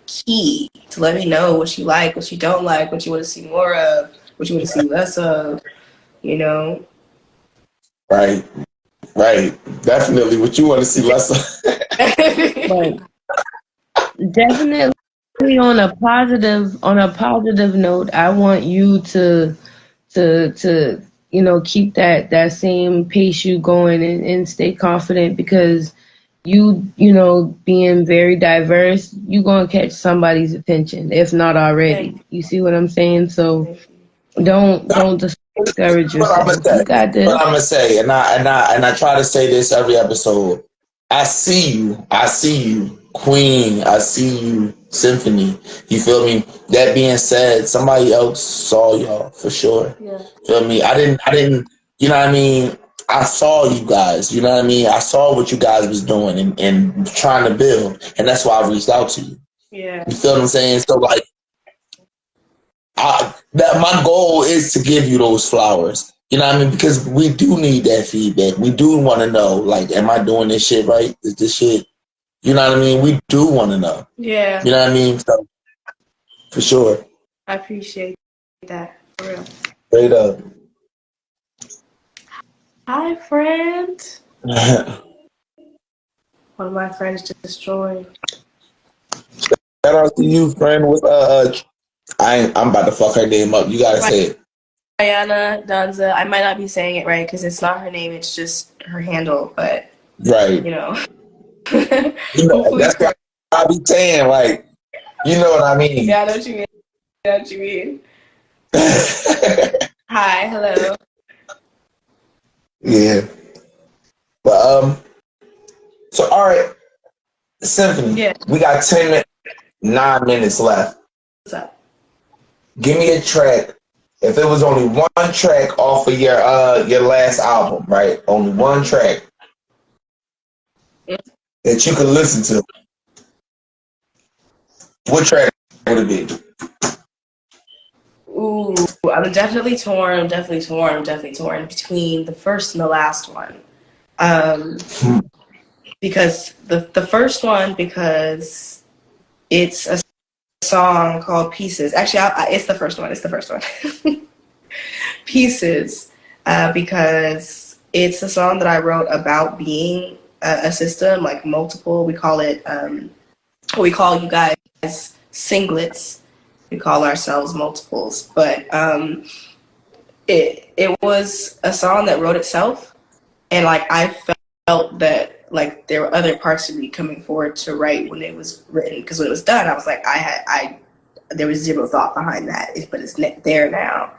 key to let me know what you like, what you don't like, what you want to see more of, what you want to see less of, you know? Right. Definitely what you want to see less of. But definitely on a positive note, I want you to keep that same pace you going and stay confident, because you being very diverse, you gonna catch somebody's attention, if not already. You see what I'm saying? So don't discourage yourself. You got this. What I'm gonna say, and I try to say this every episode. I see you, Queen. I see you, Symphony. You feel me? That being said, somebody else saw y'all for sure. Yeah. Feel me? I didn't. You know what I mean? I saw you guys. You know what I mean? I saw what you guys was doing and trying to build, and that's why I reached out to you. Yeah. You feel what I'm saying? So like, my goal is to give you those flowers. You know what I mean? Because we do need that feedback. We do want to know, like, am I doing this shit right? Is this shit? You know what I mean? We do want to know. Yeah. You know what I mean? So, for sure. I appreciate that. For real. Straight up. Hi, friend. One of my friends just joined. Shout out to you, friend. With I'm about to fuck her name up. You gotta say it. Diana Danza. I might not be saying it right because it's not her name. It's just her handle. But right. You know. That's what I be saying. Like, you know what I mean? Yeah, I know what you mean. Hi. Hello. Yeah. But so all right, Symphony. Yeah. We got 9 minutes left. What's up? Give me a track. If it was only one track off of your last album, right? Only one track that you could listen to What track would it be? Ooh, I'm definitely torn between the first and the last one. Because the first one, because it's a song called Pieces. Actually, it's the first one. Pieces, because it's a song that I wrote about being a system, like multiple. We call it, we call you guys singlets. We call ourselves multiples. But it was a song that wrote itself, and like I felt that like there were other parts of me coming forward to write when it was written, because when it was done, I was like, there was zero thought behind that, but it's there now.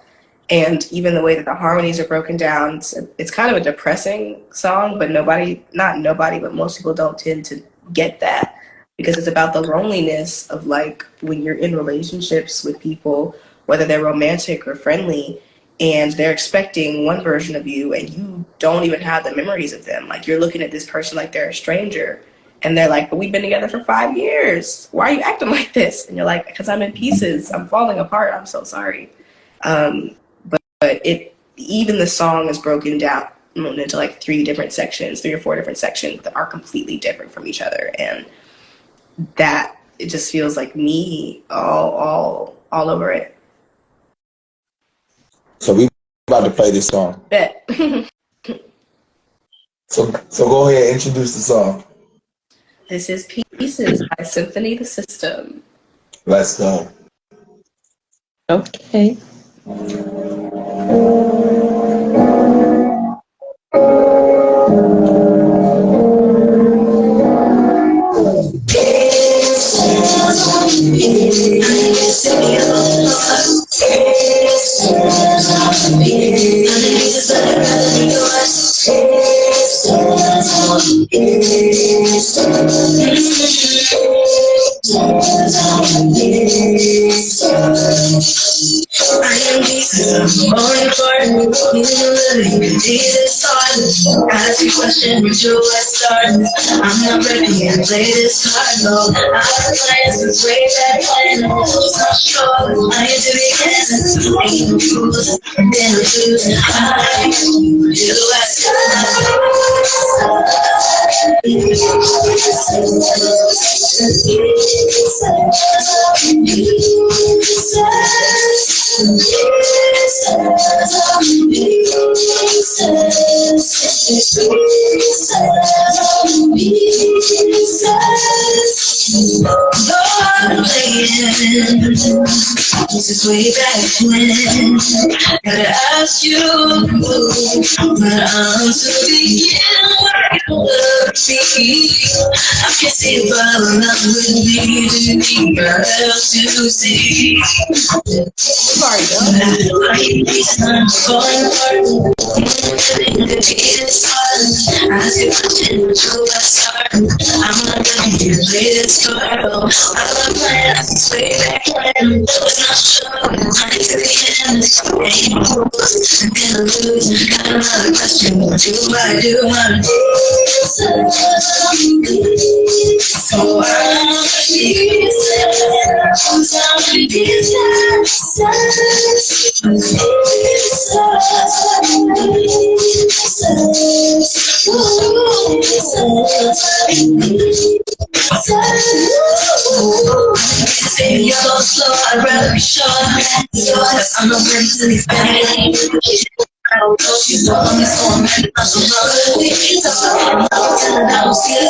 And even the way that the harmonies are broken down, it's kind of a depressing song, but but most people don't tend to get that, because it's about the loneliness of like when you're in relationships with people, whether they're romantic or friendly, and they're expecting one version of you and you don't even have the memories of them. Like you're looking at this person like they're a stranger, and they're like, but we've been together for 5 years. Why are you acting like this? And you're like, because I'm in pieces. I'm falling apart. I'm so sorry. But even the song is broken down into like 3 or 4 different sections that are completely different from each other. And that, it just feels like me all over it. So we about to play this song. Bet. So go ahead and introduce the song. This is Pieces by Symphony the System. Let's go. Okay. I am Jesus, more important. You living, Jesus hard. Ask you question, but you I start. I'm not ready and play this card, no. I have plans since way back when. Just not sure. I need to be innocent. Ain't no fools, and then I lose. I do ask this is way back when. Gotta ask you, but I'm to begin where you would be. I can see the problem that would be deeper else to see. Sorry, Falling apart. It's hard. Ask you question, but you I start. I'm not ready to play this card. I love plans since way back when. Was not sure. I need to be honest. Ain't no rules. I'm gonna lose. Got another question. What do I do? I'm so I'm you're so slow, I'd rather be sure. I'm not ready to these bad. I don't know she's on me, so I'm ready to so I don't see it,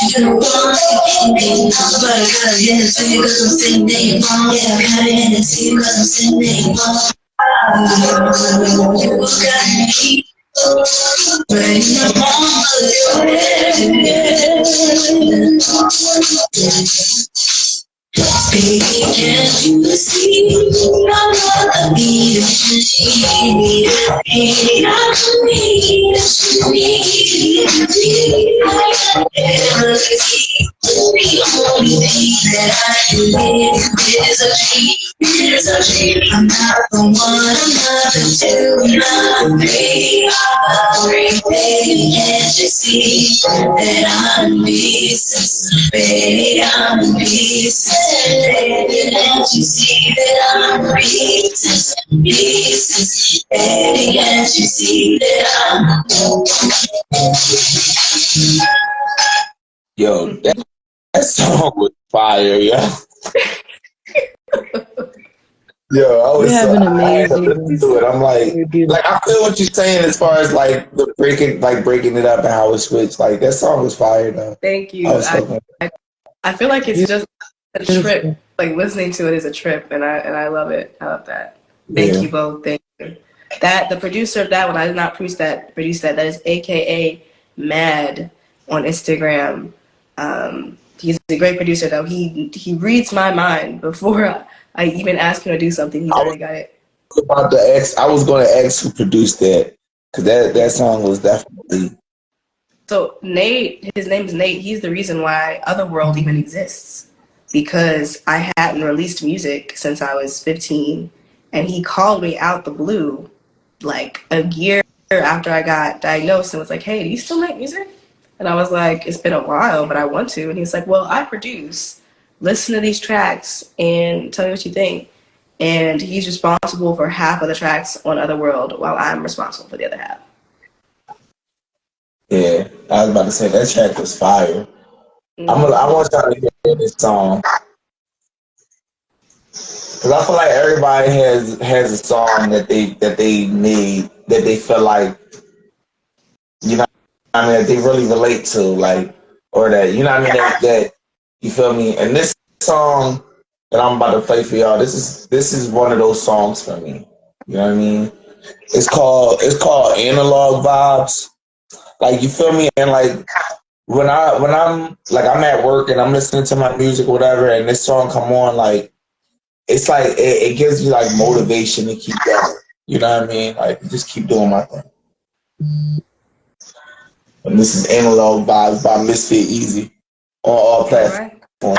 you don't want it. But I gotta get it to you cause I'm sitting there wrong. Yeah, I gotta get it to you cause I'm sitting there wrong. You got me. When I'm on baby, can't you see? I'm not me. The only thing that I can live is a dream. I'm not the one, I'm nothing to love me. Baby, can't you see that I'm pieces? Baby, I'm pieces. Baby, can't you see that I'm pieces? Pieces. Baby, can't you see that Yo, that song was fire, yo. Yo, I was You have so, an I had to amazing listen to it. I'm like I feel what you're saying as far as like the breaking it up and how it switched. Like that song was fire though. Thank you. I was so I feel like it's just a trip. Like listening to it is a trip, and I love it. I love that. Thank you both. Thank you. That the producer of that one, I did not produce that. That is AKA Mad on Instagram. He's a great producer though. He reads my mind before I even ask him to do something. He's already got it. I was going to ask who produced that because that song was definitely. So Nate, his name is Nate. He's the reason why Otherworld even exists, because I hadn't released music since I was 15, and he called me out the blue, like a year after I got diagnosed, and was like, "Hey, do you still make music?" And I was like, "It's been a while, but I want to." And he's like, "Well, I produce. Listen to these tracks and tell me what you think." And he's responsible for half of the tracks on Otherworld, while I'm responsible for the other half. Yeah, I was about to say that track was fire. I want y'all to hear this song because I feel like everybody has a song that they made that they feel like, you know what I mean, that they really relate to, like, or that, you know what I mean, that you feel me. And this song that I'm about to play for y'all, this is one of those songs for me. You know what I mean? It's called Analog Vibes. Like, you feel me? And like when I'm like I'm at work and I'm listening to my music or whatever, and this song come on, like it's like it gives me like motivation to keep going. You know what I mean? Like just keep doing my thing. And this is Analog Vibes by MysfitEaZy on all platforms.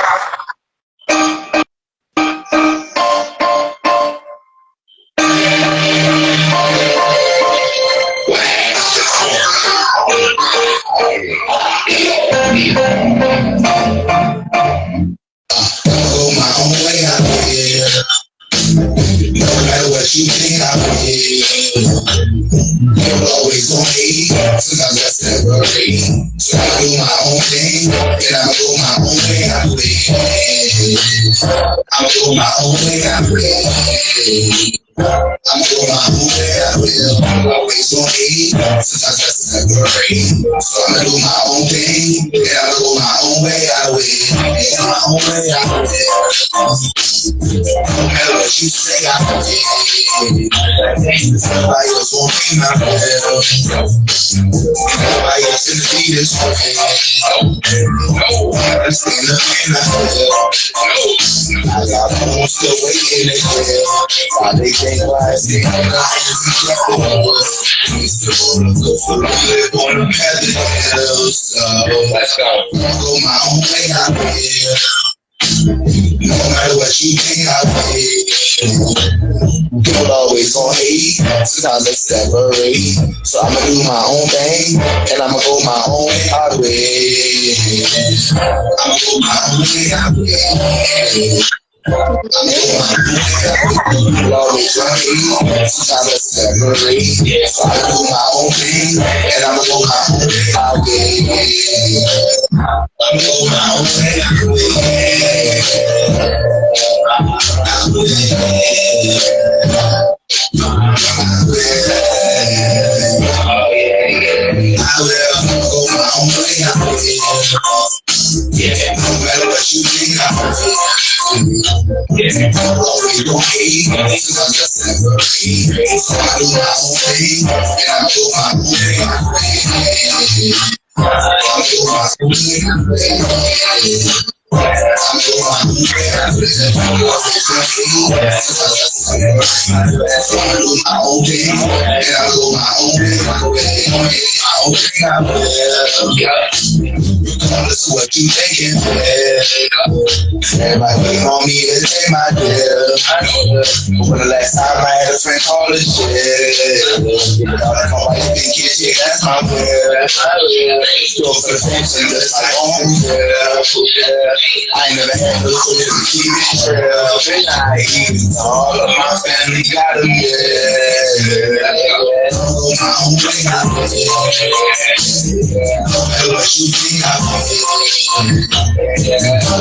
go my own way out here. No matter what you think I will. You're always on me, sometimes I separate. So I do my own thing, and I go my own way out here. I go my own way out here. I'm going my own way out here. Always on me, sometimes I separate. So I do my own thing, and I go my own way out here. My own way out here. No matter what you say, I forget. Nobody else won't be my girl. Nobody else in the beat is way. I stand up and I feel. I got bones still waiting in there. Why they think why it's in the we still wanna go for the live on the path of hell. So let's go. Go my own way out here. No matter what you think I will. People always gon' hate, sometimes they separate. So I'ma do my own thing, and I'ma go my own way. I'ma go my own way. People always gon' hate, sometimes they separate. So I'ma do my own thing, and I'ma go my own way. I'ma go my own way. Yeah, no matter what you think I yeah, always gon' hate, so I just separate. So I do my own thing, and I do my own thing. I do my own thing. Regardless of what you thinking, everybody waiting on me to take my deal. When the last time I had a friend call it shit, all that come right big kids, yeah, that's my will. Go for the fancy, just like home, I ain't never had no clue to keep it real. All of my family got a meal. My own way, I what you think I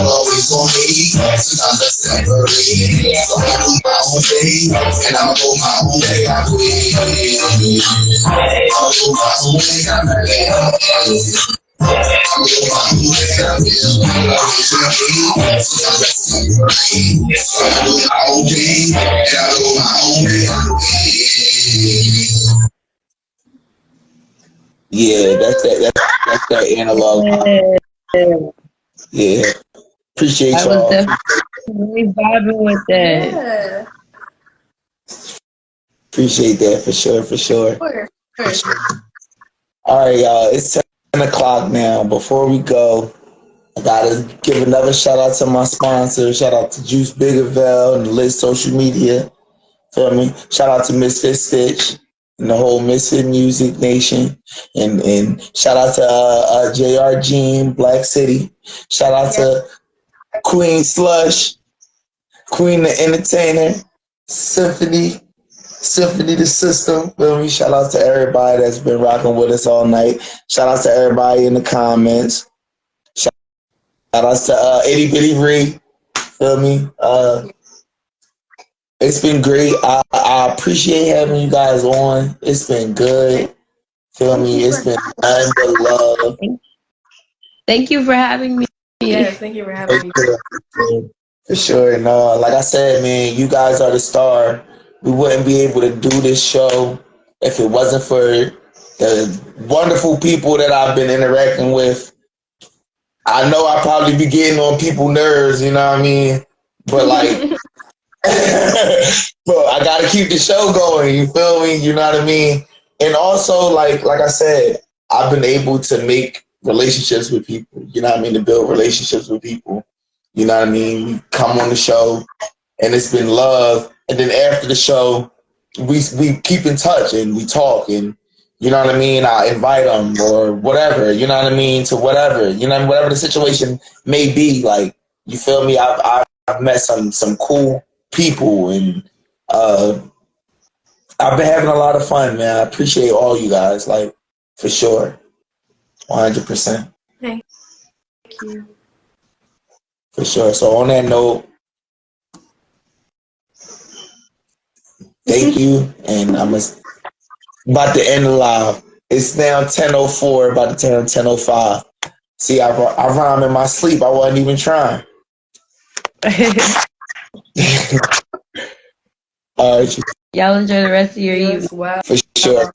always for me, sometimes that's temporary. So I do my own thing, and I'ma go my own way. I will. I'll go my own way. I'm ready. I'll go my own way. I will. Always for me, sometimes that's temporary. So I do my own thing, and I'll go my own way. I will. Yeah, that's that analog. Yeah, appreciate I y'all. was definitely vibing with that. Yeah. Appreciate that for sure. For sure. All right, y'all. It's 10 o'clock now. Before we go, I gotta give another shout out to my sponsor. Shout out to Juice Bigerville and the Lit Social Media. Feel me? Shout out to Mysfit Stitch and the whole Mysfit Music Nation, and shout out to JR Jean, Black City. Shout out to Queen Slush, Queen the Entertainer, Symphony the System. Feel me? Shout out to everybody that's been rocking with us all night. Shout out to everybody in the comments. Shout out to Itty Bitty Ree. Feel me? It's been great. I appreciate having you guys on. It's been good. Feel me? It's been nothing but love. Thank you for having me. Yes, thank you for having me. For sure. And like I said, man, you guys are the star. We wouldn't be able to do this show if it wasn't for the wonderful people that I've been interacting with. I know I probably be getting on people's nerves, you know what I mean? But like but I gotta keep the show going, you feel me? You know what I mean? And also, like I said, I've been able to make relationships with people, you know what I mean? To build relationships with people, you know what I mean? We come on the show and it's been love. And then after the show, we keep in touch and we talk, and you know what I mean? I invite them or whatever, you know what I mean? To whatever, you know, whatever the situation may be. Like, you feel me? I've met some cool people, and I've been having a lot of fun, man. I appreciate all you guys, like, for sure. 100%. Thank you. For sure. So on that note, thank you, and I'm about to end the live. It's now 10:04, about to turn 10:05. See, I rhyme in my sleep. I wasn't even trying. All right. Y'all enjoy the rest of your You evening. as well. For sure.